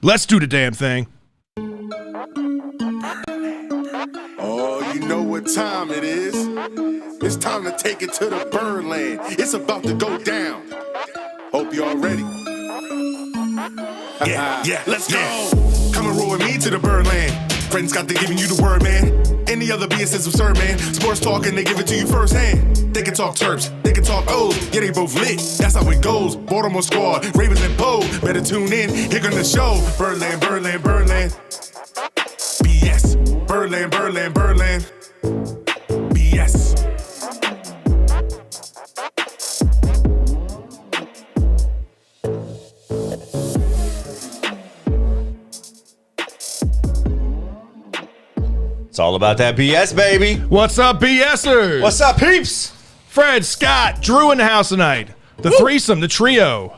Let's do the damn thing. Oh, you know what time it is. It's time to take it to the Birdland. It's about to go down. Hope y'all ready. Yeah, let's go. Come and roll with me to the Birdland. Friends got to giving you the word, man. Any other BS is absurd, man. Sports talking, they give it to you firsthand. They can talk Terps, they can talk O's. Yeah, they both lit. That's how it goes. Baltimore squad, Ravens and Bo. Better tune in. Here gonna the show. Birdland, Birdland, Birdland. BS. Birdland, Birdland, Birdland. BS. It's all about that BS, baby. What's up, BSers? What's up, peeps? Fred, Scott, Drew in the house tonight. The threesome, the trio.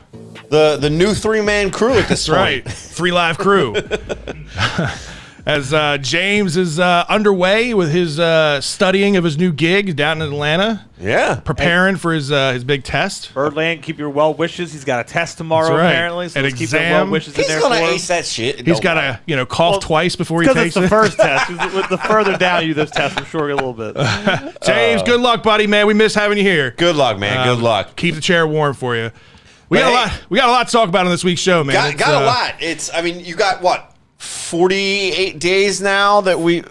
The new three-man crew at this point. Right, 3 Live crew. As James is underway with his studying of his new gig down in Atlanta. Yeah. Preparing for his big test. Birdland, keep your well wishes. He's got a test tomorrow, That's right. apparently. So An let's keep your exam. well wishes He's in there going to for him. ace that shit. He's got to, cough twice before he Because takes it's the it. first test. With the further down you those tests, I'm sure a little bit. James, good luck, buddy, man. We miss having you here. Good luck, man. Good luck. Keep the chair warm for you. We got a lot to talk about on this week's show, man. Got a lot. You got what? 48 days now that we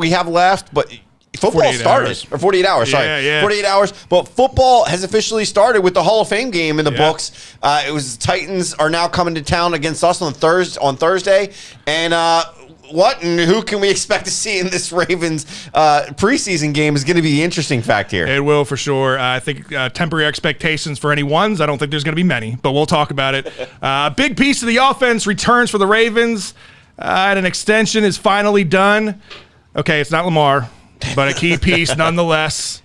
have left, but football started. Hours. Or 48 hours, sorry. Yeah. 48 hours. But football has officially started with the Hall of Fame game in the books. It was Titans are now coming to town against us on Thursday. And what and who can we expect to see in this Ravens preseason game is going to be the interesting fact here. It will for sure. I think temporary expectations for any ones. I don't think there's going to be many, but we'll talk about it. A big piece of the offense returns for the Ravens. And an extension is finally done. Okay, it's not Lamar, but a key piece nonetheless.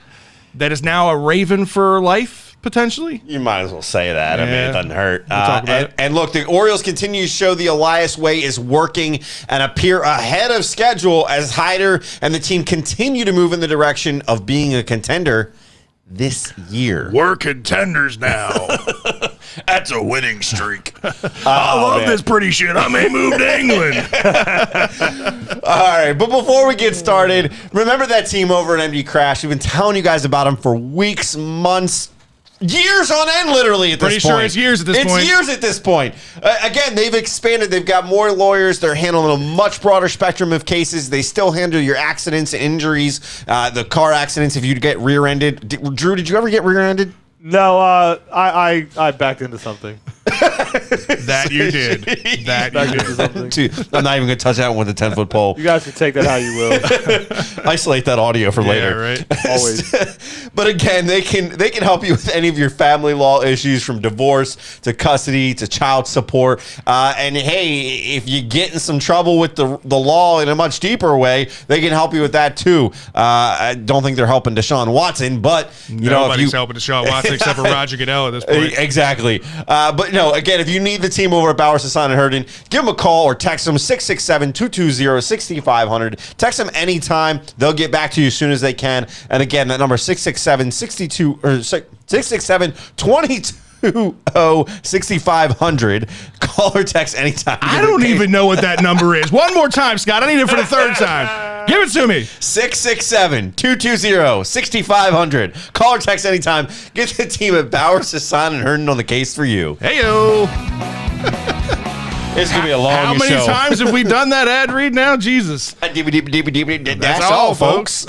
That is now a Raven for life, potentially. You might as well say that. I mean, it doesn't hurt. We'll talk about it. And look, the Orioles continue to show the Elias way is working and appear ahead of schedule as Hyder and the team continue to move in the direction of being a contender this year. We're contenders now. That's a winning streak. I love this pretty shit. I may move to England. All right, but before we get started, remember that team over at MD Crash. We've been telling you guys about them for weeks, months, years on end, literally, at this point. Pretty sure it's years at this point. It's years at this point. Again, they've expanded. They've got more lawyers. They're handling a much broader spectrum of cases. They still handle your accidents and injuries, the car accidents if you get rear-ended. Drew, did you ever get rear-ended? No, I backed into something. That you did. That you Backed did. into something. Dude, I'm not even going to touch that one with a 10-foot pole. You guys can take that how you will. Isolate that audio for later. Right. Always. But again, they can help you with any of your family law issues, from divorce to custody to child support. And hey, if you get in some trouble with the law in a much deeper way, they can help you with that too. I don't think they're helping Deshaun Watson, but Nobody's helping Deshaun Watson except for Roger Goodell at this point. Exactly. But no, again, if you need the team over at Bowers, Hassan, and Herndon, give them a call or text them 667-220-6500. Text them anytime. They'll get back to you as soon as they can. And again, that number 667-62 or 667-220-6500. Call or text anytime. I don't even know what that number is. One more time, Scott. I need it for the third time. Give it to me. 667-220-6500. Call or text anytime. Get the team at Bowers, Hassan, and Herndon on the case for you. Heyo. It's going to be a long show. How many times have we done that ad read now? Jesus. That's all, folks.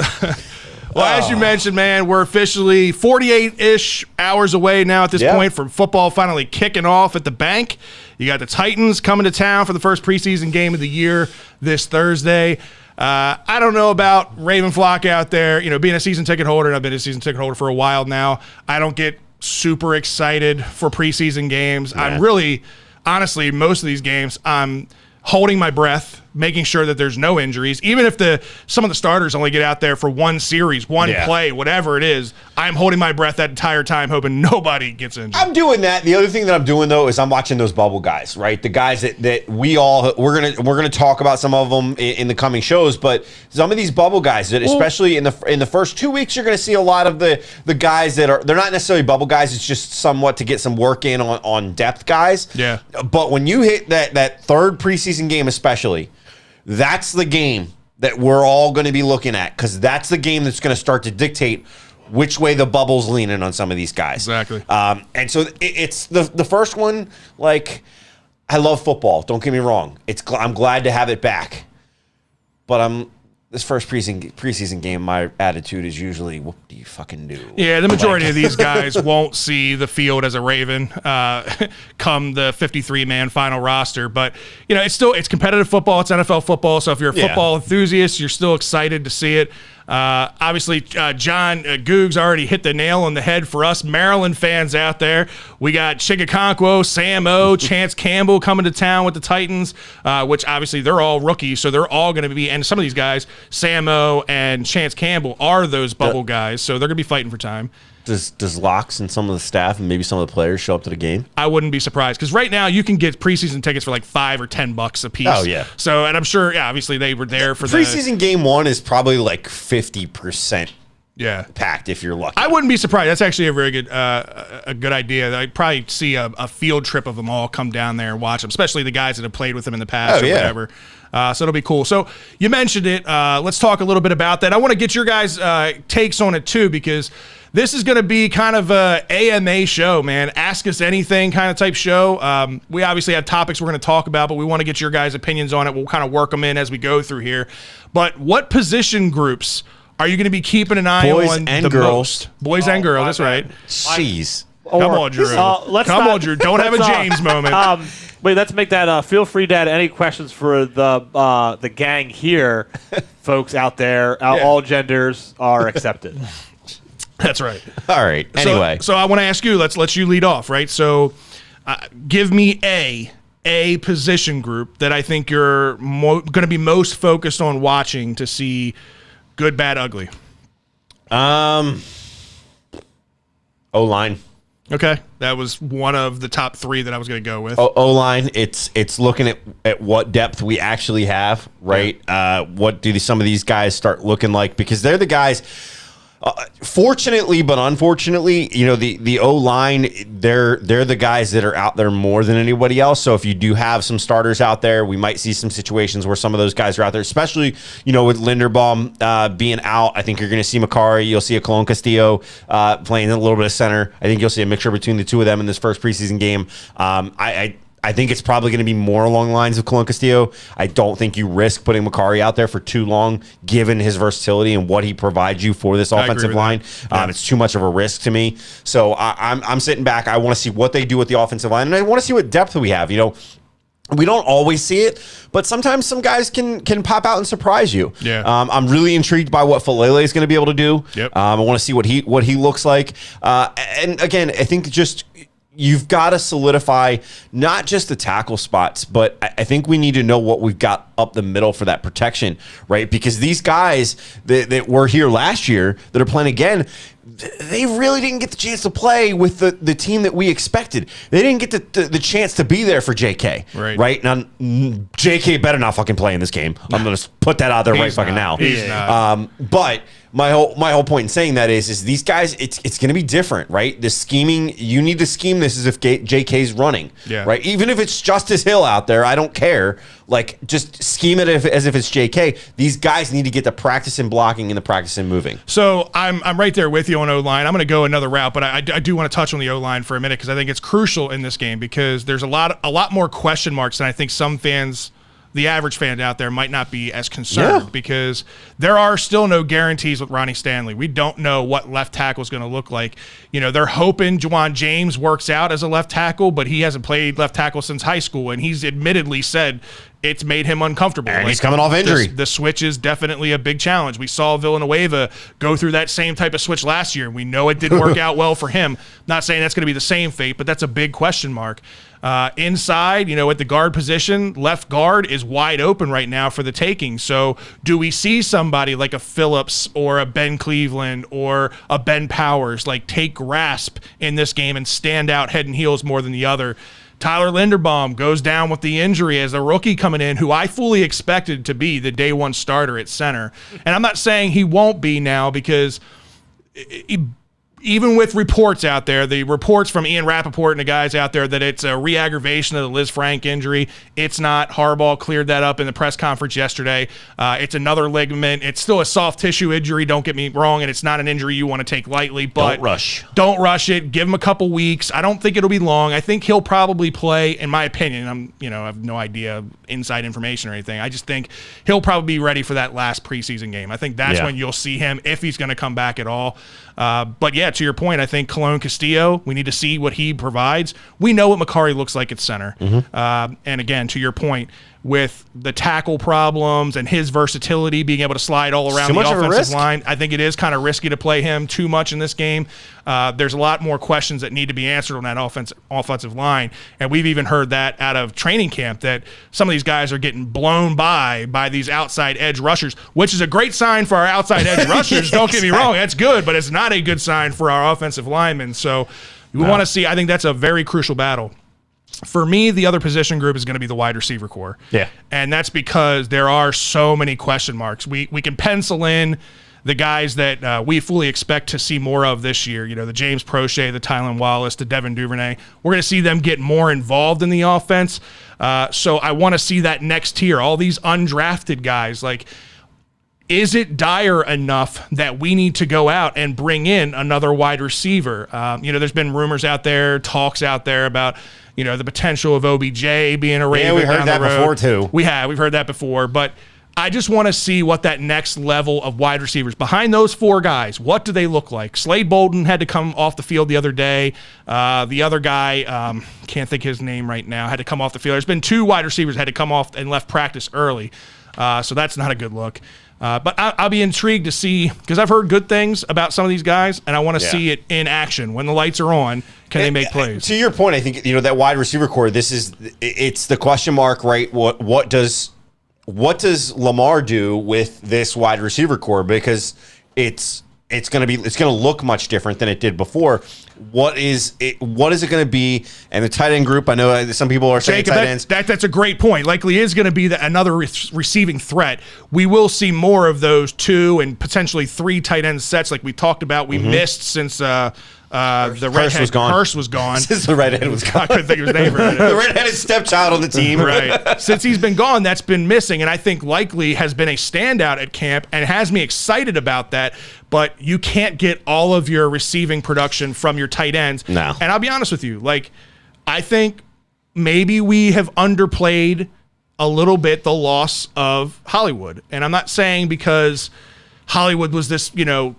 Well, as you mentioned, man, we're officially 48-ish hours away now at this point from football finally kicking off at the bank. You got the Titans coming to town for the first preseason game of the year this Thursday. I don't know about Raven Flock out there, being a season ticket holder, and I've been a season ticket holder for a while now. I don't get super excited for preseason games. I'm really, honestly, most of these games, I'm holding my breath making sure that there's no injuries. Even if some of the starters only get out there for one series, one play, whatever it is, I'm holding my breath that entire time, hoping nobody gets injured. I'm doing that. The other thing that I'm doing though is I'm watching those bubble guys, right? The guys that we're gonna talk about some of them in the coming shows, but some of these bubble guys that especially in the first 2 weeks, you're gonna see a lot of the guys they're not necessarily bubble guys. It's just somewhat to get some work in on depth guys. Yeah. But when you hit that third preseason game, especially, that's the game that we're all going to be looking at, because that's the game that's going to start to dictate which way the bubble's leaning on some of these guys. Exactly. And so it's the first one. Like, I love football. Don't get me wrong. I'm glad to have it back. But this first preseason game, my attitude is usually, what do you fucking do? Yeah, the majority of these guys won't see the field as a Raven come the 53-man final roster. But, it's competitive football. It's NFL football. So if you're a football enthusiast, you're still excited to see it. Obviously, John Googs already hit the nail on the head for us Maryland fans out there. We got Chigakonkwo, Sam O, Chance Campbell coming to town with the Titans, which obviously they're all rookies, so they're all going to be, and some of these guys, Sam O and Chance Campbell, are those bubble guys, so they're going to be fighting for time. Does Locks and some of the staff and maybe some of the players show up to the game? I wouldn't be surprised, because right now you can get preseason tickets for like $5 or $10 a piece. Oh, yeah. So, and I'm sure, obviously they were there for preseason game one is probably like 50%. Yeah, packed if you're lucky. I wouldn't be surprised. That's actually a very good a good idea. I'd probably see a field trip of them all come down there and watch them, especially the guys that have played with them in the past or whatever. So it'll be cool. So you mentioned it. Let's talk a little bit about that. I want to get your guys' takes on it too, because this is going to be kind of a AMA show, man. Ask us anything kind of type show. We obviously have topics we're going to talk about, but we want to get your guys' opinions on it. We'll kind of work them in as we go through here. But what position groups are you going to be keeping an eye on the most? Boys and girls, that's right. Jeez. Come on, Drew. Come on, Drew. Don't have a James moment. Wait, let's make that. Feel free to add any questions for the gang here, folks out there. All genders are accepted. That's right. All right. Anyway. So I want to ask you, let's let you lead off, right? So give me a position group that I think you're going to be most focused on watching to see good, bad, ugly. O-line. Okay, that was one of the top three that I was going to go with. O-line, it's looking at what depth we actually have, right? Yeah. What do some of these guys start looking like? Because they're the guys. Fortunately, but unfortunately, the O-line, they're the guys that are out there more than anybody else. So if you do have some starters out there, we might see some situations where some of those guys are out there, especially, with Linderbaum being out. I think you're going to see Macari. You'll see a Colon Castillo playing a little bit of center. I think you'll see a mixture between the two of them in this first preseason game. I think it's probably going to be more along the lines of Colon Castillo. I don't think you risk putting Macari out there for too long, given his versatility and what he provides you for this offensive line. It's too much of a risk to me. So I'm sitting back. I want to see what they do with the offensive line, and I want to see what depth we have. We don't always see it, but sometimes some guys can pop out and surprise you. Yeah. I'm really intrigued by what Falele is going to be able to do. Yep. I want to see what he looks like. And again, I think just you've got to solidify not just the tackle spots, but I think we need to know what we've got up the middle for that protection, right? Because these guys that were here last year that are playing again, they really didn't get the chance to play with the team that we expected. They didn't get the chance to be there for JK. Right? Now, JK better not fucking play in this game. I'm going to put that out there right fucking now. He's not. But my whole point in saying that is these guys, it's going to be different, right? The scheming, you need to scheme this as if JK's running, right? Even if it's Justice Hill out there, I don't care. Like, just scheme it as if it's JK. These guys need to get the practice in blocking and the practice in moving. So I'm right there with you on O-line. I'm going to go another route, but I do want to touch on the O-line for a minute because I think it's crucial in this game because there's a lot more question marks than I think some fans, the average fan out there, might not be as concerned because there are still no guarantees with Ronnie Stanley. We don't know what left tackle is going to look like. They're hoping Juwan James works out as a left tackle, but he hasn't played left tackle since high school, and he's admittedly said it's made him uncomfortable. And he's coming off injury. The switch is definitely a big challenge. We saw Villanueva go through that same type of switch last year. We know it didn't work out well for him. Not saying that's going to be the same fate, but that's a big question mark. Inside, at the guard position, left guard is wide open right now for the taking. So do we see somebody like a Phillips or a Ben Cleveland or a Ben Powers take grasp in this game and stand out head and heels more than the other? Tyler Linderbaum goes down with the injury as a rookie coming in, who I fully expected to be the day one starter at center. And I'm not saying he won't be now, because even with reports out there, the reports from Ian Rappaport and the guys out there that it's a re-aggravation of the Liz Frank injury. It's not. Harbaugh cleared that up in the press conference yesterday. It's another ligament. It's still a soft tissue injury, don't get me wrong, and it's not an injury you want to take lightly. But Don't rush it. Give him a couple weeks. I don't think it'll be long. I think he'll probably play, in my opinion. I have no idea inside information or anything. I just think he'll probably be ready for that last preseason game. I think that's when you'll see him, if he's going to come back at all. But yeah, to your point, I think Cologne Castillo, we need to see what he provides. We know what Makari looks like at center. And again, to your point, with the tackle problems and his versatility, being able to slide all around the offensive line, I think it is kind of risky to play him too much in this game. There's a lot more questions that need to be answered on that offensive line. And we've even heard that out of training camp, that some of these guys are getting blown by these outside edge rushers, which is a great sign for our outside edge rushers. Don't get me wrong, that's good, but it's not a good sign for our offensive linemen. So we want to see, I think that's a very crucial battle. For me, the other position group is going to be the wide receiver core. Yeah. And that's because there are so many question marks. We can pencil in the guys that we fully expect to see more of this year. The James Prochet, the Tylan Wallace, the Devin Duvernay. We're going to see them get more involved in the offense. So I want to see that next tier. All these undrafted guys, is it dire enough that we need to go out and bring in another wide receiver? There's been rumors out there, talks out there about the potential of OBJ being a Raven. Yeah, we heard that before too. We've heard that before, but I just want to see what that next level of wide receivers behind those four guys, what do they look like? Slade Bolden had to come off the field the other day. The other guy, can't think his name right now, had to come off the field. There's been two wide receivers had to come off and left practice early. So that's not a good look. But I'll be intrigued to see, because I've heard good things about some of these guys, and I want to see it in action. When the lights are on, can they make plays? To your point, I think that wide receiver core. It's the question mark, right? What does Lamar do with this wide receiver core? Because it's going to look much different than it did before. What is it going to be? And the tight end group, I know some people are saying tight ends. That's a great point. Likely is going to be another receiving threat. We will see more of those 2 and potentially 3 tight end sets like we talked about. We missed since the redhead Hurst was gone. Since the redhead was gone. I couldn't think of his name. The redheaded stepchild on the team. Right. Since he's been gone, that's been missing, and I think likely has been a standout at camp and has me excited about that. But you can't get all of your receiving production from your tight ends. No. And I'll be honest with you, I think maybe we have underplayed a little bit the loss of Hollywood. And I'm not saying because Hollywood was this,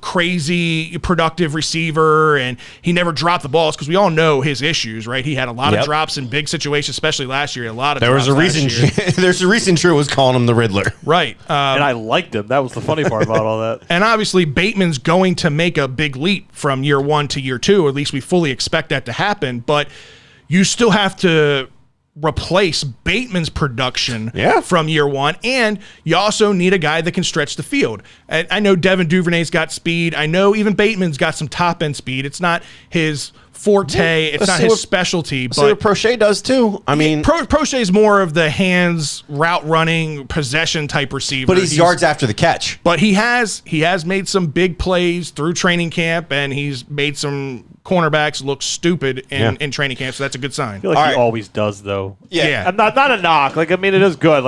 crazy productive receiver and he never dropped the balls, because we all know his issues, right? He had a lot of drops in big situations, especially last year. There's a reason Drew was calling him the Riddler. Right. And I liked him. That was the funny part about all that. And obviously Bateman's going to make a big leap from year 1 to year 2, or at least we fully expect that to happen. But you still have to replace Bateman's production from year 1, and you also need a guy that can stretch the field. And I know Devin Duvernay's got speed. I know even Bateman's got some top end speed. It's not his forte. It's not his specialty. But Prochet does too. I mean, Prochet's more of the hands, route running, possession type receiver. But he's yards after the catch. But he has made some big plays through training camp, and he's made some cornerbacks look stupid in training camp, so that's a good sign. I feel like he always does, though. Yeah. Not a knock. It is good.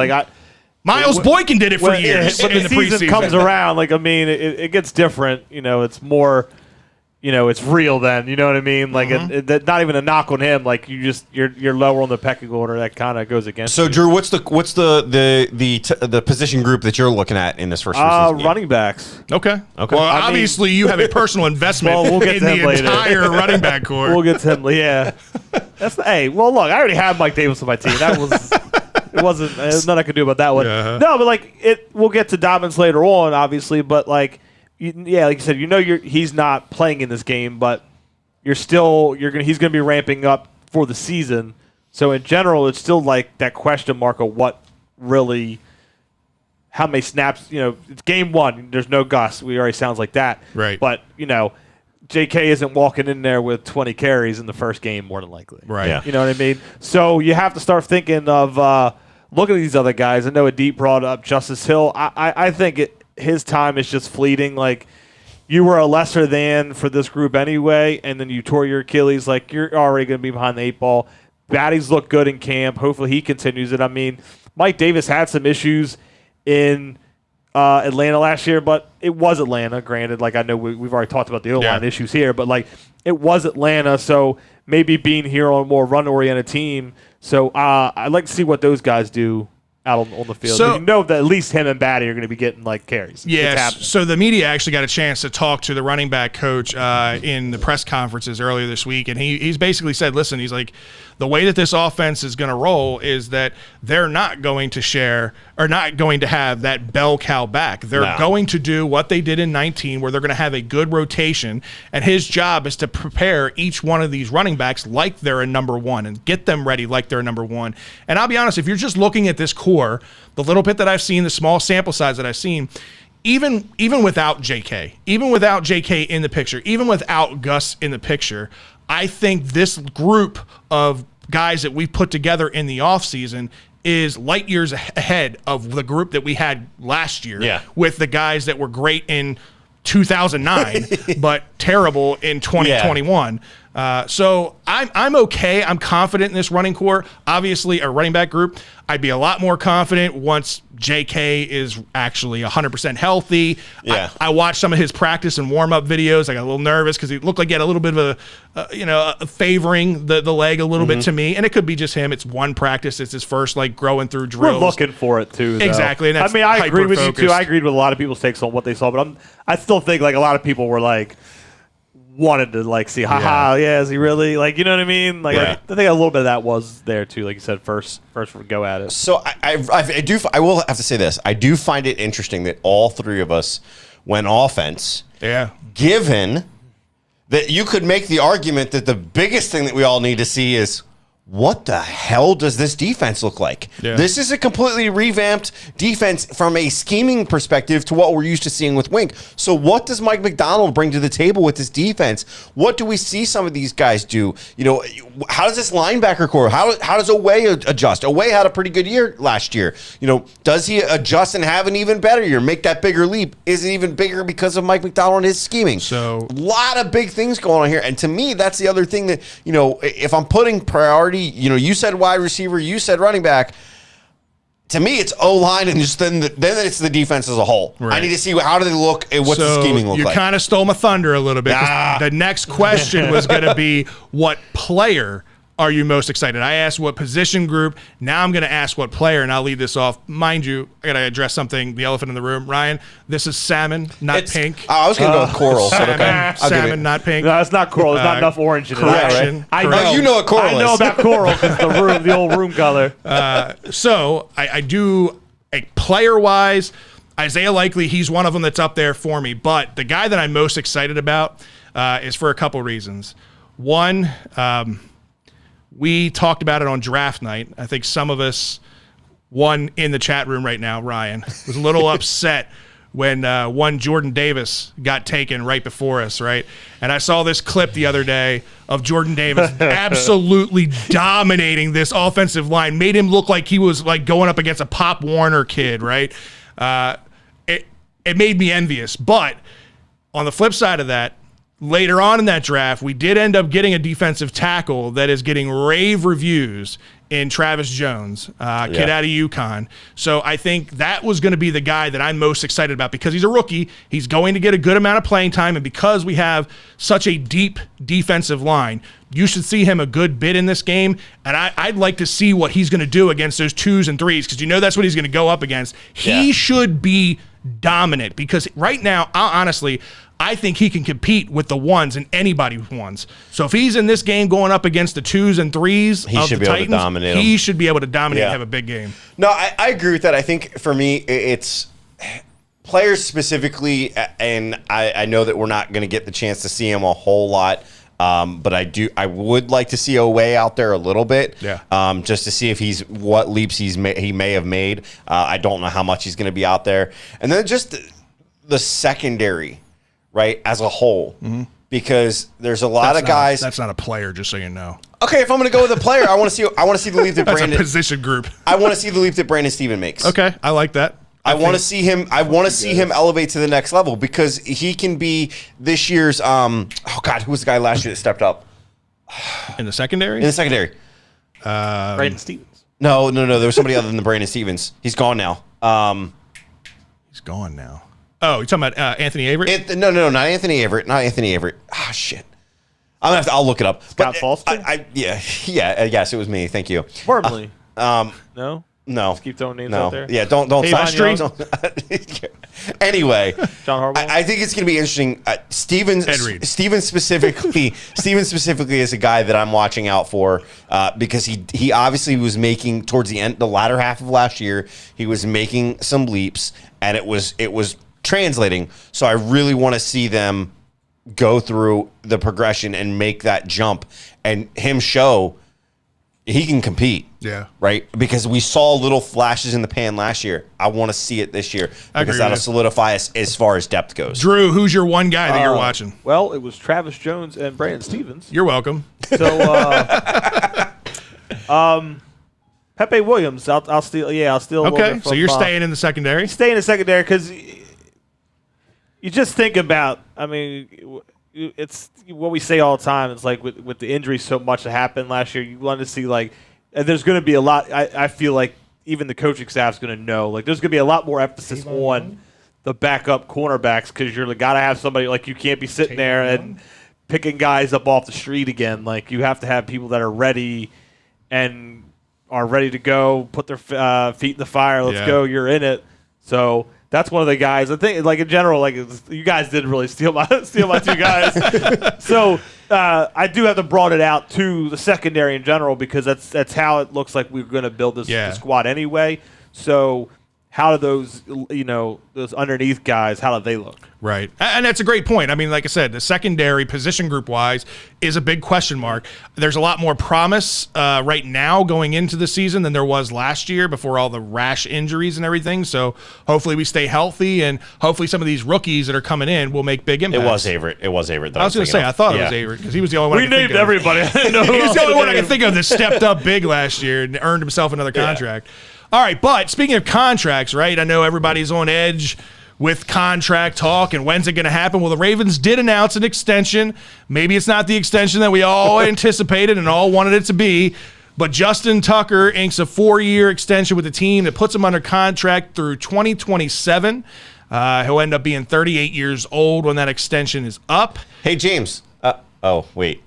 Miles Boykin did it for years. When the season comes around, it gets different. It's more, it's real then. You know what I mean? Not even a knock on him. You're lower on the pecking order. That kind of goes against. So, Drew, what's the position group that you're looking at in this first season? Running backs. Okay. Well, obviously you have a personal investment in the entire running back core. We'll get to him. Yeah. Well, look, I already have Mike Davis on my team. That was. It wasn't. There's nothing I could do about that one. Yeah. No, but like we'll get to Dobbins later on, obviously. But like, like you said, he's not playing in this game, but he's gonna be ramping up for the season. So in general, it's still like that question mark of how many snaps. It's game one. There's no Gus. We already sounds like that. Right. But JK isn't walking in there with 20 carries in the first game, more than likely. Right. Yeah. You know what I mean? So you have to start thinking of looking at these other guys. I know Deep brought up Justice Hill. I think his time is just fleeting. Like, you were a lesser than for this group anyway, and then you tore your Achilles. Like, you're already going to be behind the 8 ball. Batties look good in camp. Hopefully he continues it. I mean, Mike Davis had some issues in Atlanta last year, but it was Atlanta. Granted, like I know we've already talked about the O-line issues here, but like it was Atlanta, so maybe being here on a more run-oriented team. So I'd like to see what those guys do out on the field. So, that at least him and Batty are going to be getting like carries. Yes. So the media actually got a chance to talk to the running back coach in the press conferences earlier this week, and he's basically said, listen, he's like, the way that this offense is going to roll is that they're not going to share or not going to have that bell cow back. They're going to do what they did in 19, where they're going to have a good rotation, and his job is to prepare each one of these running backs like they're a number one and get them ready like they're a number one. And I'll be honest, if you're just looking at this core, the little bit that I've seen, the small sample size that I've seen, even without JK in the picture, even without Gus in the picture, I think this group of guys that we've put together in the offseason is light years ahead of the group that we had last year with the guys that were great in 2009 but terrible in 2021. So I'm okay. I'm confident in this running core. Obviously, a running back group, I'd be a lot more confident once JK is actually 100% healthy. Yeah. I watched some of his practice and warm-up videos. I got a little nervous because he looked like he had a little bit of favoring the leg a little bit to me. And it could be just him. It's one practice. It's his first, growing through drills. We're looking for it, too, though. Exactly. And that's I agree with you, too. I agreed with a lot of people's takes on what they saw. But I still think, a lot of people were, wanted to see, is he really, you know what I mean? I think a little bit of that was there too, like you said, first go at it. So I will have to say this. I do find it interesting that all three of us went offense. Yeah. Given that you could make the argument that the biggest thing that we all need to see is, what the hell does this defense look like? Yeah. This is a completely revamped defense from a scheming perspective to what we're used to seeing with Wink. So what does Mike McDonald bring to the table with this defense? What do we see some of these guys do? How does this linebacker core, how does Oweh adjust? Oweh had a pretty good year last year. Does he adjust and have an even better year, make that bigger leap? Is it even bigger because of Mike McDonald and his scheming? So a lot of big things going on here. And to me, that's the other thing that, if I'm putting priority, you said wide receiver, you said running back. To me, it's O-line, and just then it's the defense as a whole. Right. I need to see how do they look and what's the scheming look like. You kind of stole my thunder a little bit. The next question was going to be, what player are you most excited? I asked what position group. Now I'm going to ask what player, and I'll lead this off. Mind you, I got to address something, the elephant in the room. Ryan, this is salmon, not pink. I was going to go with coral. Salmon, not pink. No, it's not coral. There's not enough orange in it. Correction. I know. You know what coral is. I know about coral because the old room color. So I do, player-wise, Isaiah Likely, he's one of them that's up there for me. But the guy that I'm most excited about is for a couple reasons. One, we talked about it on draft night. I think some of us, one in the chat room right now, Ryan, was a little upset when one Jordan Davis got taken right before us, right? And I saw this clip the other day of Jordan Davis absolutely dominating this offensive line, made him look like he was going up against a Pop Warner kid, right? It made me envious. But on the flip side of that, later on in that draft, we did end up getting a defensive tackle that is getting rave reviews in Travis Jones, kid out of UConn. So I think that was going to be the guy that I'm most excited about because he's a rookie. He's going to get a good amount of playing time, and because we have such a deep defensive line, you should see him a good bit in this game, and I'd like to see what he's going to do against those 2s and 3s because that's what he's going to go up against. He should be dominant because right now, honestly, I think he can compete with the ones and anybody's ones. So if he's in this game going up against the 2s and 3s He of should the be able to Titans, dominate 'em. he should be able to dominate and Yeah. have a big game. No, I agree with that. I think for me, it's players specifically, and I know that we're not going to get the chance to see him a whole lot. But I would like to see Oweh out there a little bit, just to see if what leaps he may have made. I don't know how much he's going to be out there, and then just the secondary, right, as a whole, because there's a lot of guys. That's not a player, just so you know. Okay, if I'm going to go with a player, I want to see the leap that That's Brandon. a position group. I want to see the leap that Brandon Steven makes. Okay, I like that. I want to see him. I want to see him elevate to the next level because he can be this year's. Oh God, who was the guy last year that stepped up In the secondary? in the secondary? Brandon Stevens. No. There was somebody other than Brandon Stevens. He's gone now. He's gone now. Oh, you're talking about Anthony Averett? No, not Anthony Averett. Not Anthony Averett. Ah, shit. I'll look it up. Scott Foster? Yes, it was me. Thank you. Wormley. No. No. Just keep throwing names No. out there. Yeah, don't Avon stop. Anyway, John Harbaugh? I think it's going to be interesting. Steven specifically is a guy that I'm watching out for because he obviously was making towards the latter half of last year. He was making some leaps, and it was translating. So I really want to see them go through the progression and make that jump, and him show he can compete. Yeah. Right? Because we saw little flashes in the pan last year. I want to see it this year because that'll solidify us as far as depth goes. Drew, who's your one guy that you're watching? Well, it was Travis Jones and Brandon Stevens. You're welcome. So, Pepe Williams, I'll steal. Yeah, I'll steal. A little Okay, bit so from, you're staying in the secondary? Stay in the secondary because you just think about. I mean, it's what we say all the time. It's like with the injuries, so much that happened last year. You want to see and there's going to be a lot. I feel like even the coaching staff's going to know. Like there's going to be a lot more emphasis on the backup cornerbacks because you're got to have somebody you can't be sitting there and picking guys up off the street again. Like you have to have people that are ready and are ready to go. Put their feet in the fire. Let's go. You're in it. So. That's one of the guys. I think, in general, you guys didn't really steal my two guys. So I do have to broaden it out to the secondary in general because that's how it looks like we're going to build this squad anyway. So how do those underneath guys? How do they look? Right, and that's a great point. I mean, like I said, the secondary position group wise is a big question mark. There's a lot more promise right now going into the season than there was last year before all the rash injuries and everything. So hopefully we stay healthy, and hopefully some of these rookies that are coming in will make big impacts. It was Averett. I was going to say, I thought it was Averett because he was the only one. We named everybody. He's the only one I can think of that stepped up big last year and earned himself another contract. All right, but speaking of contracts, right? I know everybody's on edge with contract talk and when's it going to happen? Well, the Ravens did announce an extension. Maybe it's not the extension that we all anticipated and all wanted it to be, but Justin Tucker inks a 4-year extension with the team that puts him under contract through 2027. He'll end up being 38 years old when that extension is up. Hey, James. Wait.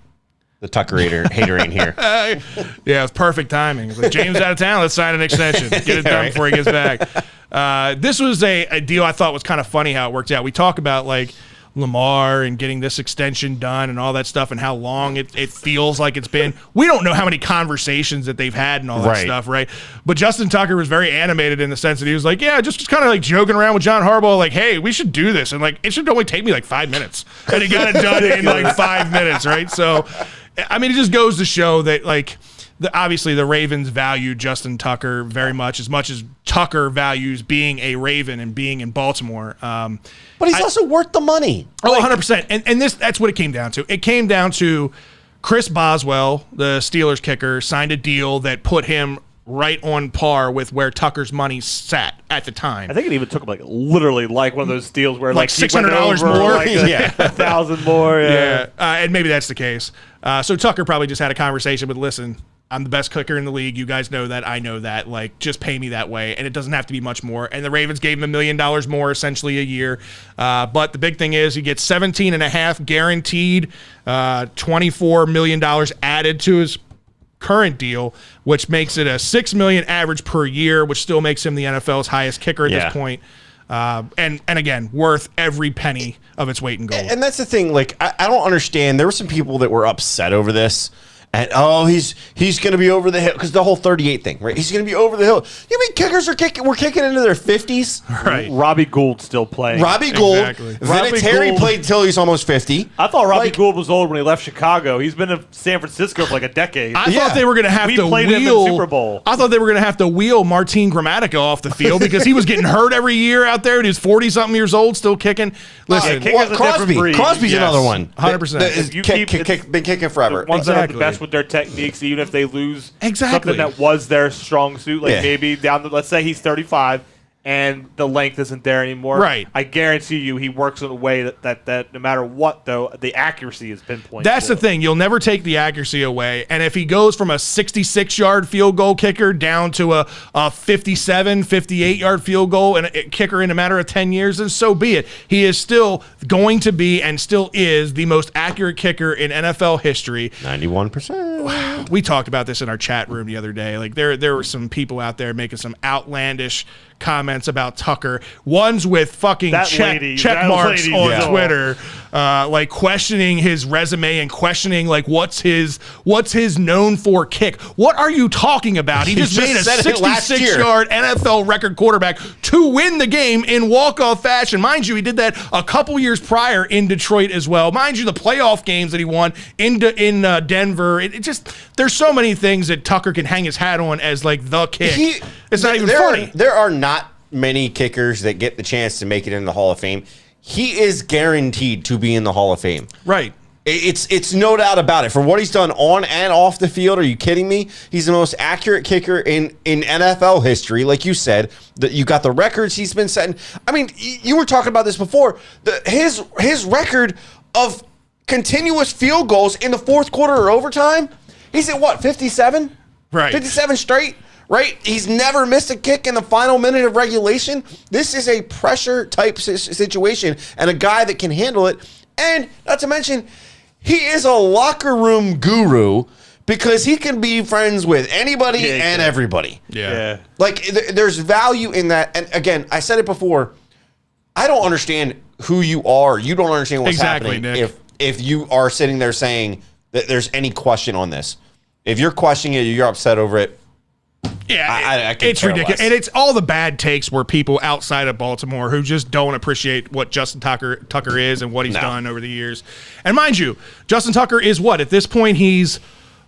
The Tucker hater ain't here. Yeah, it's perfect timing. It's like, James out of town, let's sign an extension. Get it done before he gets back. This was a deal I thought was kind of funny how it worked out. We talk about Lamar and getting this extension done and all that stuff and how long it feels like it's been. We don't know how many conversations that they've had and all that stuff, right? But Justin Tucker was very animated in the sense that he was just kind of joking around with John Harbaugh, hey, we should do this. And it should only take me 5 minutes. And he got it done in 5 minutes, right? So, I mean, it just goes to show that, obviously the Ravens value Justin Tucker very much as Tucker values being a Raven and being in Baltimore. But he's also worth the money. Oh, 100%. And that's what it came down to. It came down to Chris Boswell, the Steelers kicker, signed a deal that put him right on par with where Tucker's money sat at the time. I think it even took him literally one of those deals where $600 more, $1,000 more, and maybe that's the case. So Tucker probably just had a conversation with, listen, I'm the best kicker in the league. You guys know that. I know that. Just pay me that way, and it doesn't have to be much more. And the Ravens gave him $1 million more, essentially a year. But the big thing is he gets $17.5 guaranteed, $24 million added to his current deal, which makes it a $6 million average per year, which still makes him the NFL's highest kicker at this point. And again, worth every penny of its weight in gold. And that's the thing. Like, I don't understand. There were some people that were upset over this. And he's going to be over the hill because the whole 38 thing, right? He's going to be over the hill. You mean kickers are kicking into their 50s? Right. Robbie Gould's still playing. Robbie Gould. Exactly. Vinatieri played until he's almost 50. I thought Robbie Gould was old when he left Chicago. He's been in San Francisco for like a decade. I thought they were going to have to played him in wheel. Super Bowl. I thought they were going to have to wheel Martin Gramatica off the field because he was getting hurt every year out there. And he's 40-something years old, still kicking. Listen, kickers a different breed. Crosby's another one. 100%. Been kicking forever. The ones that are the best with their techniques, even if they lose something that was their strong suit, like maybe down the, let's say he's 35 and the length isn't there anymore. Right. I guarantee you he works in a way that no matter what, though, the accuracy is pinpoint. That's the thing. You'll never take the accuracy away. And if he goes from a 66-yard field goal kicker down to a 57, 58-yard field goal and a kicker in a matter of 10 years, then so be it. He is still going to be and still is the most accurate kicker in NFL history. 91%. We talked about this in our chat room the other day. Like there were some people out there making some outlandish comments about Tucker. Ones with fucking check marks on Twitter, like questioning his resume and questioning like what's his known for kick. What are you talking about? He just made a 66-yard NFL record quarterback to win the game in walk-off fashion. Mind you, he did that a couple years prior in Detroit as well. Mind you, the playoff games that he won in Denver. It just there's so many things that Tucker can hang his hat on as like the kick. It's not even funny. There are not many kickers that get the chance to make it in the Hall of Fame. He is guaranteed to be in the Hall of Fame. Right. It's no doubt about it. For what he's done on and off the field, are you kidding me? He's the most accurate kicker in NFL history. Like you said, you got the records he's been setting. I mean, you were talking about this before. His record of continuous field goals in the fourth quarter or overtime, he's at what, 57? Right. 57 straight? Right? He's never missed a kick in the final minute of regulation. This is a pressure type situation and a guy that can handle it. And not to mention, he is a locker room guru because he can be friends with anybody and everybody. Yeah. Like, there's value in that. And again, I said it before, I don't understand who you are. You don't understand what's happening Nick. if you are sitting there saying that there's any question on this. If you're questioning it, you're upset over it. Yeah, I it's ridiculous. And it's all the bad takes where people outside of Baltimore who just don't appreciate what Justin Tucker is and what he's done over the years. And mind you, Justin Tucker is what? At this point, he's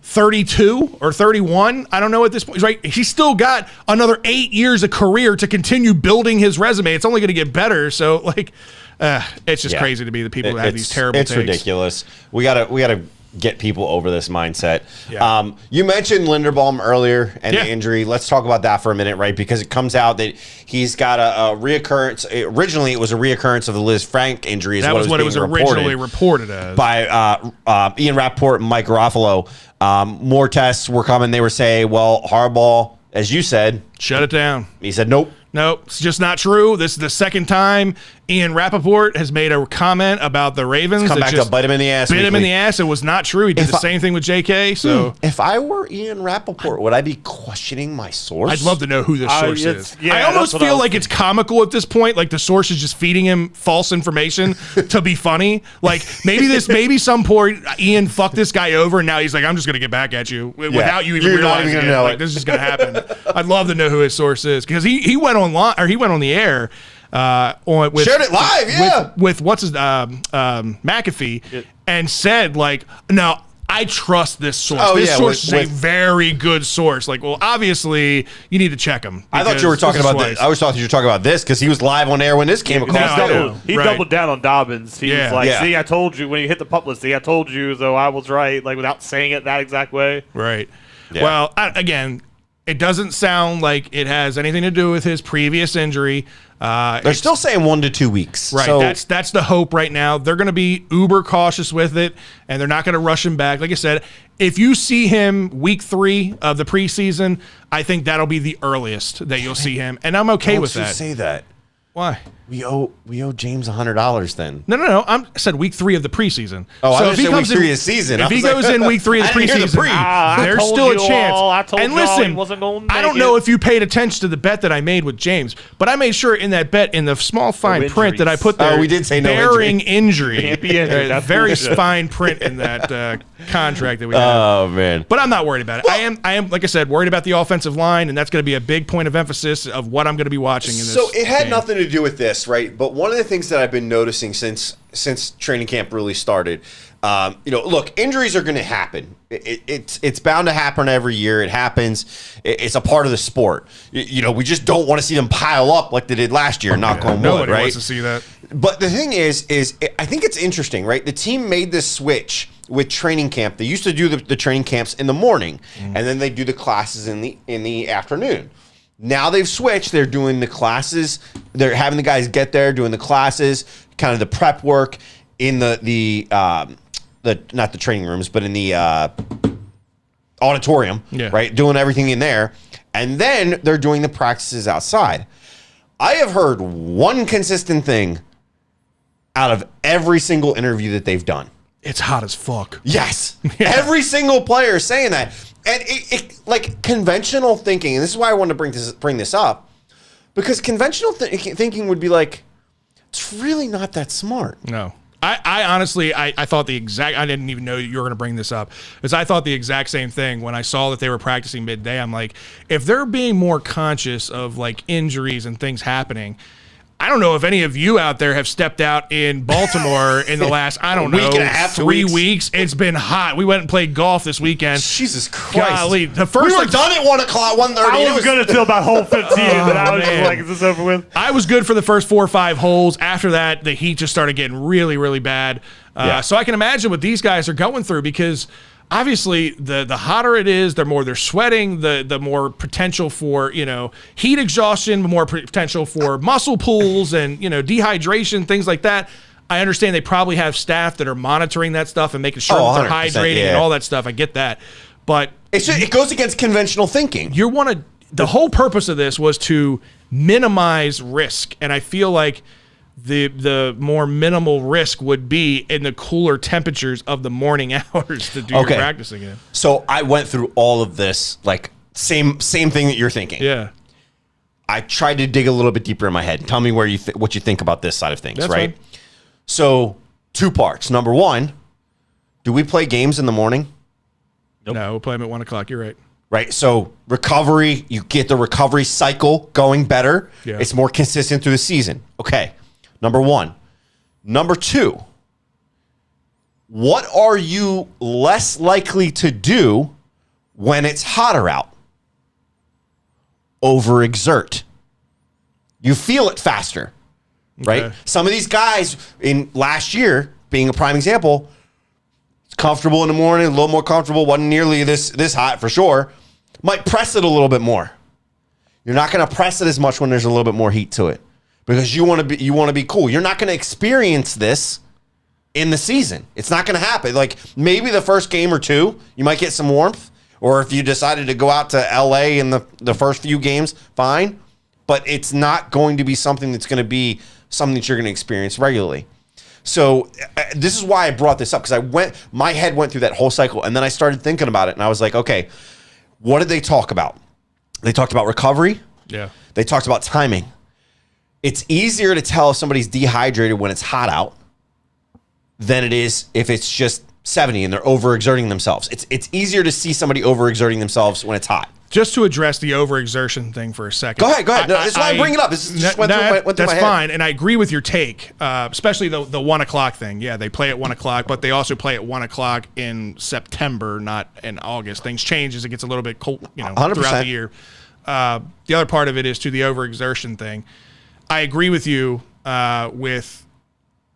32 or 31. I don't know at this point. Right? He's still got another 8 years of career to continue building his resume. It's only going to get better. So, like, it's just crazy to me, the people that have these terrible takes. It's ridiculous. We gotta get people over this mindset. Yeah. You mentioned Linderbaum earlier and the injury. Let's talk about that for a minute, right? Because it comes out that he's got a reoccurrence. Originally, it was a reoccurrence of the Liz Frank injury. That was what it was originally reported as. By Ian Rappaport and Mike Garofalo. More tests were coming. They were saying, well, Harbaugh, as you said. Shut it down. He said, nope. No, it's just not true. This is the second time Ian Rappaport has made a comment about the Ravens. It's come back to bite him in the ass. Bit him in the ass. It was not true. He did the same thing with JK. So if I were Ian Rappaport, would I be questioning my source? I'd love to know who the source is. Yeah, I almost feel like it's comical at this point. Like the source is just feeding him false information to be funny. Like maybe some poor Ian fucked this guy over, and now he's like, I'm just gonna get back at you without you even realizing it. Like this is just gonna happen. I'd love to know who his source is because he went online or he went on the air. Shared it live, with what's his McAfee, and said like, no, I trust this source. This source is a very good source. Like, well, obviously you need to check him. I thought you were talking about this. I was thought you were talking about this because he was live on air when this came across. He doubled down on Dobbins. He was like, see, I told you when you hit the pup list. See, I told you, though I was right. Like without saying it that exact way. Right. Yeah. Well, again, it doesn't sound like it has anything to do with his previous injury. They're still saying 1 to 2 weeks. Right. So that's the hope right now. They're going to be uber cautious with it, and they're not going to rush him back. Like I said, if you see him week 3 of the preseason, I think that'll be the earliest that you'll see him, and I'm okay with that. Don't you say that? Why? We owe James $100 then. No. I said week 3 of the preseason. Oh, I if he said comes week 3 in, of the season. If he goes in week 3 of the preseason, there's still a chance. And listen, I don't know if you paid attention to the bet that I made with James, but I made sure in that bet, in the small fine print that I put there, we did say no bearing injury. Can't be injured. That's very bullshit. fine print in that contract that we have. Oh, man. But I'm not worried about it. I am, like I said, worried about the offensive line, and that's going to be a big point of emphasis of what I'm going to be watching in this. So it had game. nothing to do with this, right? But one of the things that I've been noticing since training camp really started, look, injuries are going to happen. It's bound to happen every year. It happens. It's a part of the sport. We just don't want to see them pile up like they did last year. Knock on wood, Nobody right? wants to see that. But the thing is I think it's interesting, right? The team made this switch with training camp. They used to do the training camps in the morning, and then they do the classes in the afternoon. Now they've switched. They're doing the classes. They're having the guys get there, doing the classes, kind of the prep work in the not the training rooms, but in the auditorium, right? Doing everything in there. And then they're doing the practices outside. I have heard one consistent thing out of every single interview that they've done. It's hot as fuck. Yes. Every single player is saying that. And it like conventional thinking, and this is why I wanted to bring this up, because conventional thinking would be like, it's really not that smart. No. I honestly, I thought the exact, I didn't even know you were going to bring this up, because I thought the exact same thing when I saw that they were practicing midday. I'm like, if they're being more conscious of like injuries and things happening, I don't know if any of you out there have stepped out in Baltimore in the last, I don't know, week and a half, 3 weeks. It's been hot. We went and played golf this weekend. Jesus Christ. Golly, the first we were done at 1 o'clock, 1:30. I was good until about hole 15, and I was just like, is this over with? I was good for the first 4 or 5 holes. After that, the heat just started getting really, really bad. So I can imagine what these guys are going through, because obviously the hotter it is, they're sweating, the more potential for, heat exhaustion, the more potential for muscle pulls and, dehydration, things like that. I understand they probably have staff that are monitoring that stuff and making sure that they're hydrating and all that stuff. I get that. But it goes against conventional thinking. The whole purpose of this was to minimize risk. And I feel like the more minimal risk would be in the cooler temperatures of the morning hours to do your practicing in. So I went through all of this, like same thing that you're thinking. Yeah. I tried to dig a little bit deeper in my head. Tell me what you think about this side of things, That's right? fine. So 2 parts. Number 1, do we play games in the morning? Nope. No, we'll play them at 1 o'clock. You're right. Right. So recovery, you get the recovery cycle going better. Yeah. It's more consistent through the season. Okay. Number 1. Number 2, what are you less likely to do when it's hotter out? Overexert. You feel it faster, right? Okay. Some of these guys in last year, being a prime example, it's comfortable in the morning, a little more comfortable, wasn't nearly this hot for sure. Might press it a little bit more. You're not going to press it as much when there's a little bit more heat to it, because you want to be cool. You're not going to experience this in the season. It's not going to happen. Like maybe the first game or 2, you might get some warmth, or if you decided to go out to LA in the first few games, fine. But it's not going to be something that's going to be something that you're going to experience regularly. So this is why I brought this up, because my head went through that whole cycle, and then I started thinking about it, and I was like, okay, what did they talk about? They talked about recovery. Yeah. They talked about timing. It's easier to tell if somebody's dehydrated when it's hot out than it is if it's just 70 and they're overexerting themselves. It's easier to see somebody overexerting themselves when it's hot. Just to address the overexertion thing for a second. Go ahead. No, that's why I bring it up. This just went through my head. That's fine, and I agree with your take, especially the 1 o'clock thing. Yeah, they play at 1 o'clock, but they also play at 1 o'clock in September, not in August. Things change as it gets a little bit cold, 100%. throughout the year. The other part of it is to the overexertion thing. I agree with you with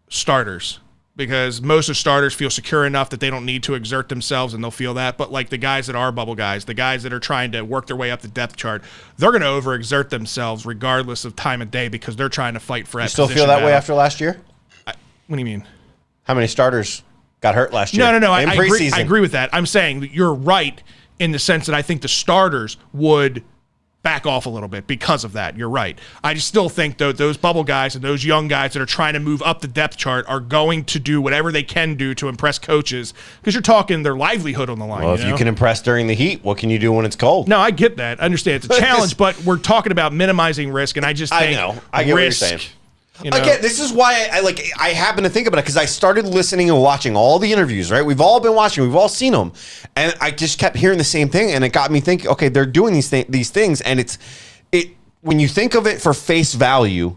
starters, because most of starters feel secure enough that they don't need to exert themselves, and they'll feel that. But like the guys that are bubble guys, the guys that are trying to work their way up the depth chart, they're going to overexert themselves regardless of time of day, because they're trying to fight for that position. You still feel that way after last year? What do you mean? How many starters got hurt last year? No. I agree with that. I'm saying that you're right in the sense that I think the starters would back off a little bit because of that. You're right. I just still think though those bubble guys and those young guys that are trying to move up the depth chart are going to do whatever they can do to impress coaches, because you're talking their livelihood on the line. Well, if you can impress during the heat, what can you do when it's cold? No, I get that. I understand it's a challenge, but we're talking about minimizing risk, and I just think I get risk, what you're saying. You know, Again, this is why I happen to think about it, because I started listening and watching all the interviews, right? We've all been watching, we've all seen them, and I just kept hearing the same thing, and it got me thinking, okay, they're doing these things, and it when you think of it for face value,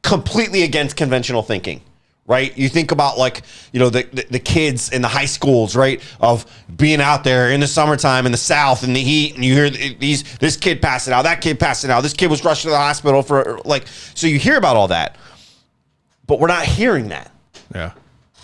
completely against conventional thinking. Right, you think about the kids in the high schools, right, of being out there in the summertime in the South in the heat, and you hear this kid passed it out, that kid passed it out, this kid was rushed to the hospital for so you hear about all that, but we're not hearing that. Yeah.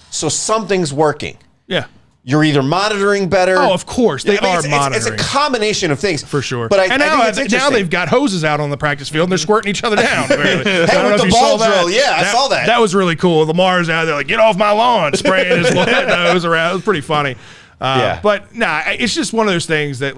So something's working. Yeah. You're either monitoring better. Oh, of course. They are monitoring. It's a combination of things. For sure. But now think it's now they've got hoses out on the practice field and they're squirting each other down. Hey, with the ball drill. Yeah, I saw that. That was really cool. Lamar's out there like, get off my lawn, spraying his nose around. It was pretty funny. But it's just one of those things that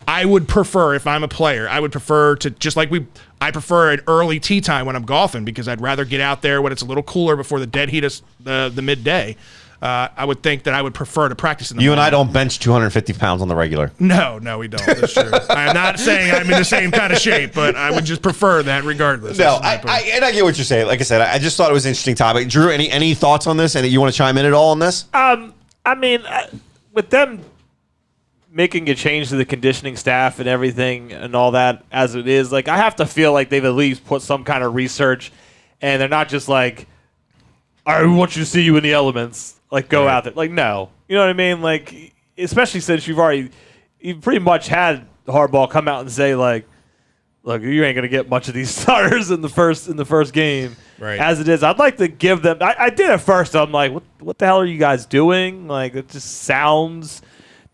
I would prefer, if I'm a player, I would prefer to I prefer an early tee time when I'm golfing, because I'd rather get out there when it's a little cooler before the dead heat of the midday. I would think that I would prefer to practice in the morning. And I don't bench 250 pounds on the regular. No, we don't. That's true. I'm not saying I'm in the same kind of shape, but I would just prefer that regardless. No, I get what you're saying. Like I said, I just thought it was an interesting topic. Drew, any thoughts on this? And you want to chime in at all on this? I mean, with them making a change to the conditioning staff and everything and all that as it is, I have to feel like they've at least put some kind of research, and they're not just like, I want you to see you in the elements. Go out there. No. You know what I mean? Especially since you've pretty much had Harbaugh come out and say, look, you ain't going to get much of these starters in the first game. Right. As it is, I'd like to give them – I did at first. I'm like, what the hell are you guys doing? It just sounds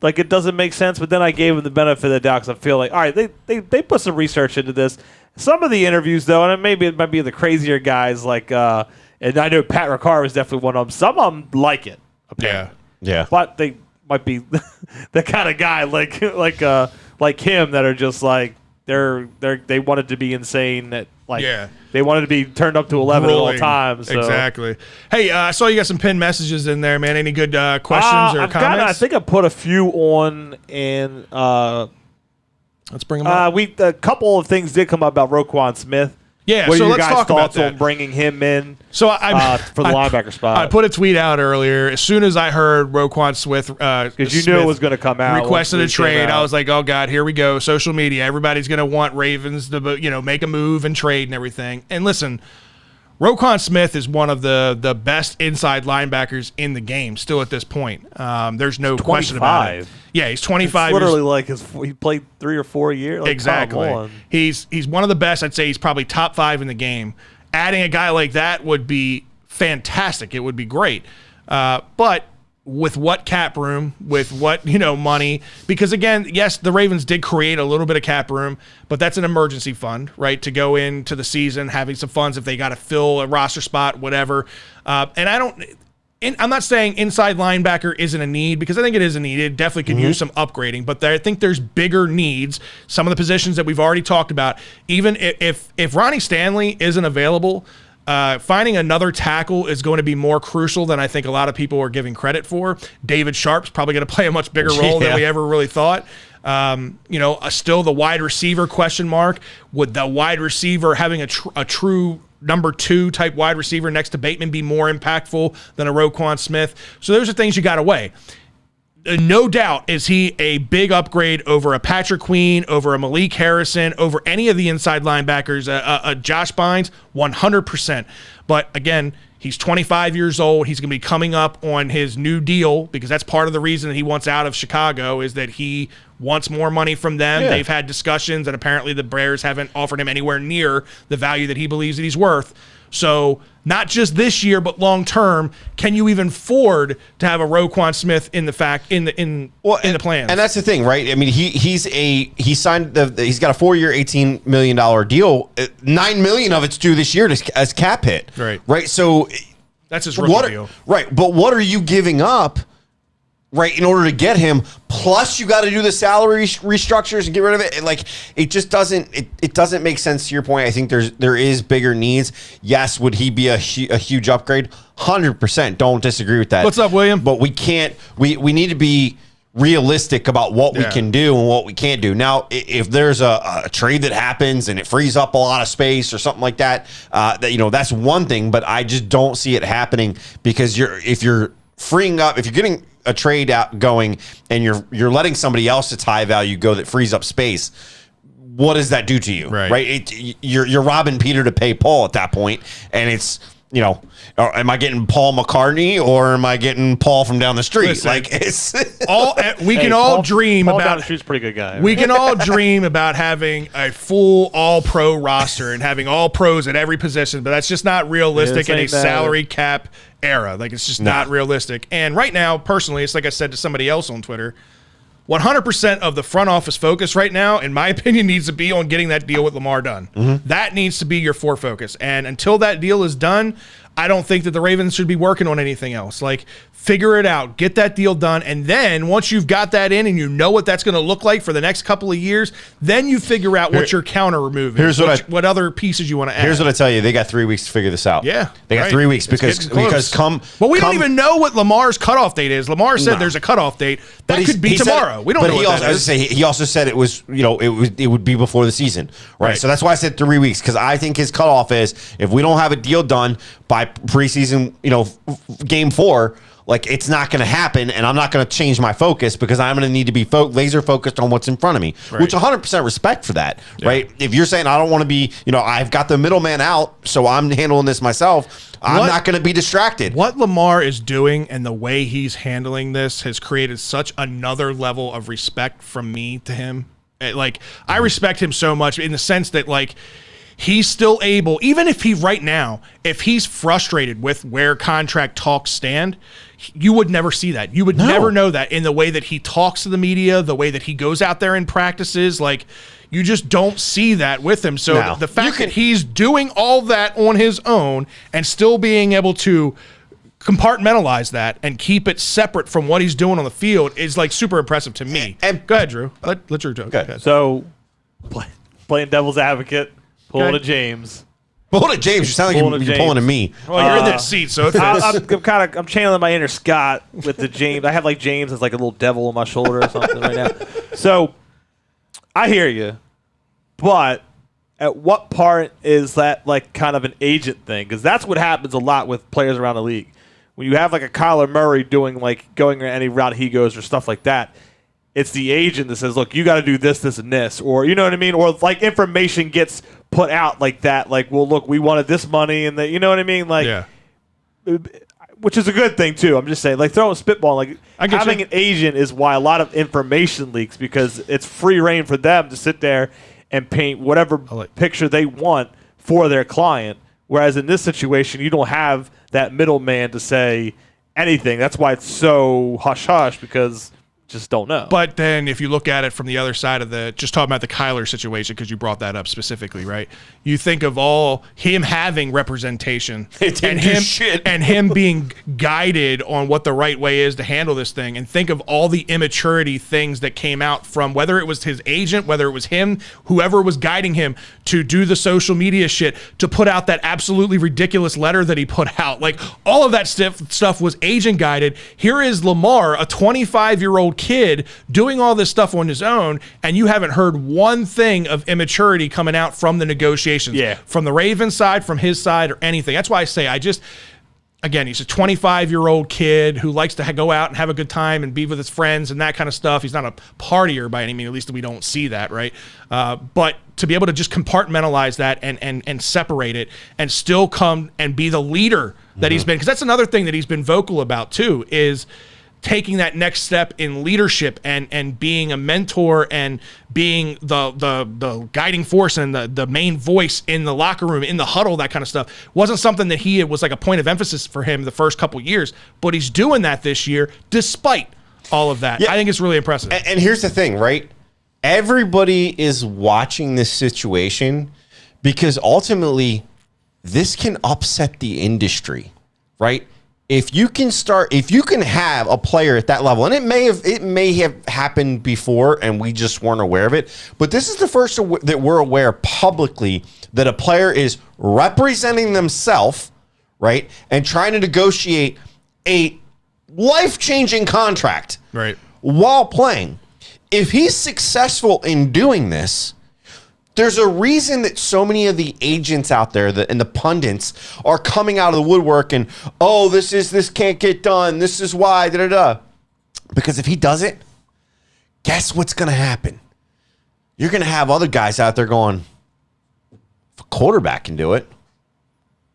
like it doesn't make sense. But then I gave them the benefit of the doubt, because I feel like, all right, they put some research into this. Some of the interviews, though, and maybe it might be the crazier guys and I know Pat Ricard was definitely one of them. Some of them like it, apparently. Yeah. But they might be the kind of guy like him that are just they wanted to be insane. That they wanted to be turned up to 11 at all times. So. Exactly. Hey, I saw you got some pinned messages in there, man. Any good questions or comments? I think I put a few on, and let's bring them up. A couple of things did come up about Roquan Smith. Yeah, what so are your let's guys' talk about thoughts that. on bringing him in for the linebacker spot? I put a tweet out earlier. As soon as I heard Roquan Smith, because you knew it was going to come out, requested a trade, I was like, oh God, here we go. Social media, everybody's going to want Ravens to make a move and trade and everything. And listen, Roquan Smith is one of the best inside linebackers in the game still at this point. There's no question about it. Yeah, he's 25. It's literally he played 3 or 4 years. Exactly. He's one of the best. I'd say he's probably top 5 in the game. Adding a guy like that would be fantastic. It would be great. But with what cap room, with what money, because again, yes, the Ravens did create a little bit of cap room, but that's an emergency fund, right? To go into the season having some funds if they got to fill a roster spot, whatever. And I'm not saying inside linebacker isn't a need, because I think it is a need. It definitely could use some upgrading, but I think there's bigger needs. Some of the positions that we've already talked about, even if Ronnie Stanley isn't available, finding another tackle is going to be more crucial than I think a lot of people are giving credit for. David Sharp's probably going to play a much bigger role than we ever really thought. Still the wide receiver question mark. Would the wide receiver having a true number 2 type wide receiver next to Bateman be more impactful than a Roquan Smith? So those are things you got to weigh. No doubt is he a big upgrade over a Patrick Queen, over a Malik Harrison, over any of the inside linebackers, Josh Bynes, 100%. But again, he's 25 years old. He's going to be coming up on his new deal, because that's part of the reason that he wants out of Chicago, is that he wants more money from them. Yeah. They've had discussions, and apparently the Bears haven't offered him anywhere near the value that he believes that he's worth. So not just this year, but long term, can you even afford to have a Roquan Smith in the plans? And that's the thing, right? I mean, he's got a 4-year, $18 million deal. $9 million of it's due this year as cap hit. Right. Right. So that's his rookie deal. Right. But what are you giving up right, in order to get him. Plus, you got to do the salary restructures and get rid of it. And like, it just doesn't. It doesn't make sense. To your point, I think there is bigger needs. Yes, would he be a huge upgrade? 100%. Don't disagree with that. What's up, William? But we can't. We need to be realistic about what we can do and what we can't do. Now, if there's a trade that happens and it frees up a lot of space or something like that, that's one thing. But I just don't see it happening because if you're freeing up, if you're getting a trade out going and you're letting somebody else that's high value go that frees up space, what does that do to you? Right? You're robbing Peter to pay Paul at that point, and it's. Am I getting Paul McCartney or am I getting Paul from down the street? Listen, like it's we can all dream Paul about. Down the street's a pretty good guy. We can all dream about having a full all-pro roster and having all pros at every position, but that's just not realistic in a salary cap era. Like it's just not realistic. And right now, personally, it's like I said to somebody else on Twitter. 100% of the front office focus right now, in my opinion, needs to be on getting that deal with Lamar done. That needs to be your focus. And until that deal is done, I don't think that the Ravens should be working on anything else. Like, figure it out, get that deal done, and then once you've got that in and you know what that's going to look like for the next couple of years, then you figure out what your counter remove is, what other pieces you want to add. Here's what I tell you: they got 3 weeks to figure this out. Yeah, they got 3 weeks because But we don't even know what Lamar's cutoff date is. Lamar said there's a cutoff date that could be tomorrow. We don't know what that is. He also said it was it would be before the season, right? So that's why I said 3 weeks because I think his cutoff is if we don't have a deal done by preseason, game 4. Like, it's not going to happen, and I'm not going to change my focus because I'm going to need to be laser focused on what's in front of me, which 100% respect for that, right? If you're saying I don't want to be, I've got the middleman out, so I'm handling this myself, I'm not going to be distracted. What Lamar is doing and the way he's handling this has created such another level of respect from me to him. I respect him so much in the sense that, he's still able, even if if he's frustrated with where contract talks stand, you would never see that. You would never know that in the way that he talks to the media, the way that he goes out there in practices. You just don't see that with him. So the fact that he's doing all that on his own and still being able to compartmentalize that and keep it separate from what he's doing on the field is super impressive to me. And go ahead, Drew. Let Drew talk. Okay. So, playing devil's advocate. Pulling a James. Pulling a James. You sound like you're pulling a me. Well, you're in that seat, so it fits. I'm channeling my inner Scott with the James. I have James as a little devil on my shoulder or something right now. So I hear you, but at what part is that kind of an agent thing? Because that's what happens a lot with players around the league. When you have a Kyler Murray doing going any route he goes or stuff like that. It's the agent that says, look, you got to do this, this, and this. Or, you know what I mean? Or, information gets put out like that. Well, look, we wanted this money. And, you know what I mean? Which is a good thing, too. I'm just saying, throwing spitball. Having an agent is why a lot of information leaks because it's free reign for them to sit there and paint whatever picture they want for their client. Whereas in this situation, you don't have that middleman to say anything. That's why it's so hush-hush because – just don't know. But then if you look at it from the other side of just talking about the Kyler situation, because you brought that up specifically, right? You think of all him having representation and him being guided on what the right way is to handle this thing, and think of all the immaturity things that came out from whether it was his agent, whether it was him, whoever was guiding him to do the social media shit, to put out that absolutely ridiculous letter that he put out. All of that stuff was agent guided. Here is Lamar, a 25-year-old kid doing all this stuff on his own, and you haven't heard one thing of immaturity coming out from the negotiations, from the Ravens side, from his side, or anything. That's why I say again, he's a 25-year-old kid who likes to go out and have a good time and be with his friends and that kind of stuff. He's not a partier by any means, at least we don't see that, right? But to be able to just compartmentalize that and separate it and still come and be the leader that he's been, because that's another thing that he's been vocal about too, is taking that next step in leadership and being a mentor and being the guiding force and the main voice in the locker room, in the huddle, that kind of stuff. Wasn't something that it was a point of emphasis for him the first couple years, but he's doing that this year despite all of that. I think it's really impressive. And here's the thing, right? Everybody is watching this situation because ultimately this can upset the industry, right? if you can have a player at that level, and it may have happened before and we just weren't aware of it, but this is the first that we're aware publicly that a player is representing themselves, right, and trying to negotiate a life-changing contract, right, while playing. If he's successful in doing this, there's a reason that so many of the agents out there and the pundits are coming out of the woodwork and, oh, this can't get done. This is why, da-da-da. Because if he does it, guess what's going to happen? You're going to have other guys out there going, if a quarterback can do it,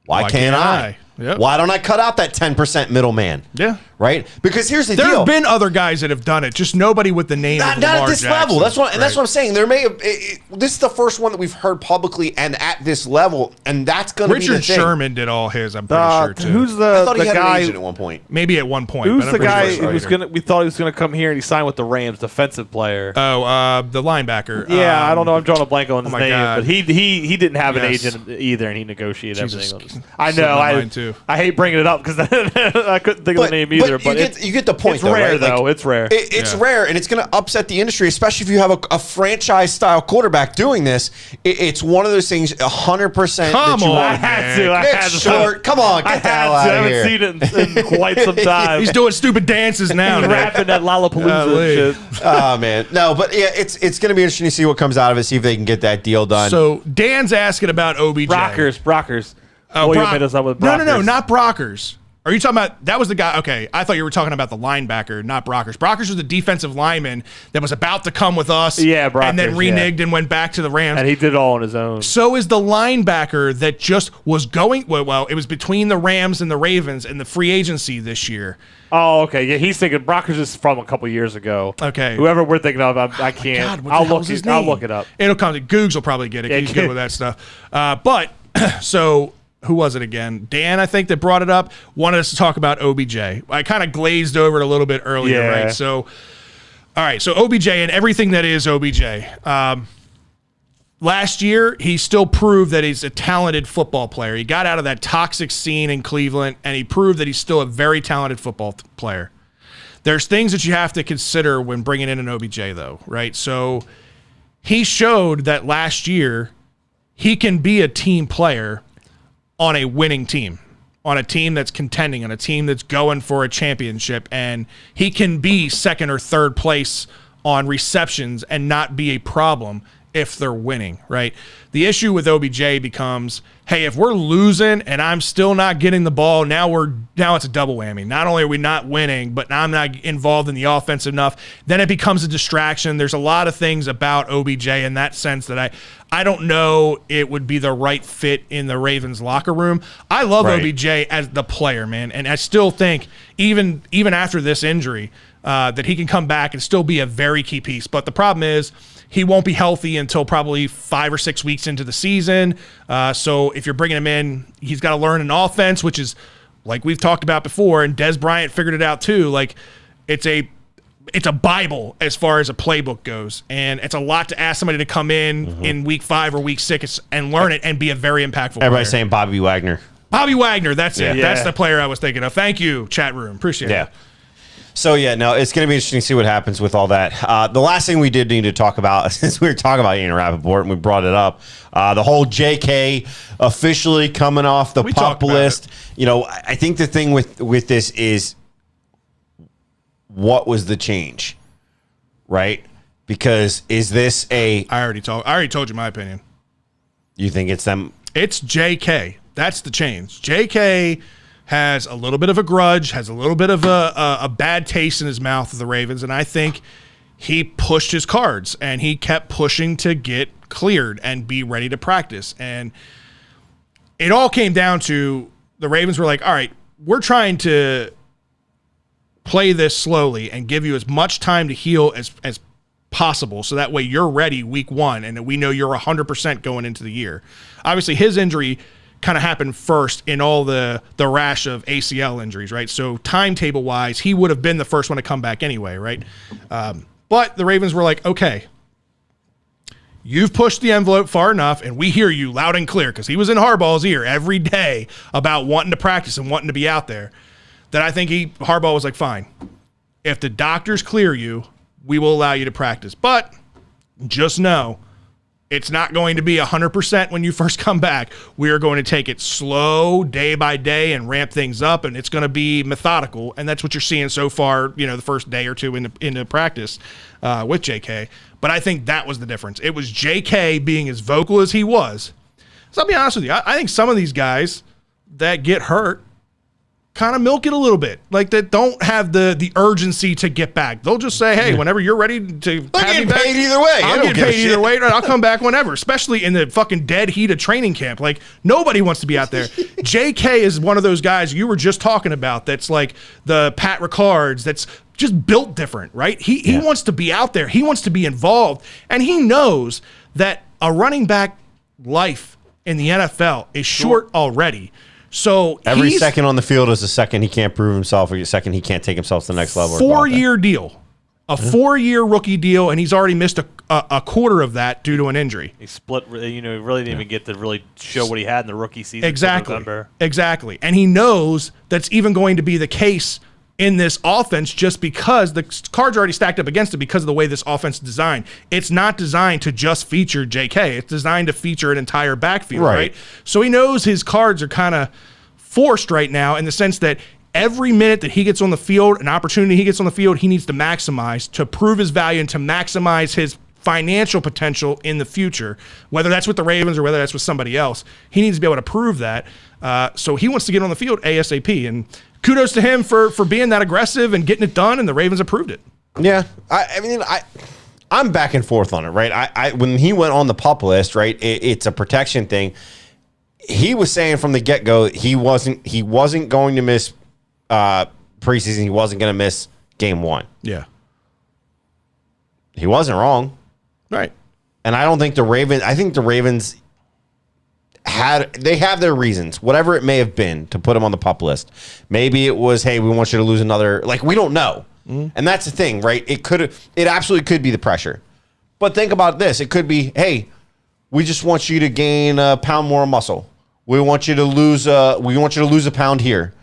why can't I? Yep. Why don't I cut out that 10% middleman? Yeah. Right? Because here's the There deal. have been other guys that have done it, just nobody with the name of Not Lamar at this Jackson. level. That's what Right. I'm saying. There may have. This is the first one that we've heard publicly and at this level, and that's going to be the Richard thing. Sherman did all his, I'm pretty sure, too. Who's I thought the he had guy? an agent at one point. Maybe at one point. Who's but I'm the pretty guy sure who was gonna? We thought he was gonna come here and he signed with the Rams, defensive player. the linebacker. Yeah, I don't know. I'm drawing a blank on his my name, God. but he didn't have an Yes. agent either, and he negotiated Jesus. everything. I Slipped know. my mind, too. I hate bringing it up because I couldn't think of the name either. But you get the point. it's though, rare right? Like, though. It's rare. It's Yeah. rare, and it's going to upset the industry, especially if you have a franchise style quarterback doing this. It's one of those things. 100%. Come that you on, want. I had to. I Nick had to. Short, come on, I get the had hell to. out I of haven't here. seen it in quite some time. He's doing stupid dances now. He's Nick. rapping at Lollapalooza Golly. and shit. Oh man, no, but yeah, it's going to be interesting to see what comes out of it. See if they can get that deal done. So Dan's asking about OBJ. Brockers. Oh, William Brock- hit us up with No, Brockers. not Brockers. Are you talking about, that was the guy, okay, I thought you were talking about the linebacker, not Brockers. Brockers was the defensive lineman that was about to come with us. Yeah, Brockers, and then reneged and went back to the Rams. And he did it all on his own. So is the linebacker that just was going, well, it was between the Rams and the Ravens and the free agency this year. Oh, okay. Yeah, he's thinking Brockers is from a couple years ago. Okay. Whoever we're thinking of, I can't. God, what the hell's his name? I'll look it up. It'll come. Googs will probably get it. Yeah, He's good with that stuff. But so who was it again? Dan, I think, that brought it up. Wanted us to talk about OBJ. I kind of glazed over it a little bit earlier, Yeah. right? So, all right. So OBJ and everything that is OBJ. Last year, he still proved that he's a talented football player. He got out of that toxic scene in Cleveland, and he proved that he's still a very talented football player. There's things that you have to consider when bringing in an OBJ, though, right? So he showed that last year he can be a team player on a winning team, on a team that's contending, on a team that's going for a championship, and he can be second or third place on receptions and not be a problem if they're winning, right? The issue with OBJ becomes, hey, if we're losing and I'm still not getting the ball, now it's a double whammy. Not only are we not winning, but now I'm not involved in the offense enough. Then it becomes a distraction. There's a lot of things about OBJ in that sense that I don't know it would be the right fit in the Ravens locker room. I love Right. OBJ as the player, man, and I still think even after this injury that he can come back and still be a very key piece. But the problem is, he won't be healthy until probably 5 or 6 weeks into the season. So if you're bringing him in, he's got to learn an offense, which is, like we've talked about before, and Des Bryant figured it out too. Like it's a Bible as far as a playbook goes, and it's a lot to ask somebody to come in week 5 or week 6 and learn it and be a very impactful Everybody's player. saying Bobby Wagner. Bobby Wagner, that's it. Yeah. That's the player I was thinking of. Thank you, chat room. Appreciate Yeah. it. So, yeah, no, it's going to be interesting to see what happens with all that. The last thing we did need to talk about, since we were talking about Ian Rappaport and we brought it up, the whole JK officially coming off the We pup talked about list. You know, I think the thing with this is what was the change, right? Because is this I already told you my opinion. you think it's them? It's JK. That's the change. JK has a little bit of a grudge, has a little bit of a bad taste in his mouth of the Ravens, and I think he pushed his cards, and he kept pushing to get cleared and be ready to practice. And it all came down to the Ravens were like, all right, we're trying to play this slowly and give you as much time to heal as possible, so that way you're ready week 1 and that we know you're 100% going into the year. Obviously, his injury kind of happened first in all the rash of ACL injuries, right? So timetable-wise, he would have been the first one to come back anyway, right? But the Ravens were like, okay, you've pushed the envelope far enough, and we hear you loud and clear, because he was in Harbaugh's ear every day about wanting to practice and wanting to be out there. that I think Harbaugh was like, fine, if the doctors clear you, we will allow you to practice. But just know it's not going to be 100% when you first come back. We are going to take it slow, day by day, and ramp things up, and it's going to be methodical. And that's what you're seeing so far, the first day or two into practice with JK. But I think that was the difference. It was JK being as vocal as he was. So I'll be honest with you. I think some of these guys that get hurt kind of milk it a little bit. Like, that don't have the urgency to get back. They'll just say, hey, whenever you're ready to have me back, paid either way. I'll get paid either way. I'll come back whenever, especially in the fucking dead heat of training camp. Like, nobody wants to be out there. JK is one of those guys you were just talking about that's like the Pat Ricards, that's just built different, right? He wants to be out there. He wants to be involved. And he knows that a running back life in the NFL is short already. So every second on the field is a second he can't prove himself, or a second he can't take himself to the next level. 4-year deal, a 4-year rookie deal, and he's already missed a quarter of that due to an injury. He split. He really didn't even get to really show what he had in the rookie season. Exactly. And he knows that's even going to be the case in this offense, just because the cards are already stacked up against it because of the way this offense is designed. It's not designed to just feature JK. It's designed to feature an entire backfield, right? So he knows his cards are kind of forced right now in the sense that every minute that he gets on the field, an opportunity he gets on the field, he needs to maximize to prove his value and to maximize his financial potential in the future, whether that's with the Ravens or whether that's with somebody else. He needs to be able to prove that. So he wants to get on the field ASAP. And kudos to him for being that aggressive and getting it done, and the Ravens approved it. Yeah. I'm back and forth on it, right? When he went on the PUP list, right, it's a protection thing. He was saying from the get-go he wasn't going to miss preseason. He wasn't going to miss game 1. Yeah. He wasn't wrong. Right. And I think the Ravens have their reasons, whatever it may have been, to put him on the PUP list. Maybe it was, hey, we want you to lose another, like, we don't know. And that's the thing, right? It absolutely could be the pressure. But think about this. It could be, hey, we just want you to gain a pound more muscle. We want you to lose a pound here.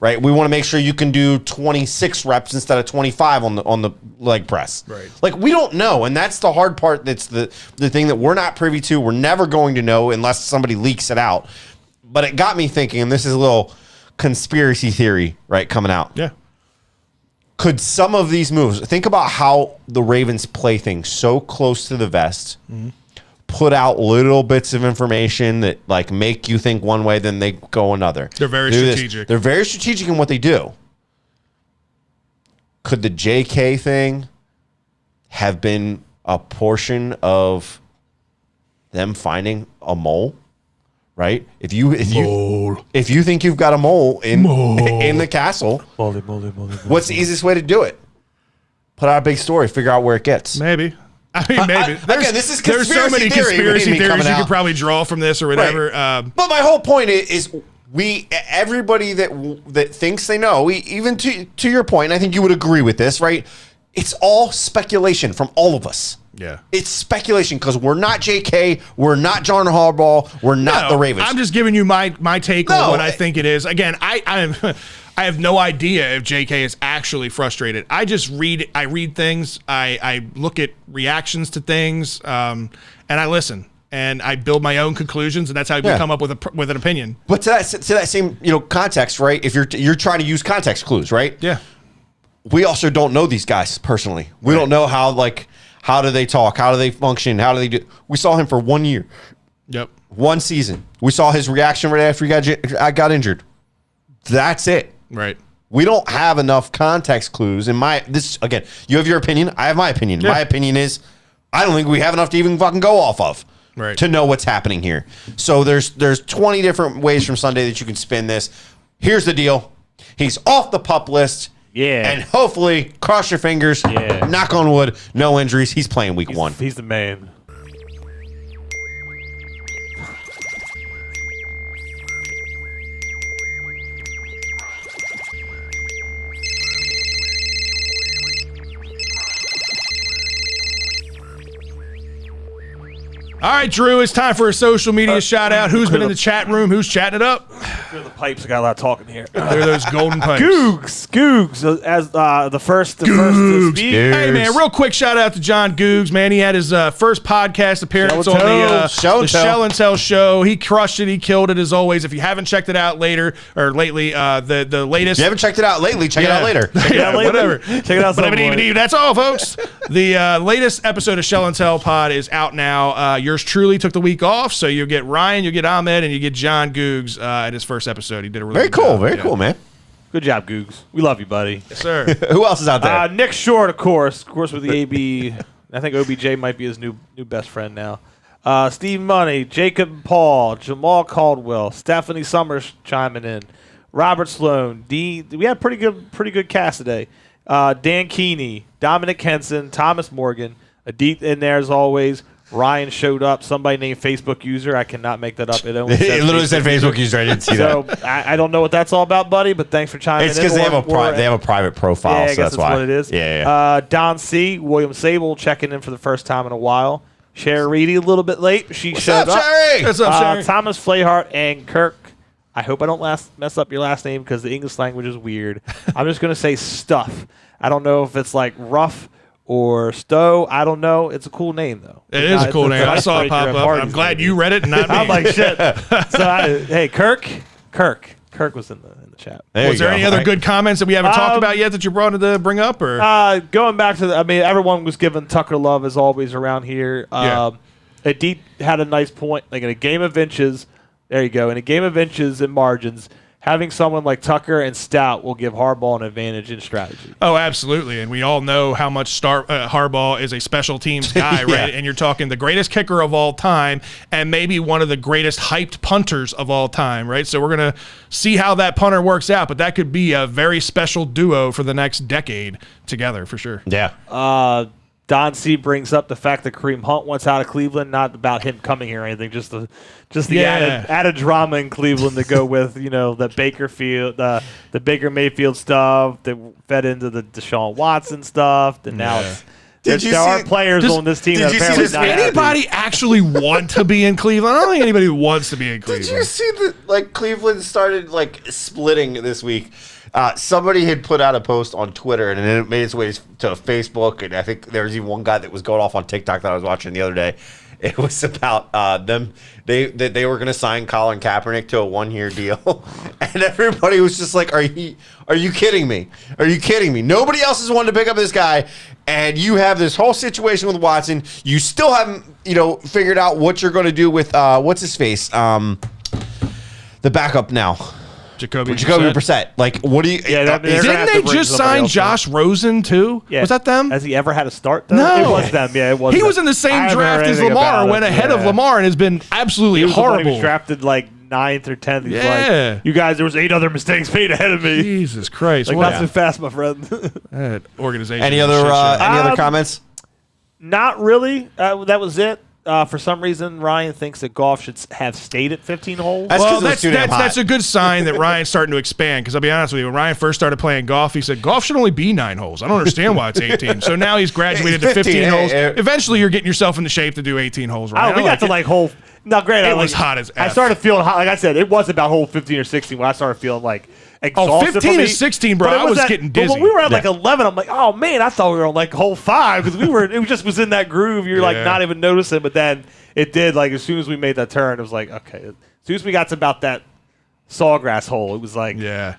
Right, we want to make sure you can do 26 reps instead of 25 on the leg press. Right, like, we don't know, and that's the hard part. That's the thing that we're not privy to. We're never going to know unless somebody leaks it out. But it got me thinking, and this is a little conspiracy theory, right, coming out. Yeah. Could some of these moves? Think about how the Ravens play things so close to the vest. Mm-hmm. Put out little bits of information that, like, make you think one way, then they go another. They're very strategic. They're very strategic in what they do. Could the JK thing have been a portion of them finding a mole? Right? If you think you've got a mole in the castle, what's the easiest way to do it? Put out a big story, figure out where it gets. Maybe. I mean, maybe. There's so many conspiracy theories you could probably draw from this or whatever. Right. But my whole point is everybody that thinks they know, even to your point, and I think you would agree with this, right? It's all speculation from all of us. Yeah. It's speculation because we're not JK, we're not John Harbaugh, we're not the Ravens. I'm just giving you my take on what I think it is. Again, I have no idea if JK is actually frustrated. I read things, I look at reactions to things, and I listen. And I build my own conclusions, and that's how we come up with an opinion. But to that same context, right? If you're trying to use context clues, right? Yeah. We also don't know these guys personally. We don't know how do they talk, how do they function, how do they do. We saw him for 1 year. Yep. 1 season. We saw his reaction right after he got injured. That's it. Right. We don't have enough context clues. Again, you have your opinion. I have my opinion. Yeah. My opinion is I don't think we have enough to even fucking go off of to know what's happening here. So there's 20 different ways from Sunday that you can spin this. Here's the deal. He's off the PUP list. Yeah. And hopefully, cross your fingers, knock on wood, no injuries. He's playing week 1. He's the man. All right, Drew, it's time for a social media shout out. Who's been in the chat room? Who's chatting it up? Through the pipes, I got a lot of talking here. They're those golden pipes. Googs, as the first to speak. Hey, man, real quick shout out to John Googs, man. He had his first podcast appearance on the Shell and Tell show. He crushed it. He killed it, as always. If you haven't checked it out lately, the latest. If you haven't checked it out lately, check it out later. Check it out later. Whatever. Check it out. That's all, folks. The latest episode of Shell and Tell Pod is out now. Yours truly took the week off, so you'll get Ryan, you'll get Ahmed, and you get John Googs at his first episode. He did a really Very good job. Very cool, man. Good job, Googs. We love you, buddy. Yes, sir. Who else is out there? Nick Short, of course with the AB. I think OBJ might be his new best friend now. Steve Money, Jacob Paul, Jamal Caldwell, Stephanie Summers chiming in, Robert Sloan, we had pretty good cast today. Dan Keeney, Dominic Henson, Thomas Morgan, Adit in there as always. Ryan showed up. Somebody named Facebook user. I cannot make that up. It literally said Facebook user. I didn't see that. So I don't know what that's all about, buddy. But thanks for chiming in. It's because they have a private profile. Yeah, I so guess that's why. what it is. Yeah. Don C, William Sable checking in for the first time in a while. Sherry Reedy a little bit late. But she showed up. Sherry? What's up, Sherry? Thomas Flahart and Kirk. I hope I don't mess up your last name because the English language is weird. I'm just gonna say Stuff. I don't know if it's like Rough or Stowe. I don't know. It's a cool name though. It is a cool name. I saw it pop up. I'm glad you read it and not me. I'm like shit. So hey, Kirk was in the chat. Was there any other good comments that we haven't talked about yet that you wanted to bring up? Or going back to everyone was giving Tucker love as always around here. Adit had a nice point. Like in a game of inches, there you go. In a game of inches and margins, having someone like Tucker and Stout will give Harbaugh an advantage in strategy. Oh, absolutely. And we all know how much Harbaugh is a special teams guy, right? And you're talking the greatest kicker of all time and maybe one of the greatest hyped punters of all time, right? So we're going to see how that punter works out, but that could be a very special duo for the next decade together for sure. Yeah. Don C brings up the fact that Kareem Hunt wants out of Cleveland, not about him coming here or anything, just the added drama in Cleveland to go with, the Baker Mayfield stuff that fed into the Deshaun Watson stuff, and now there are players on this team that apparently does anybody actually want to be in Cleveland? I don't think anybody wants to be in Cleveland. Did you see that Cleveland started splitting this week? Somebody had put out a post on Twitter, and then it made its way to Facebook, and I think there was even one guy that was going off on TikTok that I was watching the other day. It was about them. They were going to sign Colin Kaepernick to a 1-year deal, and everybody was just like, "Are you kidding me? Are you kidding me? Nobody else has wanted to pick up this guy, and you have this whole situation with Watson. You still haven't figured out what you're going to do with what's his face, the backup now." Jacoby Brissett. What do you? Didn't they just sign Josh Rosen too? Yeah. Was that them? Has he ever had a start? Though? No, it was them. Yeah, it was. He them. was in the same draft as Lamar, went ahead of Lamar, and has been absolutely horrible. He was drafted 9th or 10th. He's like, you guys, there was 8 other mistakes made ahead of me. Jesus Christ! Not so fast, my friend. That organization. Any other comments? Not really. That was it. For some reason, Ryan thinks that golf should have stayed at 15 holes. That's a good sign that Ryan's starting to expand. Because I'll be honest with you, when Ryan first started playing golf, he said golf should only be 9 holes. I don't understand why it's 18. So now he's graduated to 15 holes. Eventually, you're getting yourself into shape to do 18 holes. Right? We got to hole. Now, granted, it was hot as F. I started feeling hot. Like I said, it was about hole 15 or 16 when I started feeling exhausted. 15 to 16, bro. I was getting dizzy. But when we were at 11, I'm like, oh man, I thought we were on hole 5 because it just was in that groove. You're not even noticing, but then it did. As soon as we made that turn, it was like, okay. As soon as we got to about that sawgrass hole, it was like, yeah.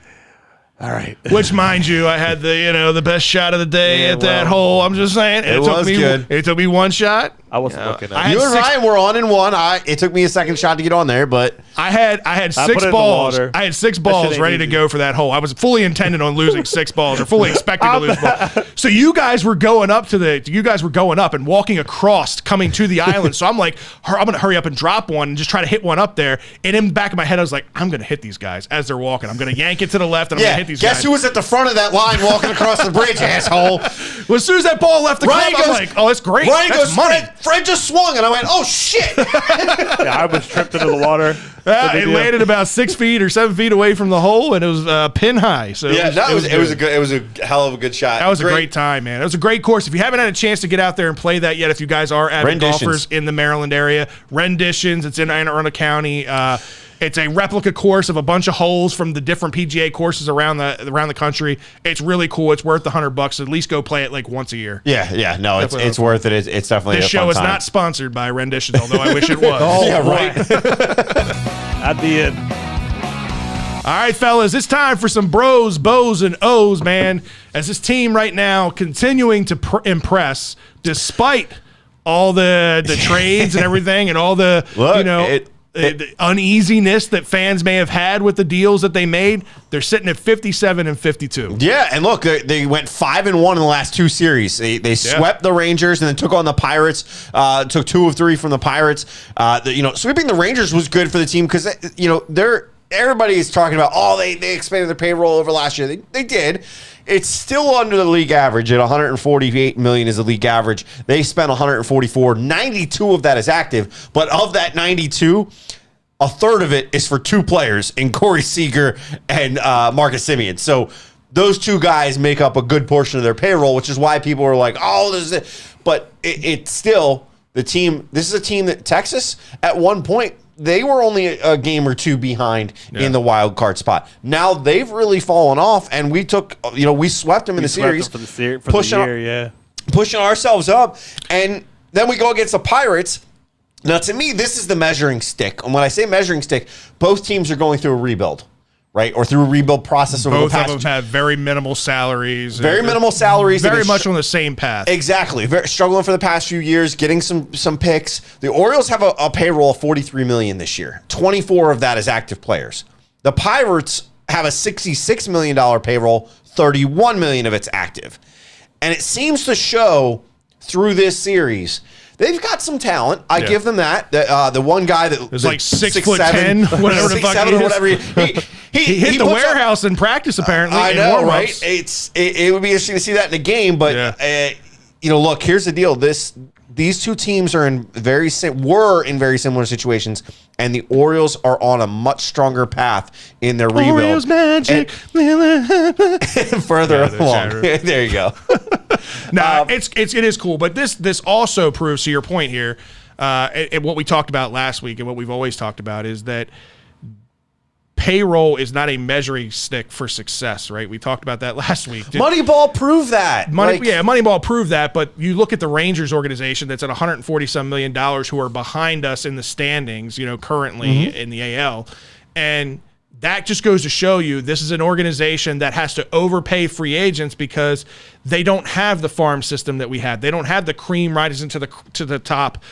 All right. Which, mind you, I had the best shot of the day at that hole. I'm just saying. It was good. It took me one shot. I wasn't looking at it. You and Ryan were on in one. It took me a second shot to get on there, but I had 6 balls. I had 6 balls ready to go for that hole. I was fully intended on losing 6 balls, or fully expecting to lose balls. So you guys were going up and walking across, coming to the island. So I'm like, I'm going to hurry up and drop one and just try to hit one up there. And in the back of my head, I was like, I'm going to hit these guys as they're walking. I'm going to yank it to the left, and I'm going to hit these guys. Guess who was at the front of that line walking across the bridge, asshole? Well, as soon as that ball left the club, I'm like, oh, that's great. Ryan that's goes, money. Fred just swung, and I went, oh, shit. I was tripped into the water. It landed about 6 feet or 7 feet away from the hole, and it was pin high. So it was a hell of a good shot. That was a great time, man. It was a great course. If you haven't had a chance to get out there and play that yet, if you guys are avid golfers in the Maryland area, Renditions, it's in Anne Arundel County. It's a replica course of a bunch of holes from the different PGA courses around the country. It's really cool. It's worth the $100. At least go play it like once a year. Yeah. No, it's worth it. It's definitely This a show fun is time. not sponsored by Renditions, although I wish it was. Yeah, right. At the end. All right, fellas, it's time for some bros, bows, and O's, man. As this team right now continuing to impress despite all the trades and everything and all the, the uneasiness that fans may have had with the deals that they made. They're sitting at 57-52. Yeah, and look, they went 5-1 in the last two series. They swept the Rangers and then took on the Pirates. Took 2 of 3 from the Pirates. Sweeping the Rangers was good for the team because everybody is talking about, they expanded their payroll over last year. They did. It's still under the league average at $148 million is the league average. They spent $144. 92 of that is active, but of that 92, a third of it is for 2 players in Corey Seager and Marcus Semien. So those 2 guys make up a good portion of their payroll, which is why people are like, this is it. But it's still the team. This is a team that Texas at one point, they were only a game or 2 behind in the wild card spot. Now they've really fallen off, and we swept them in the series for the year, pushing ourselves up, and then we go against the Pirates. Now, to me, this is the measuring stick. And when I say measuring stick, both teams are going through a rebuild, right, or through a rebuild process over Both the past. of them have very minimal salaries. Very much on the same path. Exactly. Very struggling for the past few years, getting some picks. The Orioles have a payroll of $43 million this year. 24 of that is active players. The Pirates have a $66 million payroll. $31 million of it's active. And it seems to show through this series. They've got some talent. I give them that. The one guy that is like 6'10", whatever the fuck he is. He hit the warehouse in practice, apparently. I know, right? It would be interesting to see that in a game, but look, here's the deal. These 2 teams are were in very similar situations, and the Orioles are on a much stronger path in their rebuild. Orioles magic. Further along. There you go. It is cool, but this also proves, to your point here, and what we talked about last week and what we've always talked about is that payroll is not a measuring stick for success, right? We talked about that last week. Moneyball proved that. Moneyball proved that, but you look at the Rangers organization that's at $140-some million who are behind us in the standings, currently in the AL, and that just goes to show you this is an organization that has to overpay free agents because they don't have the farm system that we have. They don't have the cream rising to the top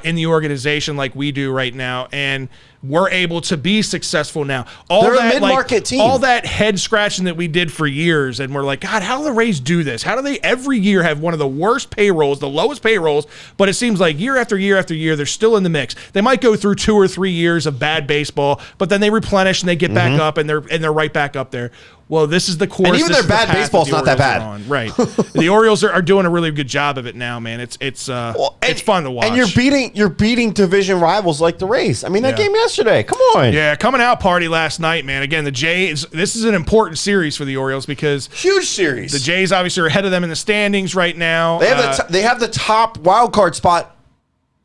in the organization like we do right now, and we're able to be successful now. They're a mid-market team. All that head scratching that we did for years, and we're like, God, how do the Rays do this? How do they every year have one of the worst payrolls, the lowest payrolls, but it seems like year after year after year, they're still in the mix. They might go through 2 or 3 years of bad baseball, but then they replenish and they get back up, and they're right back up there. Well, this is the course. And even their bad baseball's not that bad. Right. The Orioles are doing a really good job of it now, man. It's fun to watch. And you're beating division rivals like the Rays. I mean, that game yesterday. Come on. Yeah, coming out party last night, man. Again, the Jays, this is an important series for the Orioles because huge series. The Jays obviously are ahead of them in the standings right now. They have the top wild card spot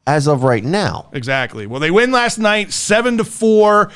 as of right now. Exactly. Well, they win last night 7-4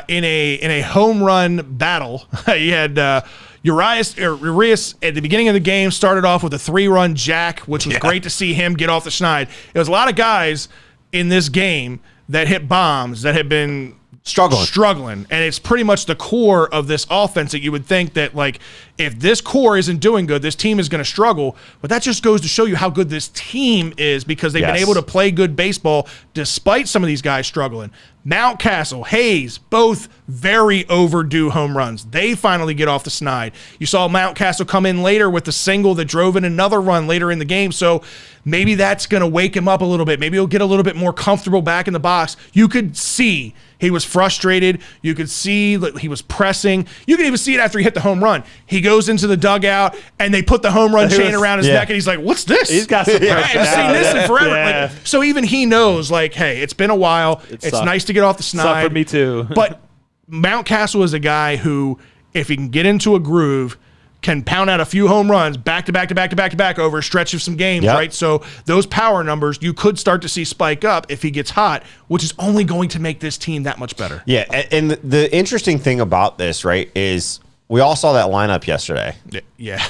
in a home run battle. You had Urias at the beginning of the game started off with a 3-run jack, which was great to see him get off the schneid. There was a lot of guys in this game that hit bombs that had been struggling, and it's pretty much the core of this offense that you would think that, like, if this core isn't doing good, this team is going to struggle. But that just goes to show you how good this team is because they've been able to play good baseball despite some of these guys struggling. Mountcastle, Hayes, both very overdue home runs. They finally get off the snide. You saw Mountcastle come in later with the single that drove in another run later in the game, so maybe that's going to wake him up a little bit. Maybe he'll get a little bit more comfortable back in the box. You could see he was frustrated. You could see that he was pressing. You could even see it after he hit the home run. He goes into the dugout, and they put the home run chain around his neck, and he's like, what's this? He's got some pressure. I haven't seen this in forever. Like, so even he knows, like, hey, it's been a while. It's nice to get off the snide. Sucked for me too. But Mountcastle is a guy who, if he can get into a groove, can pound out a few home runs back to back to back to back to back over a stretch of some games, right? So those power numbers you could start to see spike up if he gets hot, which is only going to make this team that much better. Yeah, and the interesting thing about this, right, is we all saw that lineup yesterday. Yeah,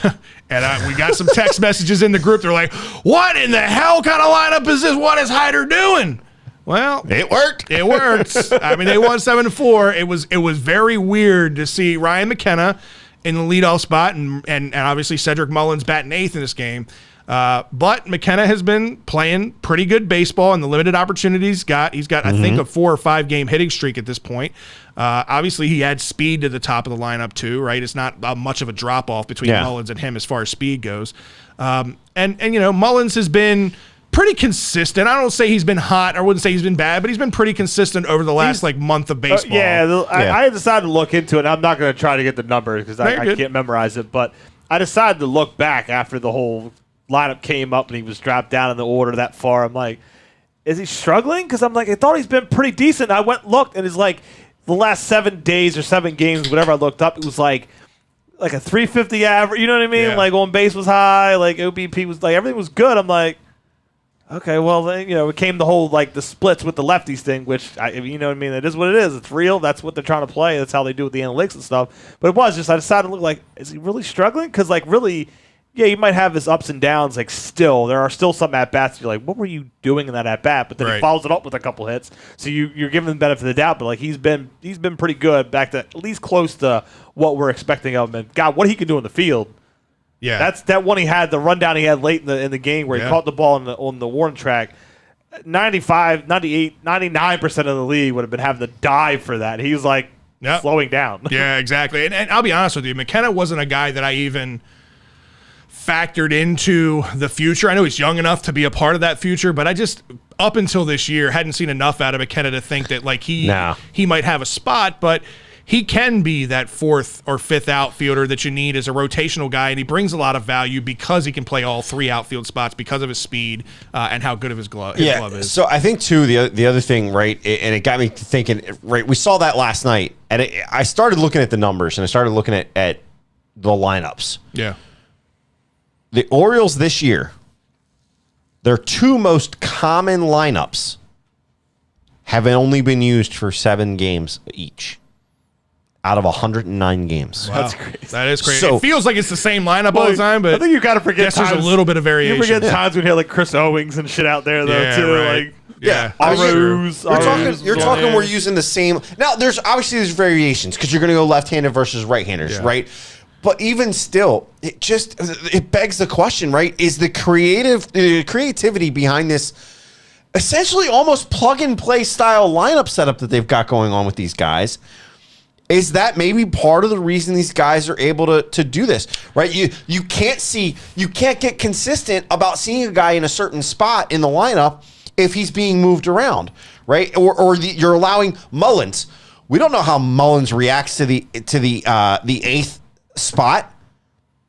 and we got some text messages in the group. They're like, "What in the hell kind of lineup is this? What is Hyder doing?" Well, it worked. It worked. I mean, they won 7-4. It was very weird to see Ryan McKenna in the leadoff spot, and obviously Cedric Mullins batting eighth in this game. But McKenna has been playing pretty good baseball in the limited opportunities he's got. He's got, I think, a 4 or 5 game hitting streak at this point. Obviously, he adds speed to the top of the lineup too, right? It's not much of a drop off between Mullins and him as far as speed goes. And you know, Mullins has been pretty consistent. I don't say he's been hot. I wouldn't say he's been bad, but he's been pretty consistent over the last month of baseball. I decided to look into it. I'm not going to try to get the numbers because I can't memorize it, but I decided to look back after the whole lineup came up and he was dropped down in the order that far. I'm like, is he struggling? Because I'm like, I thought he's been pretty decent. I went and looked, and it's like the last 7 days or 7 games, whatever I looked up, it was like a 350 average. You know what I mean? Yeah. Like on base was high, like OBP was like everything was good. I'm like, okay, well, then, you know, it came the whole, like, the splits with the lefties thing, which, you know what I mean? It is what it is. It's real. That's what they're trying to play. That's how they do with the analytics and stuff. But it was just, I decided to look like, is he really struggling? Because, like, really, yeah, you might have his ups and downs, like, still. There are still some at-bats. You're like, what were you doing in that at-bat? But then he follows it up with a couple hits. So you're giving him the benefit of the doubt. But, like, he's been pretty good, back to at least close to what we're expecting of him. And, God, what he can do in the field. Yeah, that's that one he had, the rundown he had late in the game where he caught the ball on the warning track. 95, 98, 99% of the league would have been having to dive for that. He was like slowing down. Yeah, exactly. And I'll be honest with you, McKenna wasn't a guy that I even factored into the future. I know he's young enough to be a part of that future, but I just, up until this year, hadn't seen enough out of McKenna to think that like he might have a spot, but he can be that 4th or 5th outfielder that you need as a rotational guy, and he brings a lot of value because he can play all 3 outfield spots because of his speed and how good of his glove is. So I think, too, the other thing, right, and it got me thinking, right, we saw that last night, and I started looking at the numbers, and I started looking at the lineups. Yeah. The Orioles this year, their 2 most common lineups have only been used for 7 games each out of 109 games. Wow. That's crazy. That is crazy. So, it feels like it's the same lineup all the time, but I think you got to forget there's a little bit of variation. You forget times when you had like Chris Owings and shit out there, though, too. Right. Like, You're talking we're using the same. Now, there's variations because you're going to go left-handed versus right-handers, right? But even still, it begs the question, right? Is the creativity behind this essentially almost plug-and-play style lineup setup that they've got going on with these guys? Is that maybe part of the reason these guys are able to do this, right? You can't get consistent about seeing a guy in a certain spot in the lineup if he's being moved around, right? You're allowing Mullins. We don't know how Mullins reacts to the 8th spot,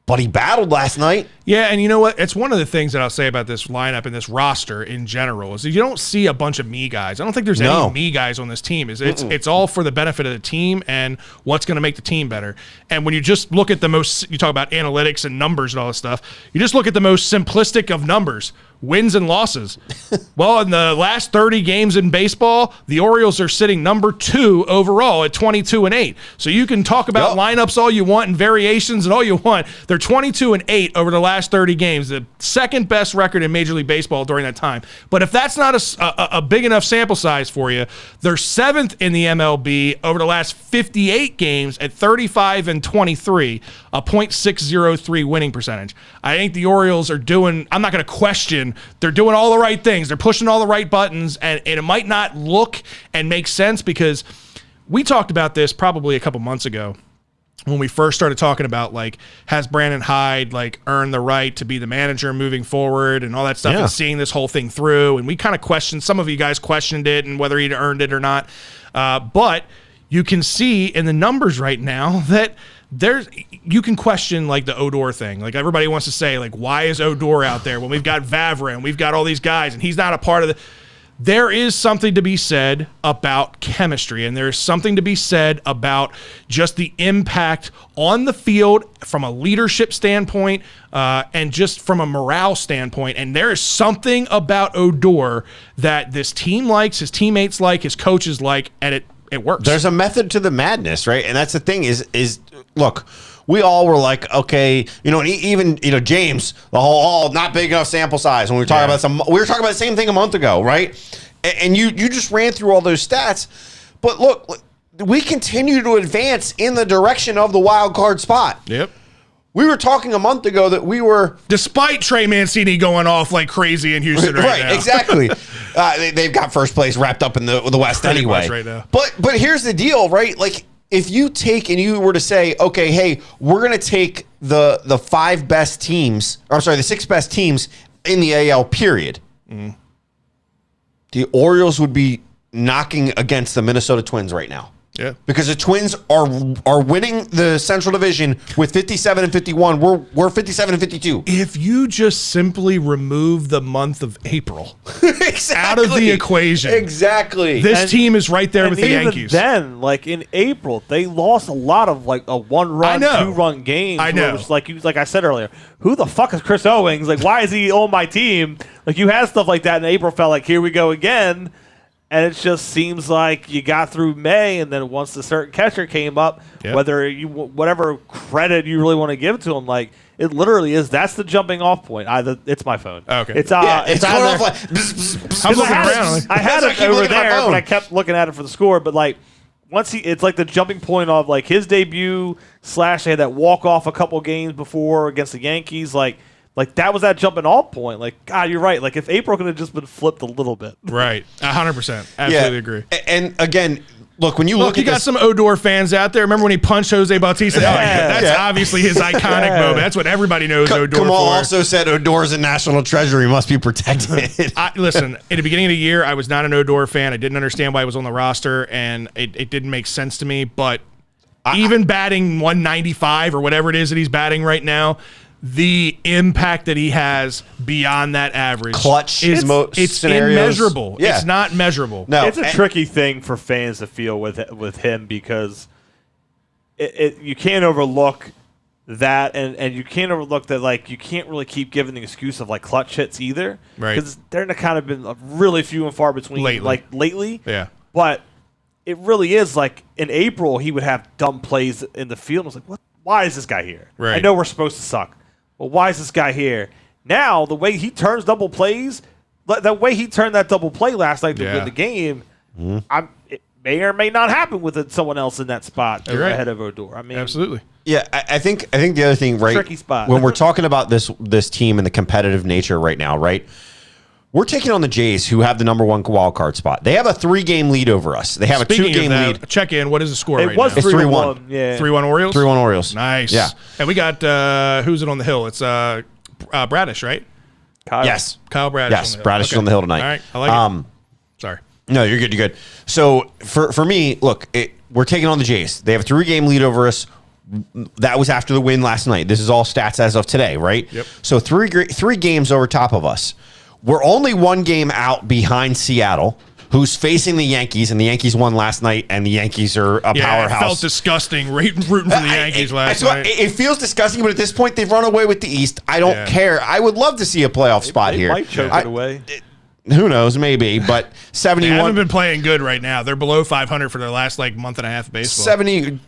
but he battled last night. Yeah, and you know what? It's one of the things that I'll say about this lineup and this roster in general is that you don't see a bunch of me guys. I don't think there's any me guys on this team. It's all for the benefit of the team and what's going to make the team better. And when you just look at you talk about analytics and numbers and all this stuff, you just look at the most simplistic of numbers, wins and losses. Well, in the last 30 games in baseball, the Orioles are sitting number 2 overall at 22-8. So you can talk about lineups all you want and variations and all you want. They're 22-8 over the last 30 games, the 2nd best record in Major League Baseball during that time. But if that's not a big enough sample size for you, they're 7th in the MLB over the last 58 games at 35-23, a .603 winning percentage. I think the Orioles are doing, I'm not going to question, they're doing all the right things. They're pushing all the right buttons, and it might not look and make sense because we talked about this probably a couple months ago when we first started talking about, like, has Brandon Hyde, like, earned the right to be the manager moving forward and all that stuff and seeing this whole thing through. And we kind of questioned, some of you guys questioned it and whether he'd earned it or not. But you can see in the numbers right now that you can question, like, the Odor thing. Like, everybody wants to say, like, why is Odor out there when we've got Vavra and we've got all these guys and he's not a part of the... there is something to be said about chemistry, and there's something to be said about just the impact on the field from a leadership standpoint and just from a morale standpoint. And there is something about Odor that this team likes, his teammates like, his coaches like, and it works. There's a method to the madness, right? And that's the thing is look, we all were like, okay, and even James, the whole not big enough sample size when we were talking about we were talking about the same thing a month ago, right? And you just ran through all those stats, but look, we continue to advance in the direction of the wild card spot. Yep. We were talking a month ago that we were, despite Trey Mancini going off like crazy in Houston right now. Exactly. They've got first place wrapped up in the West Pretty anyway. much right now. But here's the deal, right? Like, if you take and you were to say, okay, hey, we're going to take the 5 best teams, or I'm sorry, the 6 best teams in the AL period, the Orioles would be knocking against the Minnesota Twins right now. Yeah. Because the Twins are winning the Central Division with 57 and 51. We're 57 and 52. If you just simply remove the month of April Exactly. out of the equation, Exactly. this team is right there with the even Yankees. Then, like in April, they lost a lot of like a 1-run, 2-run games. I know. It was like I said earlier, who the fuck is Chris Owings? Like, why is he on my team? Like, you had stuff like that in April. Felt like here we go again. And it just seems like you got through May, and then once the certain catcher came up, whatever credit you really want to give to him, like it literally is. That's the jumping off point. It's my phone. Oh, okay. It's going off like. I'm looking around. I had it over there, but I kept looking at it for the score. But like it's like the jumping point of like his debut / they had that walk off a couple games before against the Yankees, Like, that was that jumping off point. Like, God, you're right. Like, if April could have just been flipped a little bit. Right. 100%. Absolutely agree. And again, look, when you look you at got some Odor fans out there. Remember when he punched Jose Bautista? That's obviously his iconic moment. That's what everybody knows Odor Kamal for. also said Odor's a national treasure. He must be protected. Listen, at the beginning of the year, I was not an Odor fan. I didn't understand why he was on the roster, and it didn't make sense to me. But even batting 195 or whatever it is that he's batting right now, the impact that he has beyond that average clutch is it's immeasurable. Yeah. It's not measurable. No, it's a tricky thing for fans to feel with him because you can't overlook that, and you can't overlook that. Like, you can't really keep giving the excuse of like clutch hits either, right? Because they're kind of been really few and far between lately. Yeah, but it really is like in April he would have dumb plays in the field. I was like, what? Why is this guy here? Right. I know we're supposed to suck. Well, why is this guy here? Now, the way he turns double plays, the way he turned that double play last night to win the game, it may or may not happen with someone else in that spot ahead of Odor. I mean, absolutely. Yeah, I think the other thing, right? Tricky spot. When we're talking about this team and the competitive nature right now, right? We're taking on the Jays, who have the number 1 wild card spot. They have a 3-game lead over us. They have a 2-game lead. Check in. What is the score right it was now? It's 3-1. Yeah, 3-1 Orioles. 3-1 Orioles. Nice. Yeah. And we got who's it on the hill? It's Bradish, right? Kyle. Yes. Kyle Bradish. Yes, Bradish is on the hill tonight. All right, I like it. Sorry. No, you're good. You're good. So for me, look, we're taking on the Jays. They have a 3-game lead over us. That was after the win last night. This is all stats as of today, right? Yep. So three games over top of us. We're only 1 game out behind Seattle, who's facing the Yankees, and the Yankees won last night, and the Yankees are a powerhouse. It felt disgusting rooting for the Yankees last night. It feels disgusting, but at this point, they've run away with the East. I don't care. I would love to see a playoff spot here. Might choke it away. Who knows? Maybe, but 71. They haven't been playing good right now. They're below 500 for their last month and a half of baseball. 70.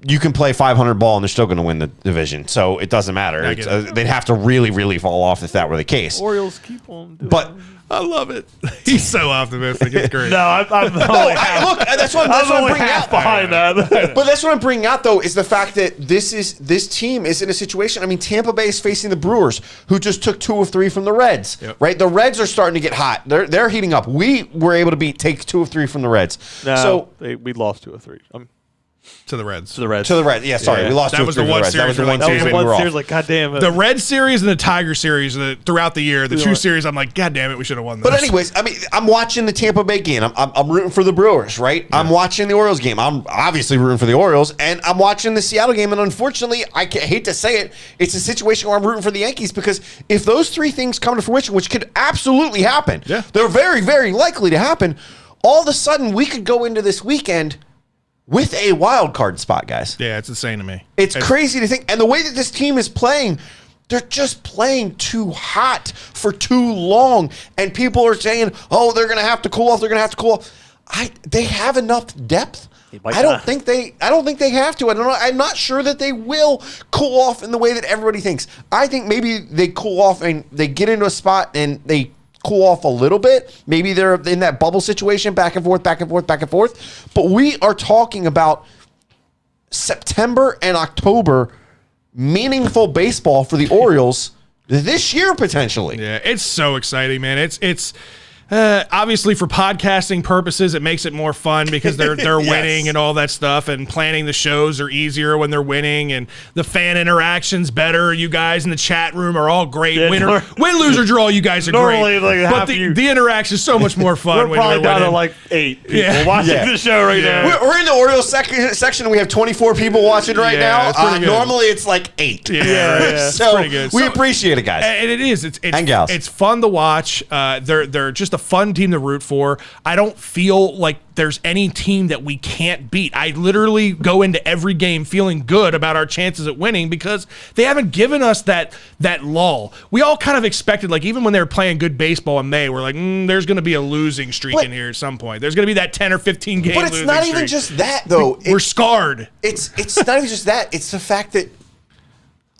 You can play 500 ball, and they're still going to win the division, so it doesn't matter. They'd have to really, really fall off if that were the case. Orioles keep on doing But I love it. He's so optimistic. It's great. no, I'm only half, look, that's what I'm bringing out. behind that. But that's what I'm bringing out, though, is the fact that this team is in a situation. I mean, Tampa Bay is facing the Brewers, who just took 2 of 3 from the Reds. Yep. Right, the Reds are starting to get hot. They're heating up. We were able to take 2 of 3 from the Reds. No, we lost 2 of 3. To the Reds. To the Reds. To the Reds. Yeah, sorry. Yeah. We lost That was the 2-3 one to Reds. That was the series one we series went we to. were Series, off. like, God damn it. The Red series and the Tiger series throughout the year, the two series, I'm like, God damn it, we should have won those. But anyways, I mean, I'm watching the Tampa Bay game. I'm rooting for the Brewers, right? Yeah. I'm watching the Orioles game. I'm obviously rooting for the Orioles, and I'm watching the Seattle game. And unfortunately, hate to say it, it's a situation where I'm rooting for the Yankees because if those three things come to fruition, which could absolutely happen, they're very, very likely to happen. All of a sudden, we could go into this weekend with a wild card spot, guys. Yeah, it's insane to me. It's crazy to think. And the way that this team is playing, they're just playing too hot for too long. And people are saying, oh, they're going to have to cool off. They're going to have to cool off. They have enough depth. I don't think they have to. I don't know. I'm not sure that they will cool off in the way that everybody thinks. I think maybe they cool off and they get into a spot and they cool off a little bit. Maybe they're in that bubble situation, back and forth, back and forth, back and forth. But we are talking about September and October meaningful baseball for the Orioles this year potentially. Yeah, it's so exciting, man. It's obviously for podcasting purposes, it makes it more fun because they're Yes. winning and all that stuff, and planning the shows are easier when they're winning, and the fan interaction's better. You guys in the chat room are all great. Yeah, Win, lose, or draw, you guys are normally, great. like, but half you- the interaction is so much more fun. We're probably down to like 8 people watching the show right now. We're in the Orioles section and we have 24 people watching right Yeah, now. it's pretty good. Normally it's like 8. Yeah, So it's pretty good. we So- appreciate it, guys. And it is. It's And gals. It's fun to watch. They're just a fun team to root for. I don't feel like there's any team that we can't beat. I literally go into every game feeling good about our chances at winning because they haven't given us that lull. We all kind of expected, like even when they were playing good baseball in May, we're like, there's going to be a losing streak in here at some point. There's going to be that 10 or 15 game. But it's not even streak. just that though. We're scarred. It's not even just that. It's the fact that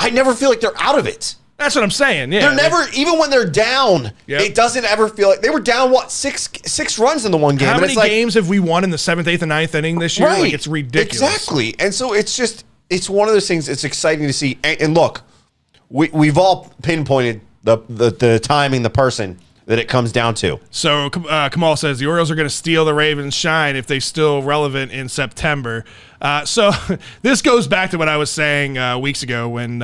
I never feel like they're out of it. That's what I'm saying. Yeah, They're never, even when they're down, Yep. it doesn't ever feel like they were down. What six runs in the one game? How And many it's like, games have we won in the 7th, 8th, and 9th inning this year? Right. Like it's ridiculous. Exactly. And so it's one of those things. It's exciting to see. And look, we've all pinpointed the timing, the person that it comes down to. So Kamal says the Orioles are going to steal the Ravens' shine if they still relevant in September. So this goes back to what I was saying weeks ago when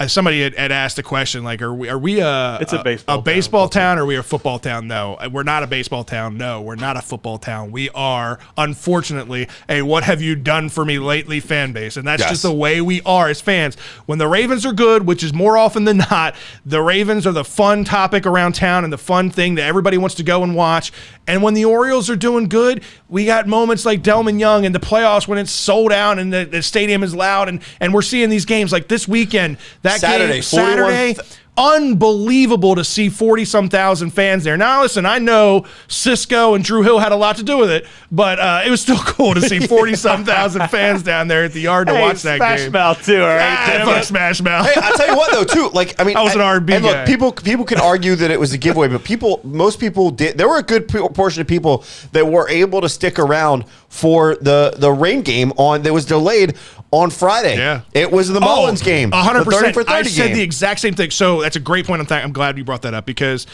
somebody had asked a question like, are we It's a baseball town or are we a football town? No, we're not a baseball town. No, we're not a football town. We are, unfortunately, a what have you done for me lately fan base. And that's just the way we are as fans. When the Ravens are good, which is more often than not, the Ravens are the fun topic around town and the fun thing that everybody wants to go and watch. And when the Orioles are doing good, we got moments like Delman Young in the playoffs when it's sold out and the stadium is loud. And we're seeing these games like this weekend. That Saturday, game, Saturday, unbelievable to see 40-some thousand fans there. Now, listen, I know Cisco and Drew Hill had a lot to do with it, but it was still cool to see 40-some thousand fans down there at the yard to watch that Smash game. Mouth too, all right? Fuck Smash Mouth. Hey, I'll tell you what though, too. Like, I mean, I was an R&B and guy. look, people could argue that it was a giveaway, but most people did. There were a good portion of people that were able to stick around for the rain game that was delayed on Friday. Yeah, it was the Mullins game, 100%. the 30 for 30 I said game. the exact same thing. So that's a great point. I'm glad you brought that up because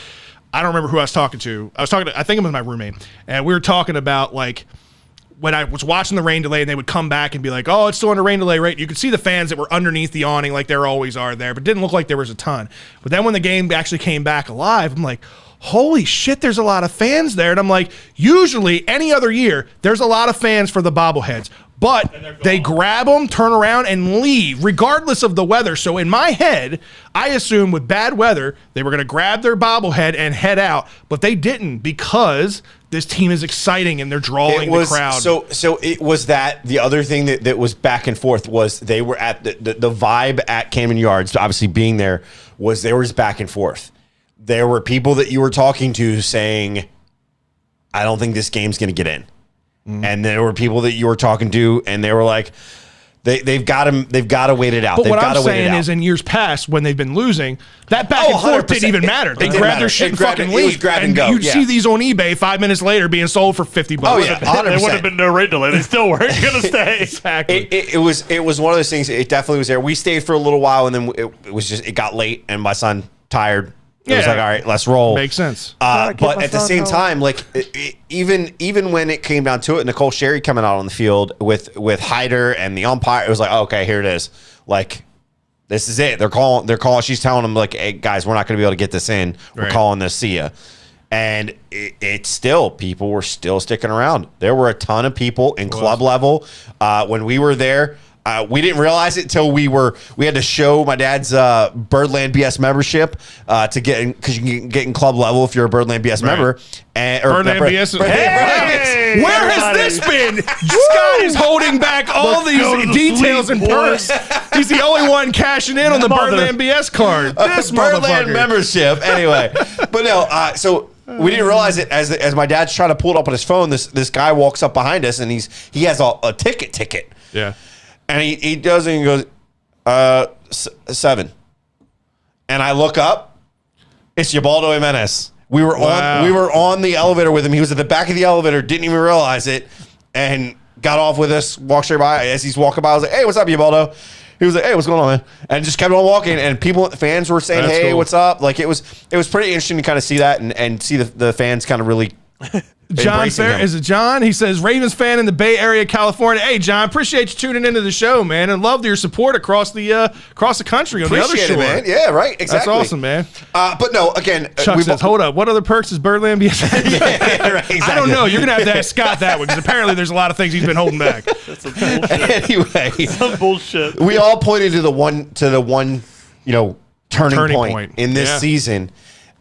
I don't remember who I was talking to. I think it was my roommate, and we were talking about like when I was watching the rain delay and they would come back and be like, oh, it's still under rain delay, right? You could see the fans that were underneath the awning like there always are there, but it didn't look like there was a ton. But then when the game actually came back alive, I'm like, holy shit, there's a lot of fans there. And I'm like, usually any other year, there's a lot of fans for the bobbleheads. But they grab them, turn around, and leave, regardless of the weather. So in my head, I assumed with bad weather, they were going to grab their bobblehead and head out. But they didn't because this team is exciting and they're drawing the crowd. So it was that. The other thing that was back and forth was they were at the vibe at Camden Yards, obviously being there, was there was back and forth. There were people that you were talking to saying, I don't think this game's going to get in. And there were people that you were talking to, and they were like, they've got to wait it out. But They've what got I'm to wait it saying out. is in years past, when they've been losing, that back and forth 100%. didn't even matter. They It didn't grabbed matter. their shit It and grabbed fucking it. It was leave. grab and go, you'd yeah. see these on eBay 5 minutes later being sold for $50. Oh, yeah, 100%. There would have been no rain delay. They still weren't going to stay. Exactly. It was one of those things. It definitely was there. We stayed for a little while, and then it got late, and my son, tired, It was like, all right, let's roll. Makes sense. But at the same time, like even when it came down to it, Nicole Sherry coming out on the field with Hyder and the umpire, it was like, oh, okay, here it is. Like, this is it. They're calling. She's telling them like, hey guys, we're not going to be able to get this in. We're calling this. See ya. And it's still, people were still sticking around. There were a ton of people in club level when we were there. We didn't realize it until we had to show my dad's Birdland BS membership to get in, because you can get in club level if you're a Birdland BS member. Birdland BS. Hey, where has this been? Scott is holding back all these details and perks. He's the only one cashing in on the Birdland BS card. This Birdland membership. Anyway, but no. So we didn't realize it as my dad's trying to pull it up on his phone. This guy walks up behind us and he has a ticket. Yeah. And he does it and he goes, 7. And I look up, it's Ubaldo Jimenez. We were on the elevator with him. He was at the back of the elevator, didn't even realize it, and got off with us, walked straight by. As he's walking by, I was like, hey, what's up, Ubaldo? He was like, hey, what's going on, man? And just kept on walking, and fans were saying, That's hey, cool. What's up? Like, it was pretty interesting to kind of see that and see the fans kind of really John Fair, is it John? He says, Ravens fan in the Bay Area, California. Hey, John, appreciate you tuning into the show, man, and love your support across the country on the other shore. Man. Yeah, right. Exactly. That's awesome, man. But no, again, Chuck says, hold up. What other perks is Birdland BS? Yeah, right, exactly. I don't know. You're gonna have to ask Scott that one because apparently there's a lot of things he's been holding back. That's some bullshit. Anyway, Some bullshit. we all pointed to the one, turning point in this season.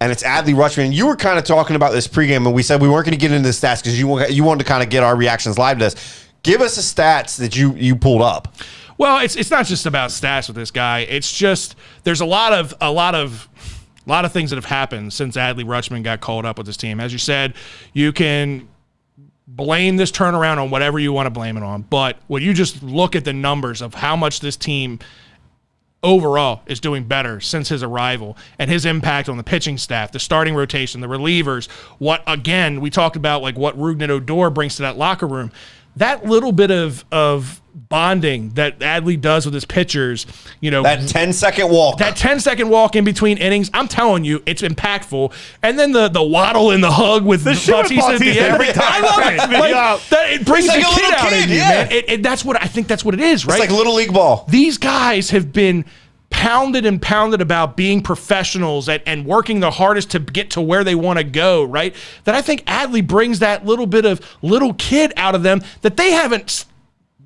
And it's Adley Rutschman. You were kind of talking about this pregame, and we said we weren't going to get into the stats because you wanted to kind of get our reactions live to this. Give us the stats that you pulled up. Well, it's not just about stats with this guy. It's just there's a lot of things that have happened since Adley Rutschman got called up with this team. As you said, you can blame this turnaround on whatever you want to blame it on, but when you just look at the numbers of how much this team overall is doing better since his arrival and his impact on the pitching staff, the starting rotation, the relievers, what, again, we talked about like what Rugnet Odor brings to that locker room. That little bit of bonding that Adley does with his pitchers, that 10-second walk. That 10-second walk in between innings, I'm telling you, it's impactful. And then the waddle and the hug with Bautista at the end. I love it. It brings the kid out in you, man. That's what I think. That's what it is, right? It's like Little League ball. These guys have been pounded and pounded about being professionals and working the hardest to get to where they want to go, right? That I think Adley brings that little bit of little kid out of them that they haven't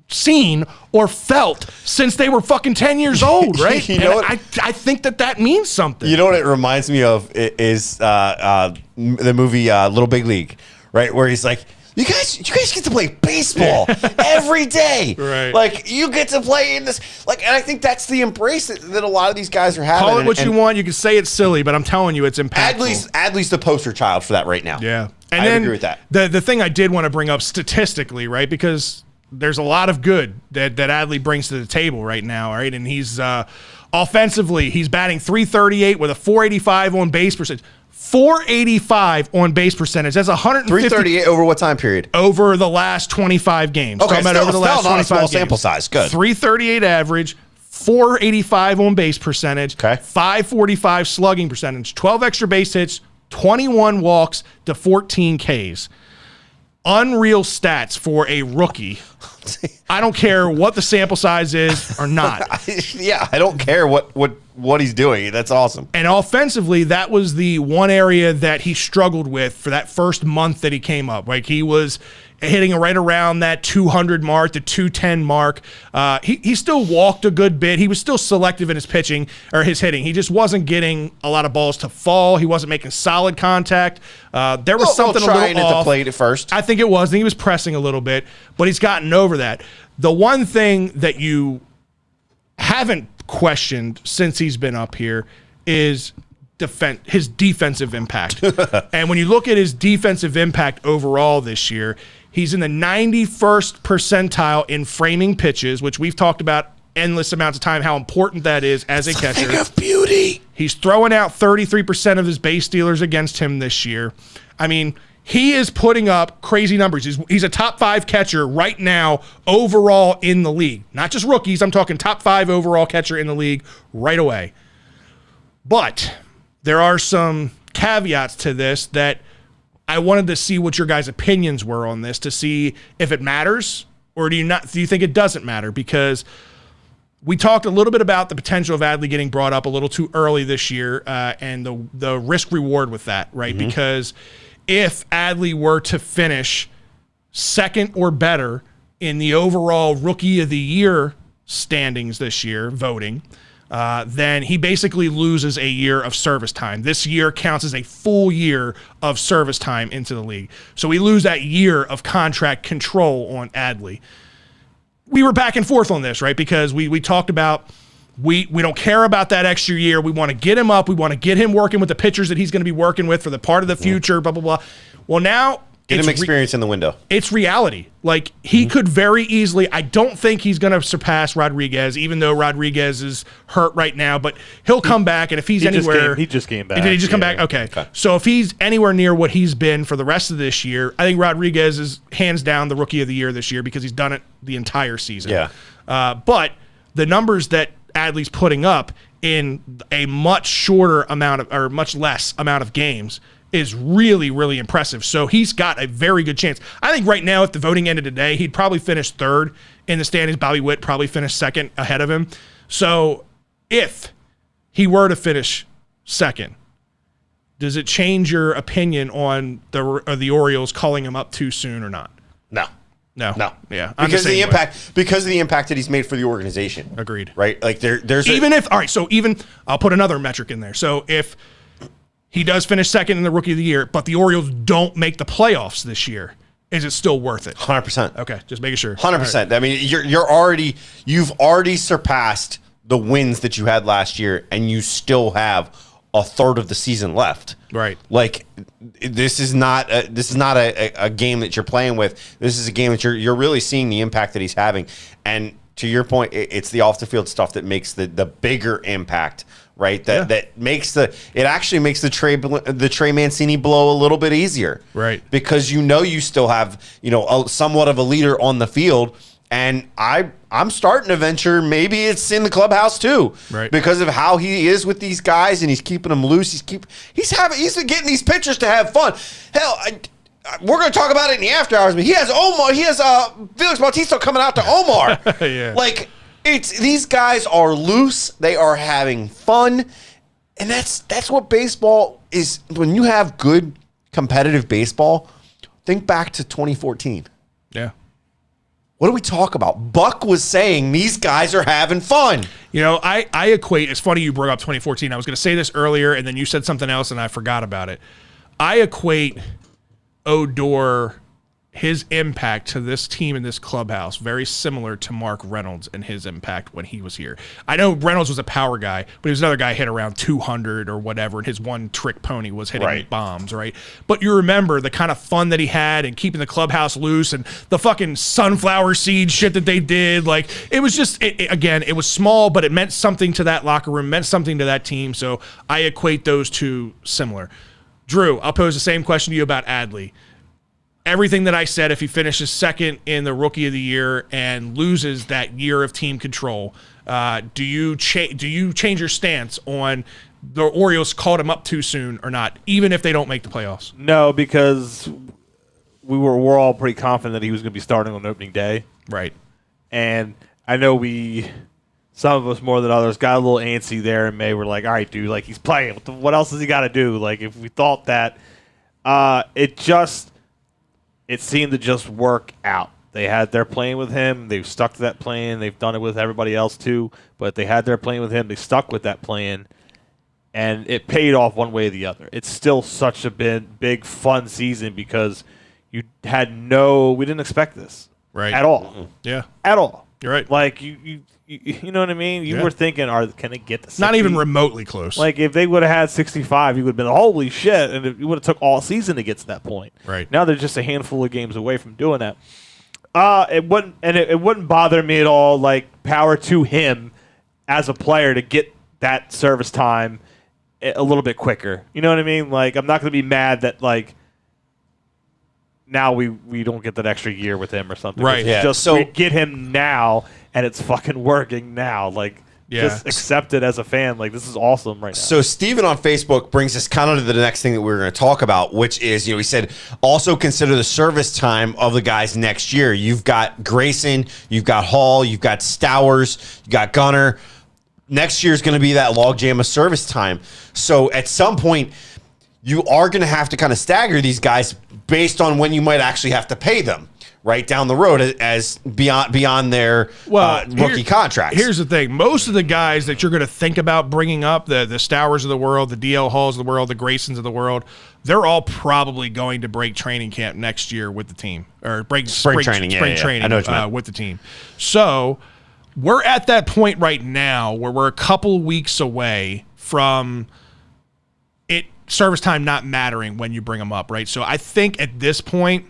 seen or felt since they were fucking 10 years old, right? I think that means something. You know what it reminds me of is the movie Little Big League, right? Where he's like, You guys get to play baseball every day. Right. Like, you get to play in this. Like, and I think that's the embrace that a lot of these guys are having. Call it what you want. You can say it's silly, but I'm telling you, it's impactful. Adley's the poster child for that right now. Yeah. And I then agree with that. The thing I did want to bring up statistically, right, because there's a lot of good that Adley brings to the table right now, right? And he's offensively, he's batting .338 with a .485 on base percentage. .485 on base percentage. That's 150. .338 over what time period? Over the last 25 games. Okay, still, over the last 25 not a small games. sample size. Good. .338 average, .485 on base percentage, okay. .545 slugging percentage, 12 extra base hits, 21 walks to 14 Ks. Unreal stats for a rookie. I don't care what the sample size is or not. Yeah, I don't care what he's doing. That's awesome. And offensively, that was the one area that he struggled with for that first month that he came up. Like, he was hitting right around that 200 mark, the 210 mark. He still walked a good bit. He was still selective in his pitching or his hitting. He just wasn't getting a lot of balls to fall. He wasn't making solid contact. There was something a little trying off. At the plate at first. I think it was. And he was pressing a little bit, but he's gotten over that. The one thing that you haven't questioned since he's been up here is his defensive impact. And when you look at his defensive impact overall this year, he's in the 91st percentile in framing pitches, which we've talked about endless amounts of time, how important that is as a catcher. Thing of beauty. He's throwing out 33% of his base stealers against him this year. I mean, he is putting up crazy numbers. He's a top 5 catcher right now overall in the league. Not just rookies. I'm talking top 5 overall catcher in the league right away. But there are some caveats to this that I wanted to see what your guys' opinions were on this to see if it matters or do you think it doesn't matter? Because we talked a little bit about the potential of Adley getting brought up a little too early this year and the risk reward with that, right? Mm-hmm. Because if Adley were to finish second or better in the overall Rookie of the Year standings this year, voting, then he basically loses a year of service time. This year counts as a full year of service time into the league. So we lose that year of contract control on Adley. We were back and forth on this, right? Because we talked about we don't care about that extra year. We want to get him up. We want to get him working with the pitchers that he's going to be working with for the part of the future, blah, blah, blah. Well, now get him experience in the window. It's reality. Like, he could very easily, I don't think he's going to surpass Rodriguez, even though Rodriguez is hurt right now, but he'll come back, and if he's anywhere... He just came back. Did he just come back? Okay. So if he's anywhere near what he's been for the rest of this year, I think Rodriguez is hands down the Rookie of the Year this year because he's done it the entire season. Yeah. But the numbers that Adley's putting up in a much shorter amount of, or much less amount of games is really, really impressive. So he's got a very good chance. I think right now, if the voting ended today, he'd probably finish third in the standings. Bobby Witt probably finished second ahead of him. So if he were to finish second, does it change your opinion on the Orioles calling him up too soon or not? No. Yeah. Because of the impact that he's made for the organization. Agreed. Right? Like there's I'll put another metric in there. So if he does finish second in the Rookie of the Year, but the Orioles don't make the playoffs this year, is it still worth it? 100%. Okay, just making sure. 100%. Right. I mean, you've already surpassed the wins that you had last year, and you still have a third of the season left. Right. Like, this is not a game that you're playing with. This is a game that you're really seeing the impact that he's having. And to your point, it's the off the field stuff that makes the bigger impact. Right, that actually makes the Trey Mancini blow a little bit easier. Right, because you still have somewhat of a leader on the field, and I'm starting to venture maybe it's in the clubhouse too. Right, because of how he is with these guys, and he's keeping them loose. He's been getting these pitchers to have fun. Hell, we're going to talk about it in the after hours, but he has Omar. He has Felix Bautista coming out to Omar. Yeah, like. These guys are loose. They are having fun, and that's what baseball is. When you have good competitive baseball, think back to 2014. Yeah. What do we talk about? Buck was saying these guys are having fun. I equate. It's funny you brought up 2014. I was going to say this earlier, and then you said something else, and I forgot about it. I equate Odor, his impact to this team in this clubhouse, very similar to Mark Reynolds and his impact when he was here. I know Reynolds was a power guy, but he was another guy hit around 200 or whatever, and his one trick pony was hitting bombs, right? But you remember the kind of fun that he had and keeping the clubhouse loose and the fucking sunflower seed shit that they did. Like, it was just, again, it was small, but it meant something to that locker room, meant something to that team. So I equate those two similar. Drew, I'll pose the same question to you about Adley. Everything that I said, if he finishes second in the Rookie of the Year and loses that year of team control, do you change your stance on the Orioles called him up too soon or not, even if they don't make the playoffs? No, because we're all pretty confident that he was going to be starting on opening day. Right. And I know some of us more than others, got a little antsy there in May. We're like, all right, dude, like, he's playing. What else has he got to do? Like, if we thought that, it seemed to just work out. They're playing with him. They've stuck to that plan. They've done it with everybody else too. But they had their plan with him. They stuck with that plan, and it paid off one way or the other. It's still such a big fun season because we didn't expect this at all. Mm-hmm. Yeah, at all. You're right. Like you know what I mean? You were thinking, can it get to 60? Not even remotely close. Like, if they would have had 65, you would have been, holy shit, and you would have took all season to get to that point. Right. Now they're just a handful of games away from doing that. It wouldn't bother me at all, like, power to him as a player to get that service time a little bit quicker. You know what I mean? Like, I'm not going to be mad that, like, now we don't get that extra year with him or something. Right. It's just we get him now, and it's fucking working now. Like, just accept it as a fan. Like, this is awesome right now. So Steven on Facebook brings us kind of to the next thing that we're going to talk about, which is, he said, also consider the service time of the guys next year. You've got Grayson, you've got Hall, you've got Stowers, you got Gunnar. Next year is going to be that logjam of service time. So at some point, you are going to have to kind of stagger these guys based on when you might actually have to pay them right down the road as beyond their rookie contracts. Here's the thing. Most of the guys that you're going to think about bringing up, the Stowers of the world, the DL Halls of the world, the Graysons of the world, they're all probably going to break training camp next year with the team, or break spring training I know what you meant. with the team. So we're at that point right now where we're a couple weeks away from it service time not mattering when you bring them up, right? So I think at this point,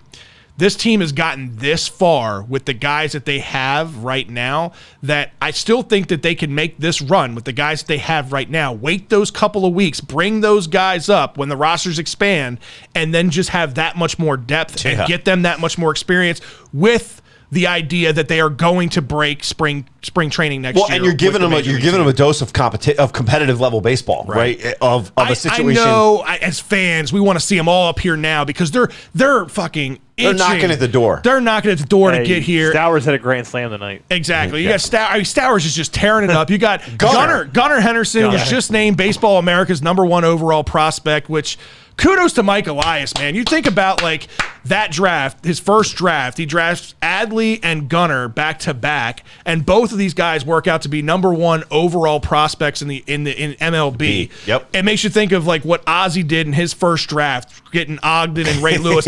this team has gotten this far with the guys that they have right now that I still think that they can make this run with the guys that they have right now. Wait those couple of weeks, bring those guys up when the rosters expand, and then just have that much more depth and get them that much more experience with the idea that they are going to break spring training next year. Well, and you're giving them a dose of competitive level baseball, right? Of a situation. I know, as fans, we want to see them all up here now because they're fucking itching. They're knocking at the door. They're knocking at the door to get here. Stowers had a grand slam tonight. Exactly. You got Stowers is just tearing it up. You got Gunnar Henderson was just named Baseball America's #1 overall prospect, which kudos to Mike Elias, man. You think about like that draft, his first draft, he drafts Adley and Gunnar back to back, and both of these guys work out to be #1 overall prospects in MLB. Yep. It makes you think of like what Ozzie did in his first draft, getting Ogden and Ray Lewis.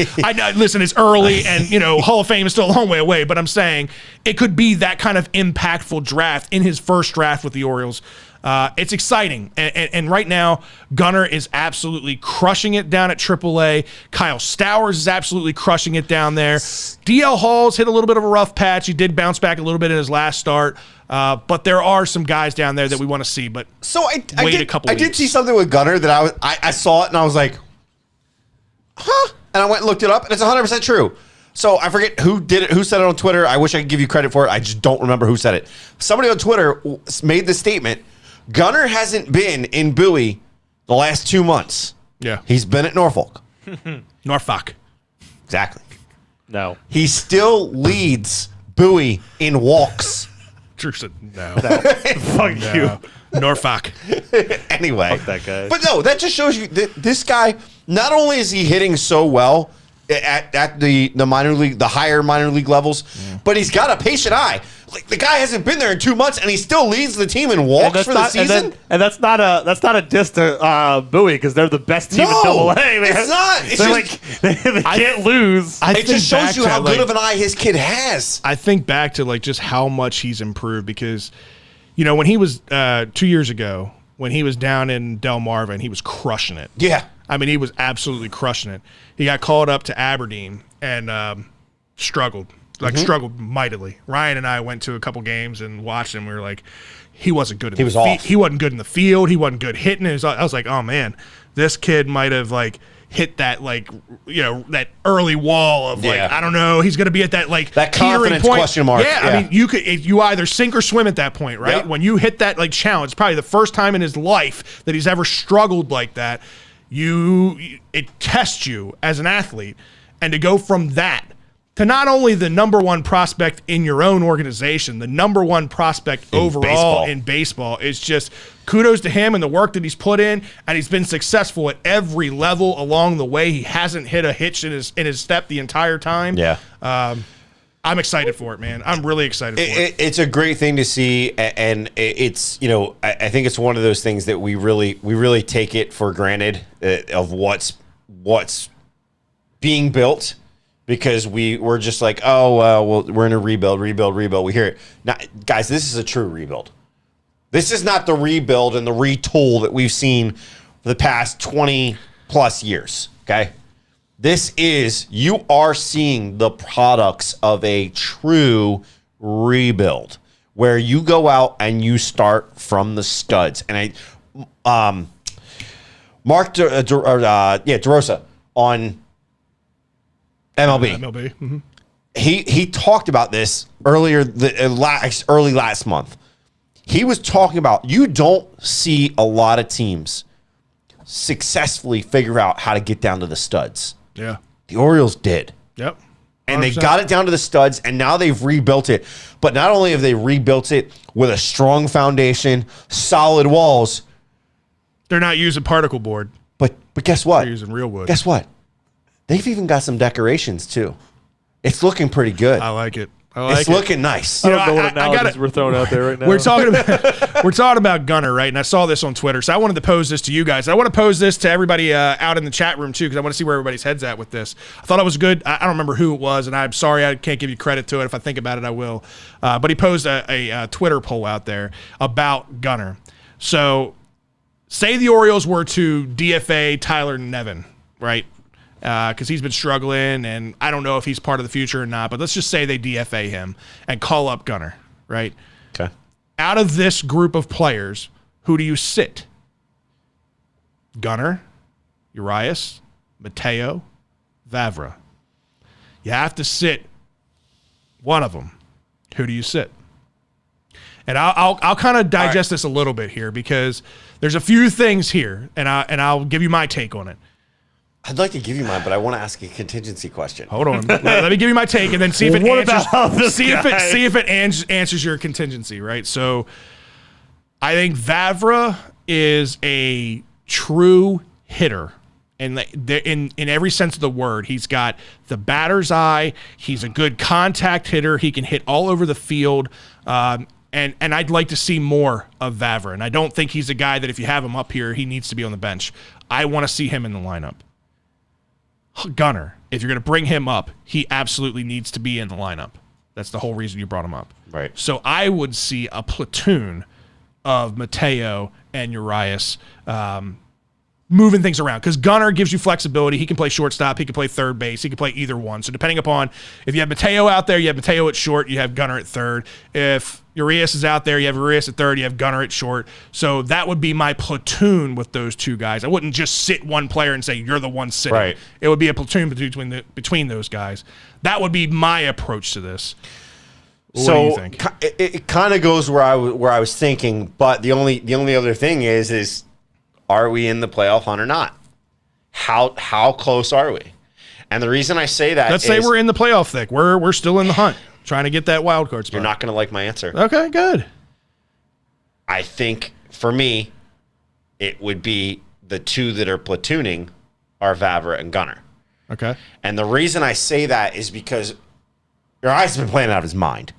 Listen, it's early, and Hall of Fame is still a long way away, but I'm saying it could be that kind of impactful draft in his first draft with the Orioles. It's exciting, and right now, Gunnar is absolutely crushing it down at AAA. Kyle Stowers is absolutely crushing it down there. DL Hall's hit a little bit of a rough patch. He did bounce back a little bit in his last start, but there are some guys down there that we want to see. But I weeks. did see something with Gunnar that I saw it and I was like, huh? And I went and looked it up, and it's 100% true. So I forget who did it, who said it on Twitter. I wish I could give you credit for it. I just don't remember who said it. Somebody on Twitter made the statement. Gunnar hasn't been in Bowie the last 2 months. Yeah. He's been at Norfolk. Norfolk. Exactly. No. He still leads Bowie in walks. Drew said no. Fuck you. Norfolk. Anyway. Fuck that guy. But no, that just shows you that this guy, not only is he hitting so well at the minor league, the higher minor league levels, but he's got a patient eye. Like, the guy hasn't been there in 2 months, and he still leads the team in walks for the season. And that's not a diss to Bowie, because they're the best team in AA. Man. It's not. It's they can't lose. It just shows you how good of an eye his kid has. I think back to like just how much he's improved because, when he was 2 years ago, when he was down in Delmarva, he was crushing it. Yeah. I mean, he was absolutely crushing it. He got called up to Aberdeen and struggled. Struggled mightily. Ryan and I went to a couple games and watched him. We were like, he wasn't good. He wasn't good in the field. He wasn't good hitting. I was like, oh man, this kid might have like hit that that early wall of I don't know. He's going to be at that that confidence point. Question mark. Yeah, I mean, you either sink or swim at that point, right? Yep. When you hit that challenge, probably the first time in his life that he's ever struggled like that. It tests you as an athlete, and to go from that to not only the #1 prospect in your own organization, the #1 prospect overall in baseball is just kudos to him and the work that he's put in, and he's been successful at every level along the way. He hasn't hit a hitch in his step the entire time. Yeah. I'm excited for it, man. I'm really excited for it. It's a great thing to see, and it's I think it's one of those things that we really take it for granted of what's being built, because we're just like, well, we're in a rebuild. We hear it. Now, guys, this is a true rebuild. This is not the rebuild and the retool that we've seen for the past 20 plus years. Okay. You are seeing the products of a true rebuild where you go out and you start from the studs. And Mark DeRosa on MLB. Mm-hmm. He talked about this early last month. He was talking about you don't see a lot of teams successfully figure out how to get down to the studs. Yeah. The Orioles did. Yep. 100%. And they got it down to the studs, and now they've rebuilt it. But not only have they rebuilt it with a strong foundation, solid walls, They're not using particle board. but guess what? They're using real wood. Guess what? They've even got some decorations too. It's looking pretty good. I like it. I like It's it. looking nice. I don't know what I analogies gotta- we're throwing out there right now. We're talking about Gunnar, right? And I saw this on Twitter, so I wanted to pose this to you guys. I want to pose this to everybody out in the chat room too, because I want to see where everybody's head's at with this. I thought it was good. I don't remember who it was, and I'm sorry I can't give you credit to it. If I think about it, I will. But he posed a Twitter poll out there about Gunnar. So, say the Orioles were to DFA Tyler Nevin, right? Because he's been struggling, and I don't know if he's part of the future or not, but let's just say they DFA him and call up Gunnar, right? Okay. Out of this group of players, who do you sit? Gunnar, Elias, Mateo, Vavra. You have to sit one of them. Who do you sit? And I'll kind of digest this a little bit here because there's a few things here, and I'll give you my take on it. I'd like to give you mine, but I want to ask a contingency question. Hold on. Let me give you my take and then see if it What answers. about this guy? See if it answers your contingency, right? So, I think Vavra is a true hitter, and in every sense of the word, he's got the batter's eye. He's a good contact hitter. He can hit all over the field. And I'd like to see more of Vavra. And I don't think he's a guy that if you have him up here, he needs to be on the bench. I want to see him in the lineup. Gunnar, if you're going to bring him up, he absolutely needs to be in the lineup. That's the whole reason you brought him up. Right. So I would see a platoon of Mateo and Elias moving things around because Gunnar gives you flexibility. He can play shortstop. He can play third base. He can play either one. So depending upon if you have Mateo out there, you have Mateo at short, you have Gunnar at third. If Elias is out there, you have Elias at third, you have Gunnar at short. So that would be my platoon with those two guys. I wouldn't just sit one player and say you're the one sitting. Right. It would be a platoon between those guys. That would be my approach to this. What do you think? It kind of goes where I was thinking, but the only other thing is are we in the playoff hunt or not? How close are we? And the reason I say that Let's say we're in the playoff thick. We're still in the hunt, trying to get that wild card spot. you're not going to like my answer. Okay, good. I think for me, it would be the two that are platooning are Vavra and Gunnar. Okay. And the reason I say that is because your eyes been playing out of his mind.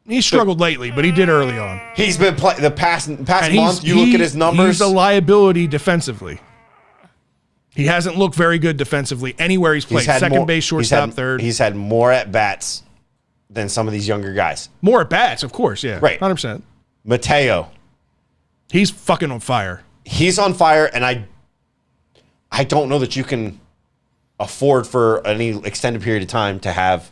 He struggled lately, but he did early on. He's been playing the past And month. You look at his numbers. He's a liability defensively. He hasn't looked very good defensively anywhere he's played. Second base, shortstop, third. He's had more at bats than some of these younger guys. More at bats, of course. Yeah, Right. 100%. Mateo, He's fucking on fire. he's on fire, and I don't know that you can afford for any extended period of time to have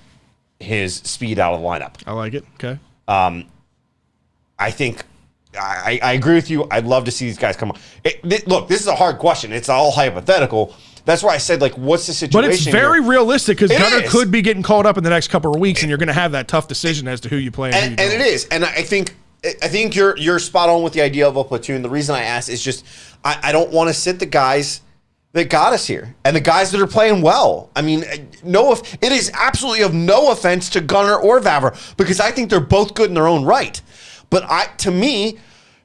his speed out of the lineup. I like it. Okay. I think I agree with you. I'd love to see these guys come on. Look, this is a hard question. It's all hypothetical. That's why I said, like, what's the situation? But it's very here? realistic because It Gunnar is. could be getting called up in the next couple of weeks, and you're going to have that tough decision as to who you play and who you And don't. it is. And I think you're spot on with the idea of a platoon. The reason I ask is just I don't want to sit the guys that got us here and the guys that are playing well. I mean, it is absolutely of no offense to Gunnar or Vavra because I think they're both good in their own right. But to me,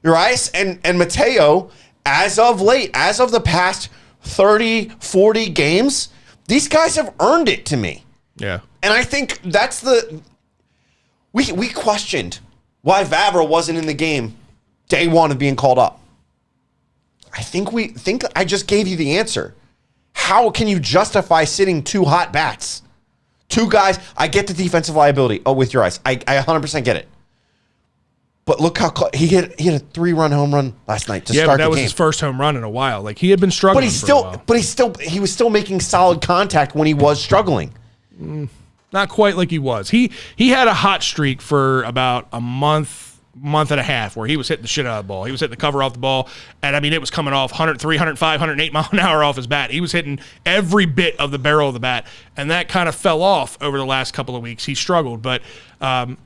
Elias and Mateo, as of late, as of the past 30, 40 games, these guys have earned it to me. Yeah. And I think that's we questioned why Vavra wasn't in the game day one of being called up. I think I just gave you the answer. How can you justify sitting two hot bats? Two guys, I get the defensive liability. Oh, with your eyes. I 100% get it. But look how he hit a 3-run home run last night to start the game. Yeah, but that was his first home run in a while. Like he had been struggling for a while. He was still making solid contact when he was struggling. Not quite like he was. He had a hot streak for about a month month and a half where he was hitting the shit out of the ball. He was hitting the cover off the ball. And, I mean, it was coming off 103, 105, 108 mile an hour off his bat. He was hitting every bit of the barrel of the bat. And that kind of fell off over the last couple of weeks. He struggled. But I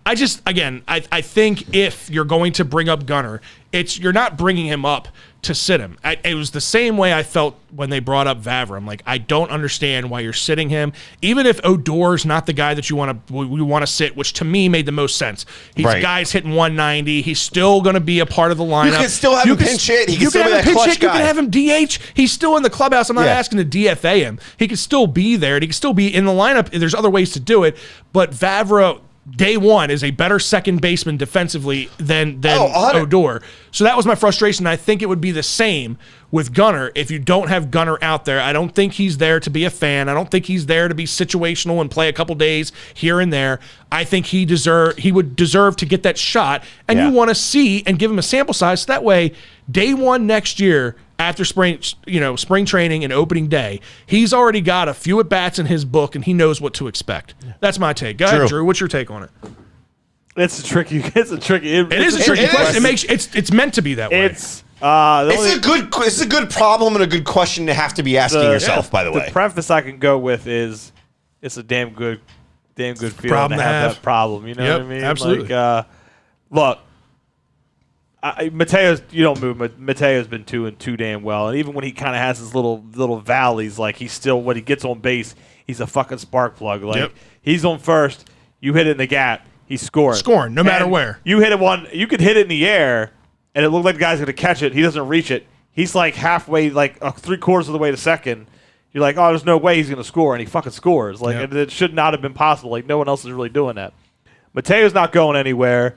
think if you're going to bring up Gunnar, you're not bringing him up to sit him. It was the same way I felt when they brought up Vavra. I'm like, I don't understand why you're sitting him. Even if Odor's not the guy that we want to sit, which to me made the most sense. He's a guy's hitting 190. He's still going to be a part of the lineup. You can still have him pinch hit. He can still be that clutch guy. You can have him DH. He's still in the clubhouse. I'm not asking to DFA him. He can still be there, and he can still be in the lineup. There's other ways to do it, but Vavra, day one, is a better second baseman defensively than Odor. So that was my frustration. I think it would be the same with Gunnar if you don't have Gunnar out there. I don't think he's there to be a fan. I don't think he's there to be situational and play a couple days here and there. I think he would deserve to get that shot, and you want to see and give him a sample size so that way day one next year after spring training and opening day, he's already got a few at-bats in his book, and he knows what to expect. That's my take. Go ahead, Drew. What's your take on it? It's a tricky question. It's meant to be that way. It's a good problem and a good question to have to be asking yourself, by the way. The preface I can go with is it's a damn good feeling to have that problem. You know what I mean? Absolutely. Like, look, Mateo's, you don't move. Mateo's been doing too damn well, and even when he kind of has his little valleys, like he's still, when he gets on base, he's a fucking spark plug. Like he's on first, you hit it in the gap, he's scoring no matter where. You hit it you could hit it in the air, and it looked like the guy's gonna catch it. He doesn't reach it. He's like halfway, like 3/4 of the way to second. You're like, oh, there's no way he's gonna score, and he fucking scores. Like and it should not have been possible. Like no one else is really doing that. Mateo's not going anywhere.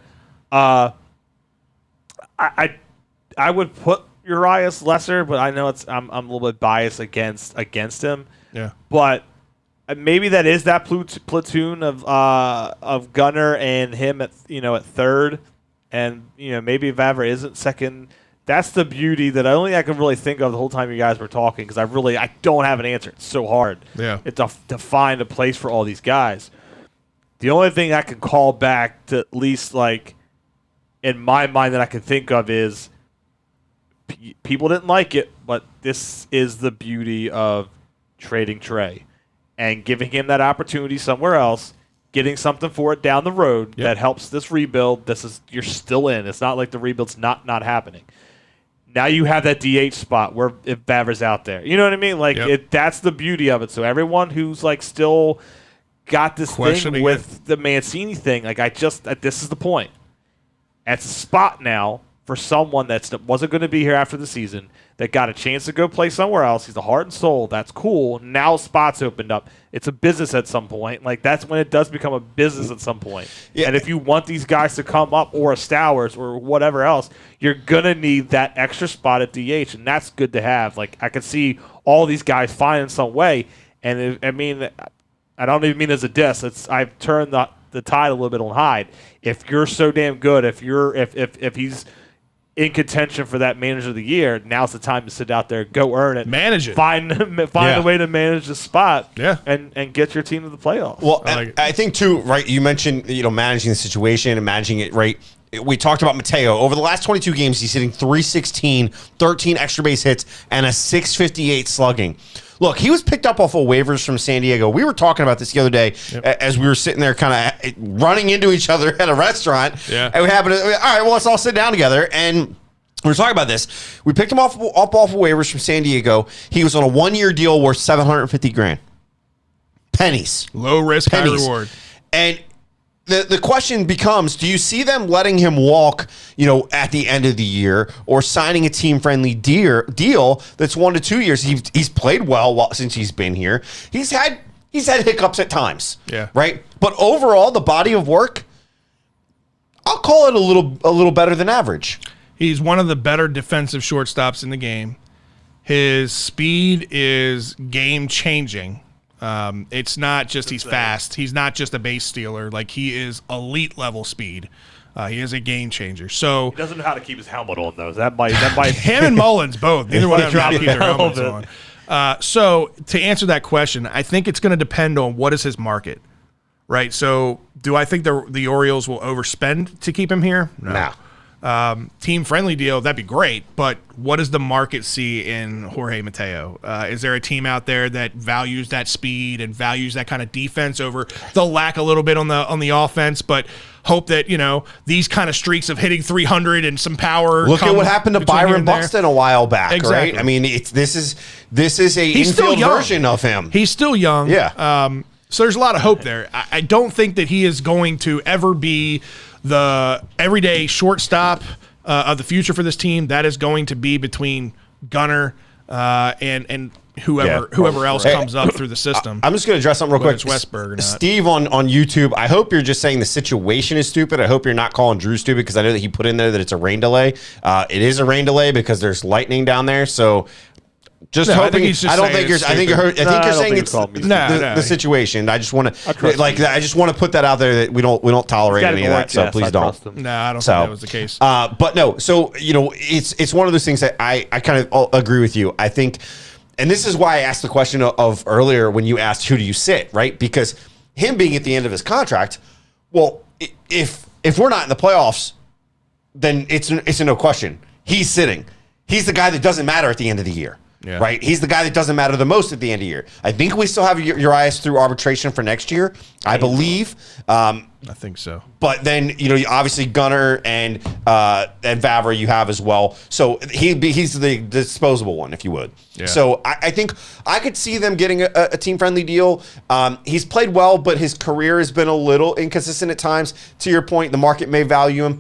I would put Urias lesser, but I know I'm a little bit biased against him. Yeah. But maybe that is that platoon of Gunnar and him at third, and maybe Vavra isn't second. That's the beauty that I can really think of the whole time you guys were talking, because I don't have an answer. It's so hard. Yeah. It's to find a place for all these guys. The only thing I can call back to at least like in my mind that I can think of is people didn't like it, but this is the beauty of trading Trey and giving him that opportunity somewhere else, getting something for it down the road that helps this rebuild. You're still in. It's not like the rebuild's not happening. Now you have that DH spot where if Vavra's out there, you know what I mean? Like that's the beauty of it. So everyone who's like still got this thing with the Mancini thing, like this is the point. It's a spot now for someone that wasn't going to be here after the season, that got a chance to go play somewhere else. He's a heart and soul. That's cool. Now spots opened up. It's a business at some point. Like that's when it does become a business at some point. Yeah. And if you want these guys to come up, or a Stowers or whatever else, you're going to need that extra spot at DH, and that's good to have. Like I could see all these guys finding some way. And I don't even mean as a diss. I've turned the tide a little bit on Hyde. If you're so damn good, if he's in contention for that manager of the year, now's the time to sit out there, go earn it, manage it, find a way to manage the spot, and get your team to the playoffs. Well, I think too, right? You mentioned managing the situation and managing it right. We talked about Mateo. Over the last 22 games, he's hitting .316, 13 extra base hits, and a .658 slugging. Look, he was picked up off of waivers from San Diego. We were talking about this the other day as we were sitting there kind of running into each other at a restaurant. Yeah. And we happened to, all right, well, let's all sit down together. And we were talking about this. We picked him up off of waivers from San Diego. He was on a 1-year deal worth $750,000. Pennies. Low risk, high reward. And the question becomes, do you see them letting him walk, at the end of the year, or signing a team-friendly deal that's 1 to 2 years? He's played well since he's been here. He's had hiccups at times. Yeah. Right? But overall, the body of work, I'll call it a little better than average. He's one of the better defensive shortstops in the game. His speed is game-changing. It's not just he's fast. He's not just a base stealer. Like, he is elite level speed. He is a game changer. So he doesn't know how to keep his helmet on, though. That might him and Mullins both. Neither one of them have to keep their helmets on. So to answer that question, I think it's going to depend on what is his market. right? So do I think the Orioles will overspend to keep him here? No. Team friendly deal, that'd be great. But what does the market see in Jorge Mateo? Is there a team out there that values that speed and values that kind of defense over? They'll lack a little bit on the offense, but hope that these kind of streaks of hitting 300 and some power. Look at what happened to Byron Buxton a while back, exactly. right? I mean, this is a infield version of him. He's still young. Yeah. So there's a lot of hope there. I don't think that he is going to ever be the everyday shortstop of the future for this team. That is going to be between Gunnar and whoever else comes up through the system. I'm just going to address something real quick. It's Westberg or not. Steve on YouTube, I hope you're just saying the situation is stupid. I hope you're not calling Drew stupid, because I know that he put in there that it's a rain delay. It is a rain delay because there's lightning down there. So just hoping. I think you're saying it's the situation. I just want to put that out there that we don't tolerate any of that. So please don't. No, I don't think that was the case. But no. So it's one of those things that I kind of agree with you. I think. And this is why I asked the question of earlier when you asked who do you sit, right? Because him being at the end of his contract, well, if we're not in the playoffs, then it's a no question. He's sitting. He's the guy that doesn't matter at the end of the year, right? He's the guy that doesn't matter the most at the end of the year. I think we still have Urias through arbitration for next year, I believe. I think so. But then obviously Gunnar and Vavra you have as well. So he's the disposable one, if you would. Yeah. So I think I could see them getting a team friendly deal. He's played well, but his career has been a little inconsistent at times. To your point, the market may value him.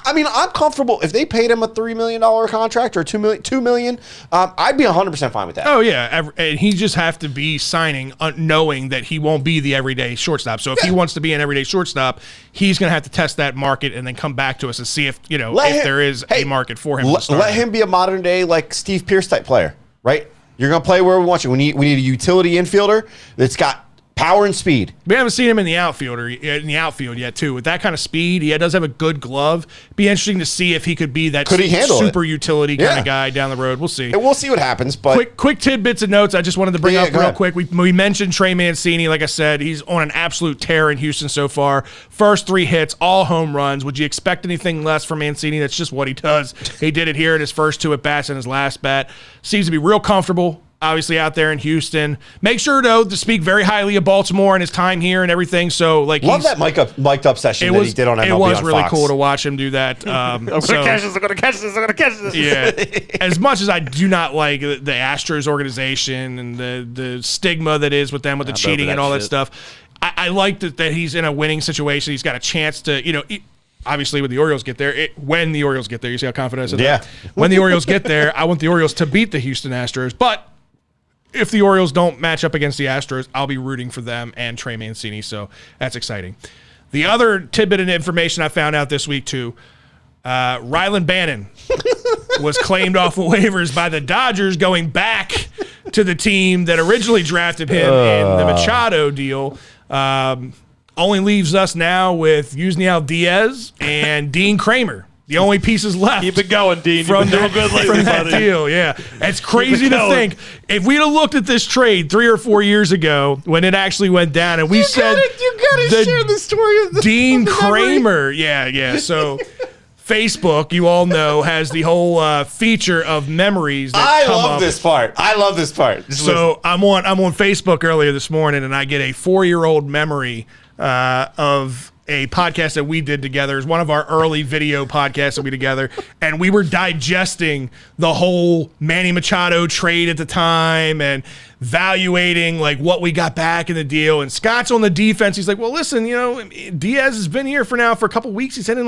I mean, I'm comfortable if they paid him a $3 million contract or $2 million. I'd be 100% fine with that. Oh yeah, and he just have to be signing knowing that he won't be the everyday shortstop. So if he wants to be an everyday shortstop, he's going to have to test that market and then come back to us and see if there is a market for him. Let him be a modern day like Steve Pearce type player, right? You're going to play where we want you. We need a utility infielder that's got power and speed. We haven't seen him in the outfield yet, too. With that kind of speed, he does have a good glove. Be interesting to see if he could be that super utility kind of guy down the road. We'll see. And we'll see what happens. But quick tidbits and notes I just wanted to bring up real quick. We mentioned Trey Mancini. Like I said, he's on an absolute tear in Houston so far. First 3 hits, all home runs. Would you expect anything less from Mancini? That's just what he does. He did it here in his first 2 at-bats and his last bat. Seems to be real comfortable. Obviously out there in Houston. Make sure, though, to speak very highly of Baltimore and his time here and everything. So, love that mic'd up session that he did on MLB. It was on really Fox. cool to watch him do that. I'm going to catch this. Yeah. As much as I do not like the Astros organization and the stigma that is with them with the cheating and all that stuff, I like that he's in a winning situation. He's got a chance to, obviously, when the Orioles get there, when the Orioles get there, you see how confident I said that? When the Orioles get there, I want the Orioles to beat the Houston Astros. But if the Orioles don't match up against the Astros, I'll be rooting for them and Trey Mancini, so that's exciting. The other tidbit of information I found out this week, too, Rylan Bannon was claimed off of waivers by the Dodgers, going back to the team that originally drafted him in the Machado deal. Only leaves us now with Yusniel Diaz and Dean Kramer. The only pieces left. Keep it going, Dean. From that deal, yeah. It's crazy to think. If we'd have looked at this trade 3 or 4 years ago when it actually went down, and we said you gotta share the story of Dean Kramer. Yeah. So Facebook, you all know, has the whole feature of memories that come up. I love this part. So I'm on Facebook earlier this morning, and I get a 4-year-old memory of a podcast that we did together. It's one of our early video podcasts that we did together, and we were digesting the whole Manny Machado trade at the time and valuating what we got back in the deal. And Scott's on the defense. He's like, well, listen, Diaz has been here for a couple weeks. He's hitting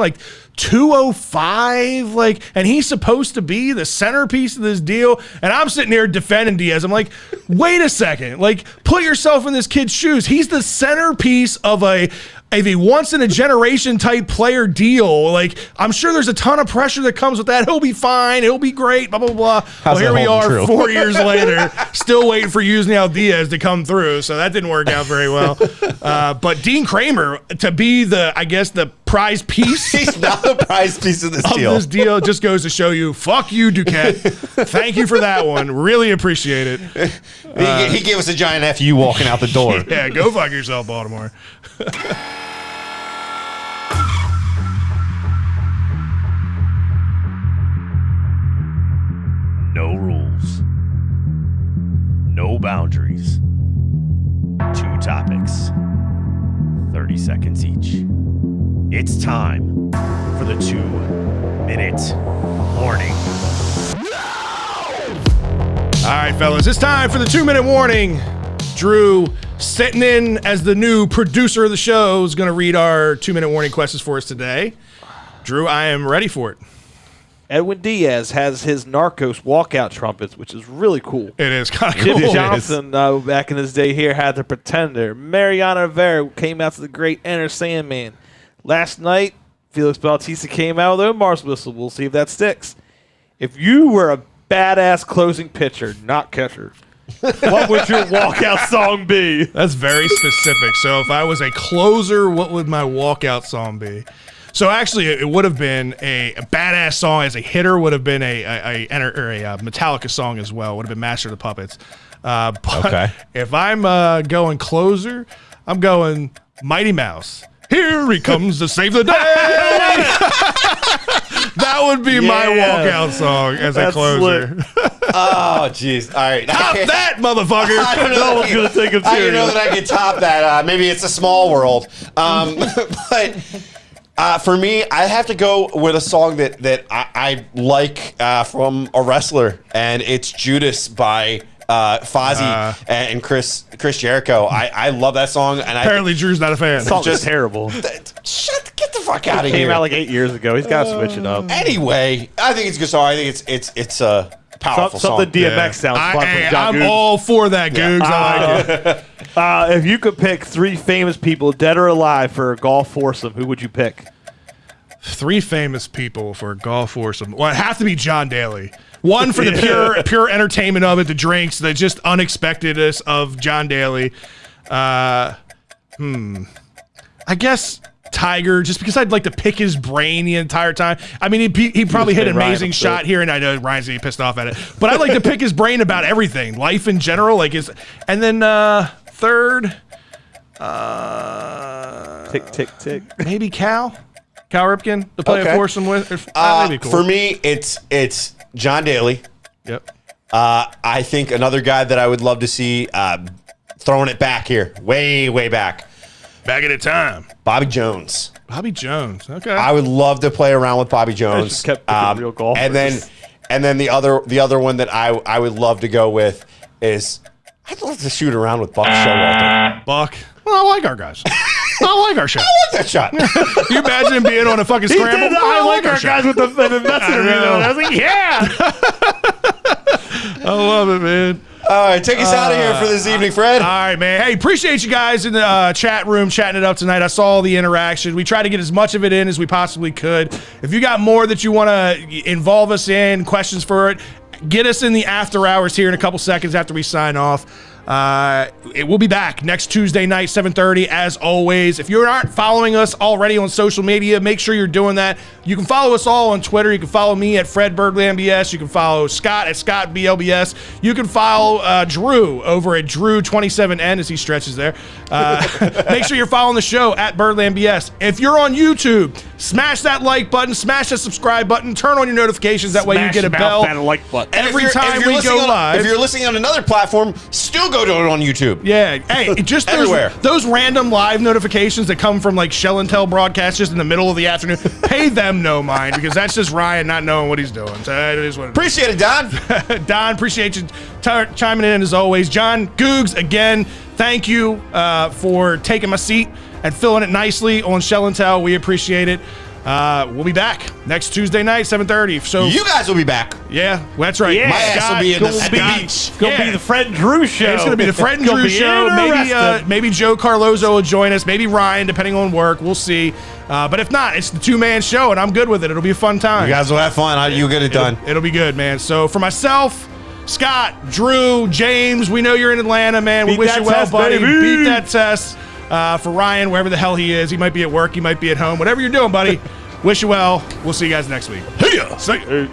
205, and he's supposed to be the centerpiece of this deal. And I'm sitting here defending Diaz. I'm like, wait a second, put yourself in this kid's shoes. He's the centerpiece of a once-in-a-generation type player deal. I'm sure there's a ton of pressure that comes with that. He'll be fine. He'll be great, blah, blah, blah. Well, here we are 4 years later, still waiting for Yusniel Diaz to come through, so that didn't work out very well. But Dean Kramer, to be the prize piece. He's not the prize piece of this of deal. this deal. It just goes to show you, fuck you, Duquette. Thank you for that one. Really appreciate it. He gave us a giant FU walking out the door. Yeah, go fuck yourself, Baltimore. No rules. No boundaries. 2 topics. 30 seconds each. It's time for the 2-minute warning. All right, fellas, it's time for the 2-minute warning. Drew, sitting in as the new producer of the show, is going to read our 2-minute warning questions for us today. Drew, I am ready for it. Edwin Diaz has his Narcos walkout trumpets, which is really cool. It is kind of Jim cool. Johnson, back in his day here, had the Pretender. Mariano Rivera came out to the great Enter Sandman. Last night, Felix Bautista came out with Omar's whistle. We'll see if that sticks. If you were a badass closing pitcher, not catcher, what would your walkout song be? That's very specific. So if I was a closer, what would my walkout song be? So actually, it would have been a badass song as a hitter. Would have been a Metallica song as well. Would have been Master of the Puppets. But Okay. if I'm going closer, I'm going Mighty Mouse. Here he comes to save the day. That would be my walkout song as a That's closer. lit. Oh, jeez. All right. Top that, motherfucker. I don't know No that one's I gonna take him I don't know serious. that I could top that. Maybe it's a small world. But for me, I have to go with a song that I like from a wrestler, and it's Judas by Fozzy and Chris Jericho. I love that song, and Apparently, Drew's not a fan. Song is Just- terrible. get the fuck out of Came here. out like 8 years ago. He's got to switch it up. Anyway, I think it's a good song. I think it's a powerful song. Something DMX sounds fun from John I'm Googs. all for that, Googs. I like it. If you could pick 3 famous people, dead or alive, for a golf foursome, who would you pick? 3 famous people for a golf foursome. Well, it'd have to be John Daly. One for the pure entertainment of it, the drinks, the just unexpectedness of John Daly. I guess Tiger, just because I'd like to pick his brain the entire time. I mean, he probably hit an Ryan amazing upset. shot here, and I know Ryan's gonna be pissed off at it. But I'd like to pick his brain about everything, life in general, and then third, Tick, tick, tick. maybe Cal Ripken to play a foursome with. That'd be cool. For me, it's John Daly. Yep. I think another guy that I would love to see throwing it back here, way back, Back at a time. Bobby Jones. Bobby Jones. Okay. I would love to play around with Bobby Jones. just kept picking real golfers. And then the other one that I would love to go with is I'd love to shoot around with Buck Showalter. Buck. Well, I like our guys. I like our shot. That shot. You imagine him being on a fucking scramble? I like our shot. guys with the Mets interview. know. I was like, yeah. I love it, man. All right, take us out of here for this evening, Fred. All right, man. Hey, appreciate you guys in the chat room chatting it up tonight. I saw all the interaction. We tried to get as much of it in as we possibly could. If you got more that you want to involve us in, questions for it, get us in the after hours here in a couple seconds after we sign off. It will be back next Tuesday night, 7:30, as always. If you aren't following us already on social media, make sure you're doing that. You can follow us all on Twitter. You can follow me at Fred Birdland BS. You can follow Scott at Scott BLBS. You can follow Drew over at Drew27N as he stretches there. Make sure you're following the show at Birdland BS. If you're on YouTube, smash that like button, smash that subscribe button, turn on your notifications. That way you get a bell That like button. every If you're time we listening go on- live. If you're listening on another platform, still go to it on YouTube. Yeah, hey, just Everywhere. those random live notifications that come from like Shell and Tell broadcasts just in the middle of the afternoon, pay them no mind because that's just Ryan not knowing what he's doing. So it is what it Appreciate it, Don. is. Don, appreciate you chiming in as always. John Googs, again, thank you for taking my seat and filling it nicely on Shell and Tell. We appreciate it. We'll be back next Tuesday night, 7:30. So You guys will be back. yeah, that's right. Yeah. My ass will be in the Gonna be- beach. Gonna be the Fred and Drew show. It's going to be the Fred and Gonna Drew be show. interesting. Maybe Joe Carlozo will join us. Maybe Ryan, depending on work. We'll see. But if not, it's the 2-man show, and I'm good with it. It'll be a fun time. You guys will have fun. You get it done. It'll be good, man. So for myself, Scott, Drew, James, we know you're in Atlanta, man. We Beat wish that you well, test, buddy. baby. Beat that test. For Ryan, wherever the hell he is, he might be at work, he might be at home. Whatever you're doing, buddy, wish you well. We'll see you guys next week. Hey ya! See ya.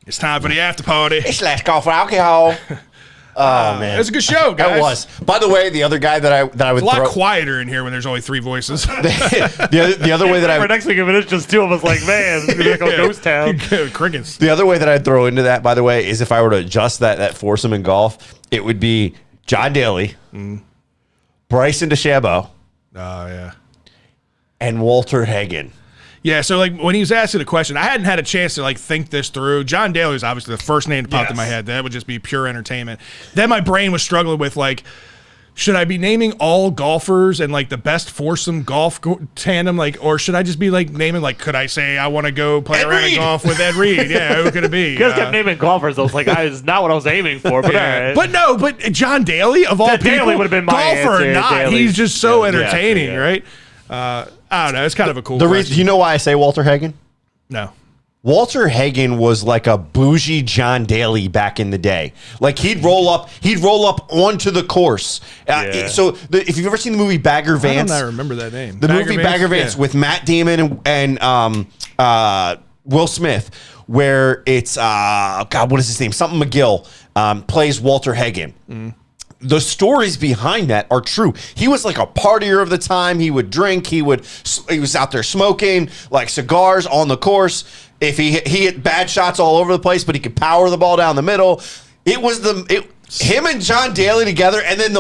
It's time for the after party. It's last call for alcohol. Oh man, It was a good show, guys. It was. By the way, the other guy that I would It's a lot throw quieter in here when there's only 3 voices. the other way that For I next week, if it is just 2 of us, like, man, it's going to be like a ghost town. Crickets. the other way that I'd throw into that, by the way, is if I were to adjust that foursome in golf, it would be John Daly, Bryson DeChambeau, Oh, yeah. and Walter Hagen. Yeah, so like when he was asking the question, I hadn't had a chance to like think this through. John Daly was obviously the first name that popped in my head. That would just be pure entertainment. Then my brain was struggling with like, should I be naming all golfers and like the best foursome golf tandem, like, or should I just be like naming like, could I say I want to go play around in golf with Ed Reed? Yeah, who could it be? You guys kept naming golfers. I was like, it's not what I was aiming for, but all right. But no, but John Daly of all That people, Daly would've been my golfer or answer, not, Daly. he's just so Yeah, entertaining, yeah. right? I don't know. It's kind of a cool. The reason, question. do you know why I say Walter Hagen? No. Walter Hagen was like a bougie John Daly back in the day. Like he'd roll up onto the course. Yeah. If you've ever seen the movie Bagger I Vance, don't remember that name. the movie Bagger Vance with Matt Damon and Will Smith, where it's God, what is his name? Something McGill plays Walter Hagen. The stories behind that are true. He was like a partier of the time. He would drink. He was out there smoking like cigars on the course. If he hit bad shots all over the place, but he could power the ball down the middle. It was him and John Daly together, and then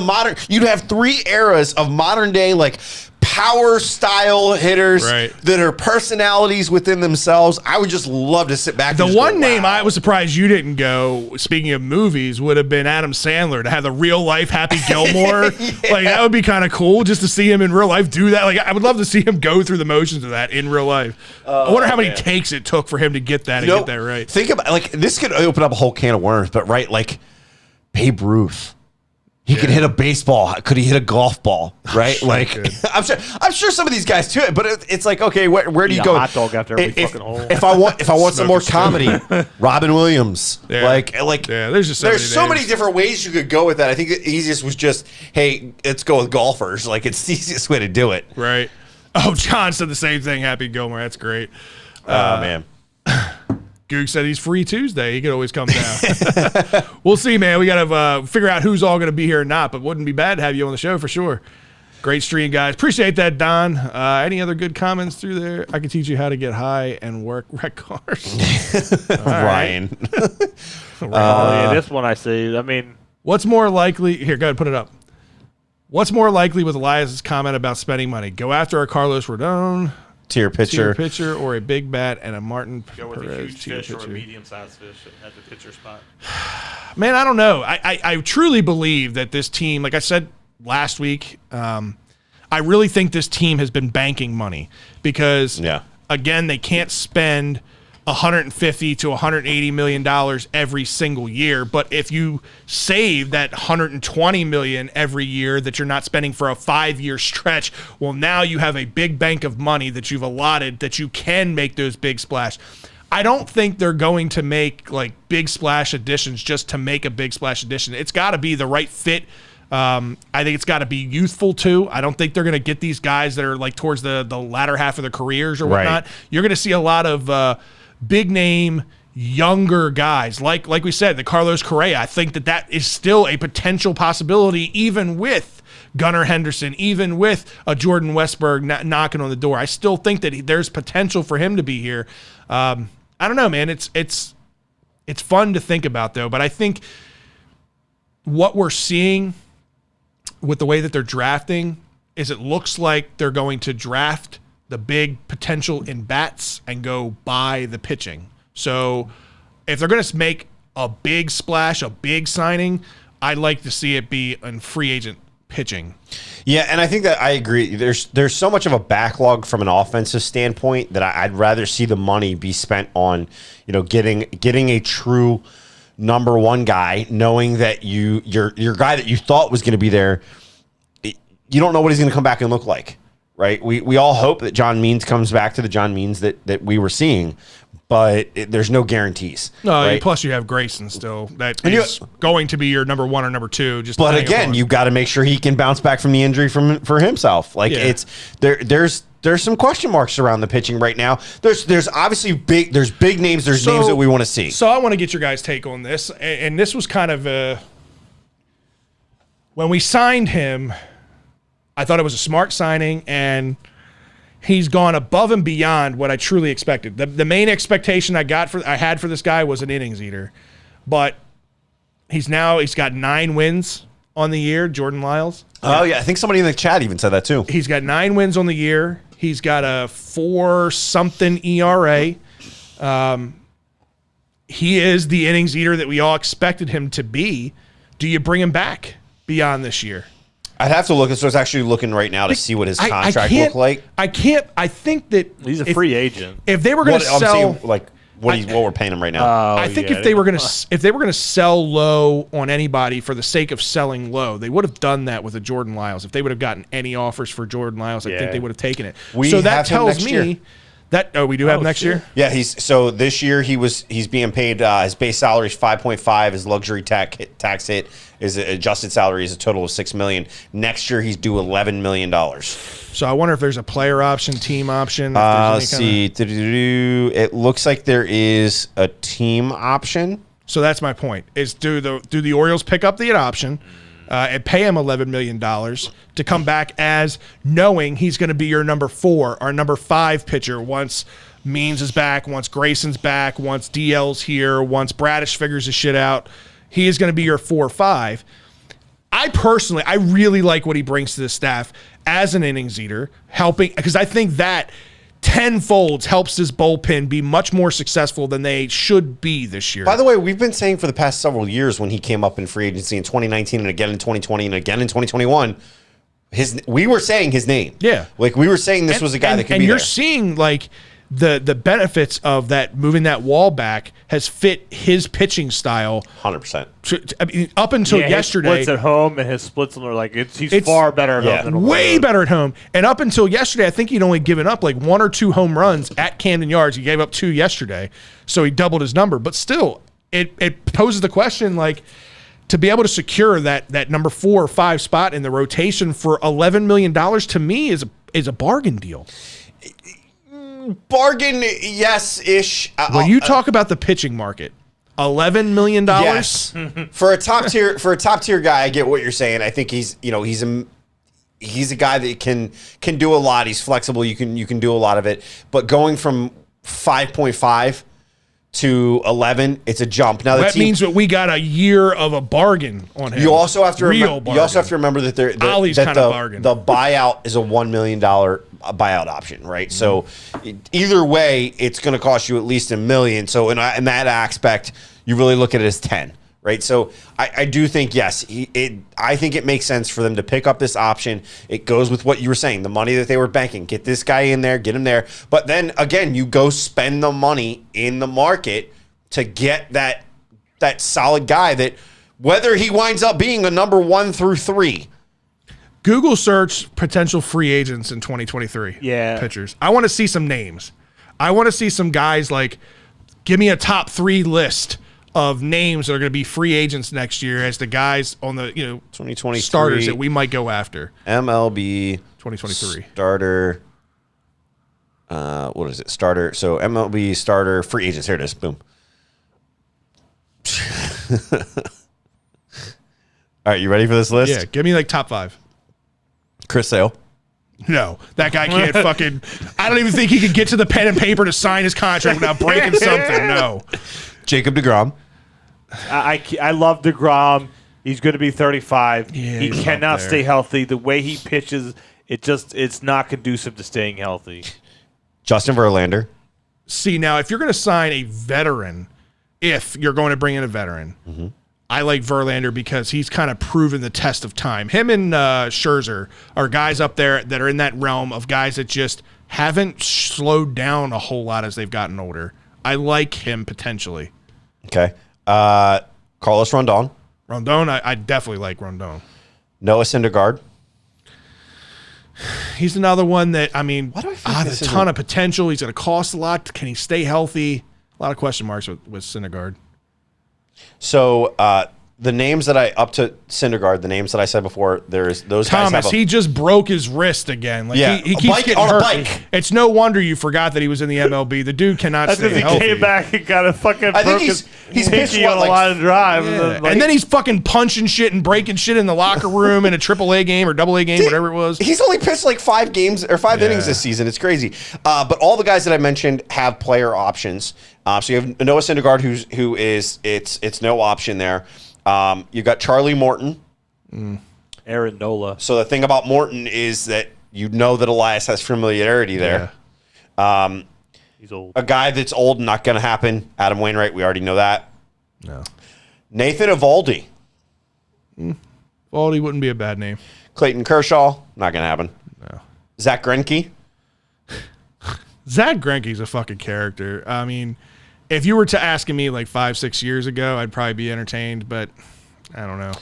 you'd have 3 eras of modern day like power style hitters that are personalities within themselves. I would just love to sit back. The and just one go, name wow. I was surprised you didn't go, speaking of movies, would have been Adam Sandler to have the real life Happy Gilmore. Like that would be kind of cool just to see him in real life do that. Like I would love to see him go through the motions of that in real life. I wonder how many takes it took for him to get that and get that right. Think about like this could open up a whole can of worms, but like Babe Ruth. He could hit a baseball. Could he hit a golf ball? Right? Like, I'm sure some of these guys do it, but it's like, okay, where do you Eat a go? hot dog after every fucking hole. If I want some more comedy, Robin Williams. Yeah. There's so many different ways you could go with that. I think the easiest was just, hey, let's go with golfers. Like it's the easiest way to do it. Right. Oh, John said the same thing. Happy Gilmore. That's great. Oh man. Goog said he's free Tuesday. He could always come down. We'll see, man. We got to figure out who's all going to be here or not, but wouldn't be bad to have you on the show for sure. Great stream, guys. Appreciate that, Don. Any other good comments through there? I can teach you how to get high and wreck cars. Ryan. This one I see. I mean, what's more likely? Here, go ahead, put it up. What's more likely with Elias' comment about spending money? Go after a Carlos Rodon, tier pitcher, or a big bat and a Martin go with Perez a huge fish pitcher. or a medium-sized fish at the pitcher spot. Man, I don't know. I truly believe that this team, like I said last week, I really think this team has been banking money because, again, they can't spend $150 to $180 million every single year. But if you save that $120 million every year that you're not spending for a 5-year stretch, well, now you have a big bank of money that you've allotted that you can make those big splash. I don't think they're going to make like big splash additions just to make a big splash addition. It's got to be the right fit. I think it's got to be youthful too. I don't think they're going to get these guys that are like towards the latter half of their careers or whatnot. You're going to see a lot of big name younger guys like we said, the Carlos Correa. I think that is still a potential possibility even with Gunnar Henderson, even with a Jordan Westberg knocking on the door. I still think that there's potential for him to be here. I don't know, man. It's fun to think about though, but I think what we're seeing with the way that they're drafting is it looks like they're going to draft the big potential in bats and go buy the pitching. So if they're going to make a big splash, a big signing, I'd like to see it be in free agent pitching. Yeah, and I think that I agree. There's so much of a backlog from an offensive standpoint that I'd rather see the money be spent on, getting a true number one guy, knowing that your guy that you thought was going to be there, you don't know what he's going to come back and look like, right? We all hope that John Means comes back to the John Means that we were seeing, but there's no guarantees. No, right? Plus you have Grayson still. That is going to be your number one or number two. But again, you've got to make sure he can bounce back from the injury for himself. There's some question marks around the pitching right now. There's obviously big names. There's names that we want to see. So I want to get your guys' take on this. And this was kind of when we signed him, I thought it was a smart signing, and he's gone above and beyond what I truly expected. The main expectation I had for this guy was an innings eater, but he's got 9 wins on the year. Jordan Lyles. Oh yeah, I think somebody in the chat even said that too. He's got 9 wins on the year. He's got a 4-something ERA. He is the innings eater that we all expected him to be. Do you bring him back beyond this year? I'd have to look. So it's actually looking right now to see what his contract look like. I think that he's a free agent. If they were going to sell, what we're paying him right now. I think if they were going to sell low on anybody for the sake of selling low, they would have done that with a Jordan Lyles. If they would have gotten any offers for Jordan Lyles, I think they would have taken it. So that tells me that we do have next year. Yeah, so this year he's being paid. His base salary is 5.5. His luxury tax hit is adjusted salary is a total of $6 million. Next year he's due $11 million. So I wonder if there's a player option, team option. Let's see. It looks like there is a team option. So that's my point. Is do the Orioles pick up the option and pay him $11 million to come back as knowing he's going to be your number 4 or number 5 pitcher once Means is back, once Grayson's back, once DL's here, once Bradish figures his shit out. He is going to be your 4 or 5. I really like what he brings to the staff as an innings eater, helping, because I think that tenfold helps his bullpen be much more successful than they should be this year. By the way, we've been saying for the past several years when he came up in free agency in 2019 and again in 2020 and again in 2021, we were saying his name. Yeah. Like we were saying this was a guy that could be there. And you're seeing like the benefits of that, moving that wall back has fit his pitching style 100%. I mean, up until yesterday. His splits at home and his splits he's far better at home than way better at home. And up until yesterday, I think he'd only given up like 1 or 2 home runs at Camden Yards. He gave up 2 yesterday, so he doubled his number. But still, it poses the question, like, to be able to secure that number 4 or 5 spot in the rotation for $11 million to me is a bargain deal. Bargain, yes-ish. When you talk about the pitching market, $11 million. Yes. for a top tier guy, I get what you're saying. I think he's a guy that can do a lot. He's flexible. You can do a lot of it. But going from 5.5 to 11, it's a jump. Now that means that we got a year of a bargain on him. You also have to remember that Ollie's kind of bargain. The buyout is a $1 million buyout option, right? So either way, it's going to cost you at least $1 million. So in that aspect, you really look at it as 10, right? So I do think, yes, I think it makes sense for them to pick up this option. It goes with what you were saying, the money that they were banking. Get this guy in there, get him there. But then, again, you go spend the money in the market to get that solid guy that, whether he winds up being a number 1 through 3. Google search potential free agents in 2023. Yeah. Pitchers. I want to see some names. I want to see some guys like, give me a top 3 list of names that are going to be free agents next year as the guys on the 2023 starters that we might go after. MLB 2023 starter. What is it? Starter. So MLB starter free agents. Here it is. Boom. All right, you ready for this list? Yeah, give me like top 5. Chris Sale. No, that guy can't fucking. I don't even think he could get to the pen and paper to sign his contract without breaking something. No. Jacob deGrom. I love deGrom. He's going to be 35. Yeah, he cannot stay healthy. The way he pitches it's not conducive to staying healthy. Justin Verlander. See, now, if you're going to sign a veteran, if you're going to bring in a veteran, I like Verlander because he's kind of proven the test of time. Him and Scherzer are guys up there that are in that realm of guys that just haven't slowed down a whole lot as they've gotten older. I like him potentially. Okay. Carlos Rondon. Rondon, I definitely like Rondon. Noah Syndergaard. He's another one that, I mean, Why do I feel like has this a ton of potential. He's going to cost a lot. Can he stay healthy? A lot of question marks with Syndergaard. So the names that up to Syndergaard, the names that I said before, there's those guys Thomas, he just broke his wrist again. Like Yeah, he a keeps bike getting on a hurt. bike. It's no wonder you forgot that he was in the MLB. The dude cannot That's stay because he healthy. came back and got a fucking I think broken he's pitched, pinky what, on a like- line of drive. Yeah. And then he's fucking punching shit and breaking shit in the locker room in a AAA game or AA game, whatever it was. He's only pitched like 5 games or 5 innings this season. It's crazy. But all the guys that I mentioned have player options. So you have Noah Syndergaard, who is it's no option there. You've got Charlie Morton. Aaron Nola. So the thing about Morton is that you know that Elias has familiarity there. He's old. A guy that's old and not going to happen. Adam Wainwright, we already know that. No. Nathan Eovaldi. Well, he wouldn't be a bad name. Clayton Kershaw, not going to happen. No. Zach Greinke. Zach Greinke's a fucking character. I mean, if you were to asking me like 5-6 years ago, I'd probably be entertained, but I don't know.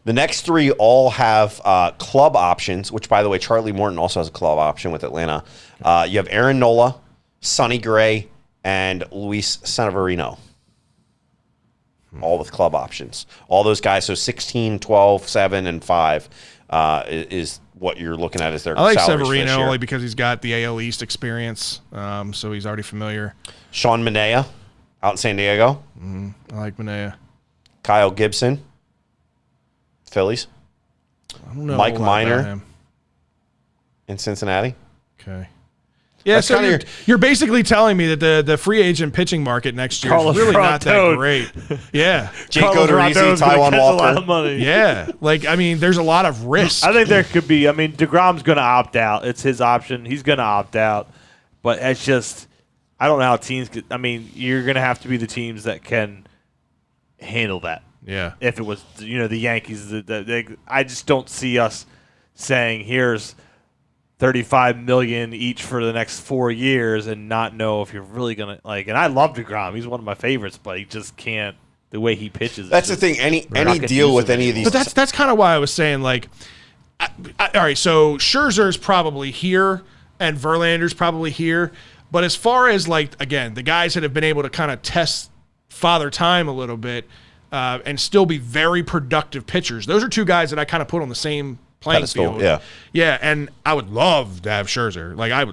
The next 3 all have club options, which, by the way, Charlie Morton also has a club option with Atlanta. You have Aaron Nola, Sonny Gray, and Luis Severino. All with club options. All those guys, so 16, 12, 7, and 5 is what you're looking at as their I like salaries for this Severino year. only because he's got the AL East experience, so he's already familiar. Sean Manaea out in San Diego. I like Manaea. Kyle Gibson, Phillies. I don't know a Mike whole lot about Minor. him. In Cincinnati. Okay. Yeah, That's so kinda you're basically telling me that the free agent pitching market next year Carlos is really not that Rondon. great. Yeah. Jake Carlos Odorizzi, Rondon's gonna Taijuan catch a lot Walker. of money. Yeah. Like, I mean, there's a lot of risk. I think there could be. I mean, DeGrom's going to opt out. It's his option. He's going to opt out. But it's just, I don't know how teams could. I mean, you're going to have to be the teams that can handle that. Yeah. If it was, the Yankees, I just don't see us saying, here's $35 million each for the next 4 years and not know if you're really going to, like, and I love DeGrom. He's one of my favorites, but he just can't, the way he pitches. That's the thing. Any deal with any of these. But that's kind of why I was saying, like, all right, so Scherzer's probably here and Verlander's probably here. But as far as, like, again, the guys that have been able to kind of test Father Time a little bit and still be very productive pitchers, those are 2 guys that I kind of put on the same playing Pedestal, field. yeah. Yeah, and I would love to have Scherzer. Like, I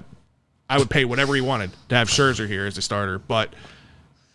would pay whatever he wanted to have Scherzer here as a starter. But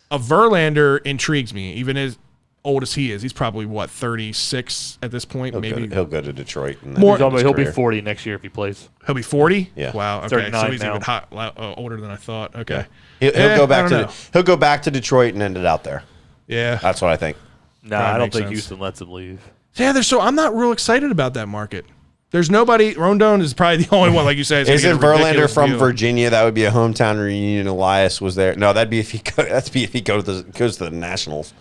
a Verlander intrigues me, even as old as he is. He's probably, 36 at this point? Maybe he'll go to Detroit. And More- He'll be 40 next year if he plays. He'll be 40? Yeah. Wow. Okay. 39 So he's now. even older than I thought. Okay. He'll Eh, go I back don't know. he'll go back to Detroit and end it out there. Yeah. That's what I think. No, Probably I don't makes think sense. Houston lets him leave. Yeah, I'm not real excited about that market. There's nobody. Rondon is probably the only one, like you say. Isn't Verlander from Virginia? That would be a hometown reunion. Elias was there. No, that'd be if he goes to the Nationals.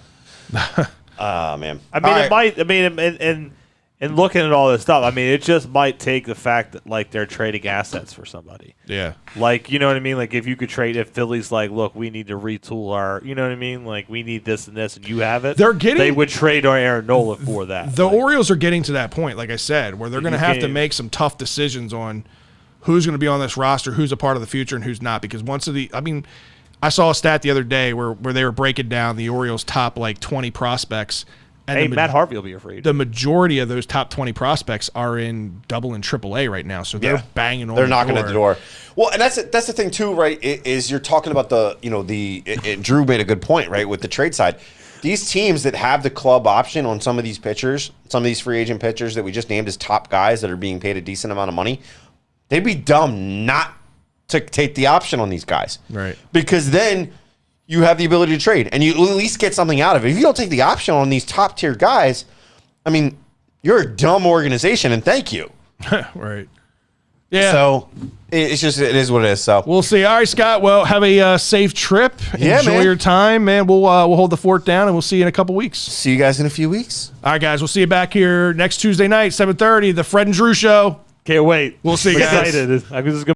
Ah, man. I mean, All it might. I mean, and looking at all this stuff, I mean, it just might take the fact that, like, they're trading assets for somebody. Yeah. Like, you know what I mean? Like, if you could trade, if Philly's like, look, we need to retool our, you know what I mean? Like, we need this and this, and you have it. They would trade our Aaron Nola for that. The Like, Orioles are getting to that point, like I said, where they're going to have to can't- make some tough decisions on who's going to be on this roster, who's a part of the future, and who's not. Because I saw a stat the other day where they were breaking down the Orioles' top, like, 20 prospects. And hey, Matt Harvey will be afraid. The majority of those top 20 prospects are in double and triple A right now, so they're banging on. They're knocking at the door. Well, and that's the thing too, right? Is you're talking about Drew made a good point, right, with the trade side. These teams that have the club option on some of these pitchers, some of these free agent pitchers that we just named as top guys that are being paid a decent amount of money, they'd be dumb not to take the option on these guys, Right. Because then you have the ability to trade, and you at least get something out of it. If you don't take the option on these top tier guys, I mean, you're a dumb organization, and thank you. Right. Yeah. So it is what it is. So We'll see. All right, Scott. Well, have a safe trip. Yeah, Enjoy man. your time, man. We'll hold the fort down, and we'll see you in a couple weeks. see you guys in a few weeks. All right, guys. We'll see you back here next Tuesday night, 7:30, the Fred and Drew Show. Can't wait. We'll see you guys. Excited. This is gonna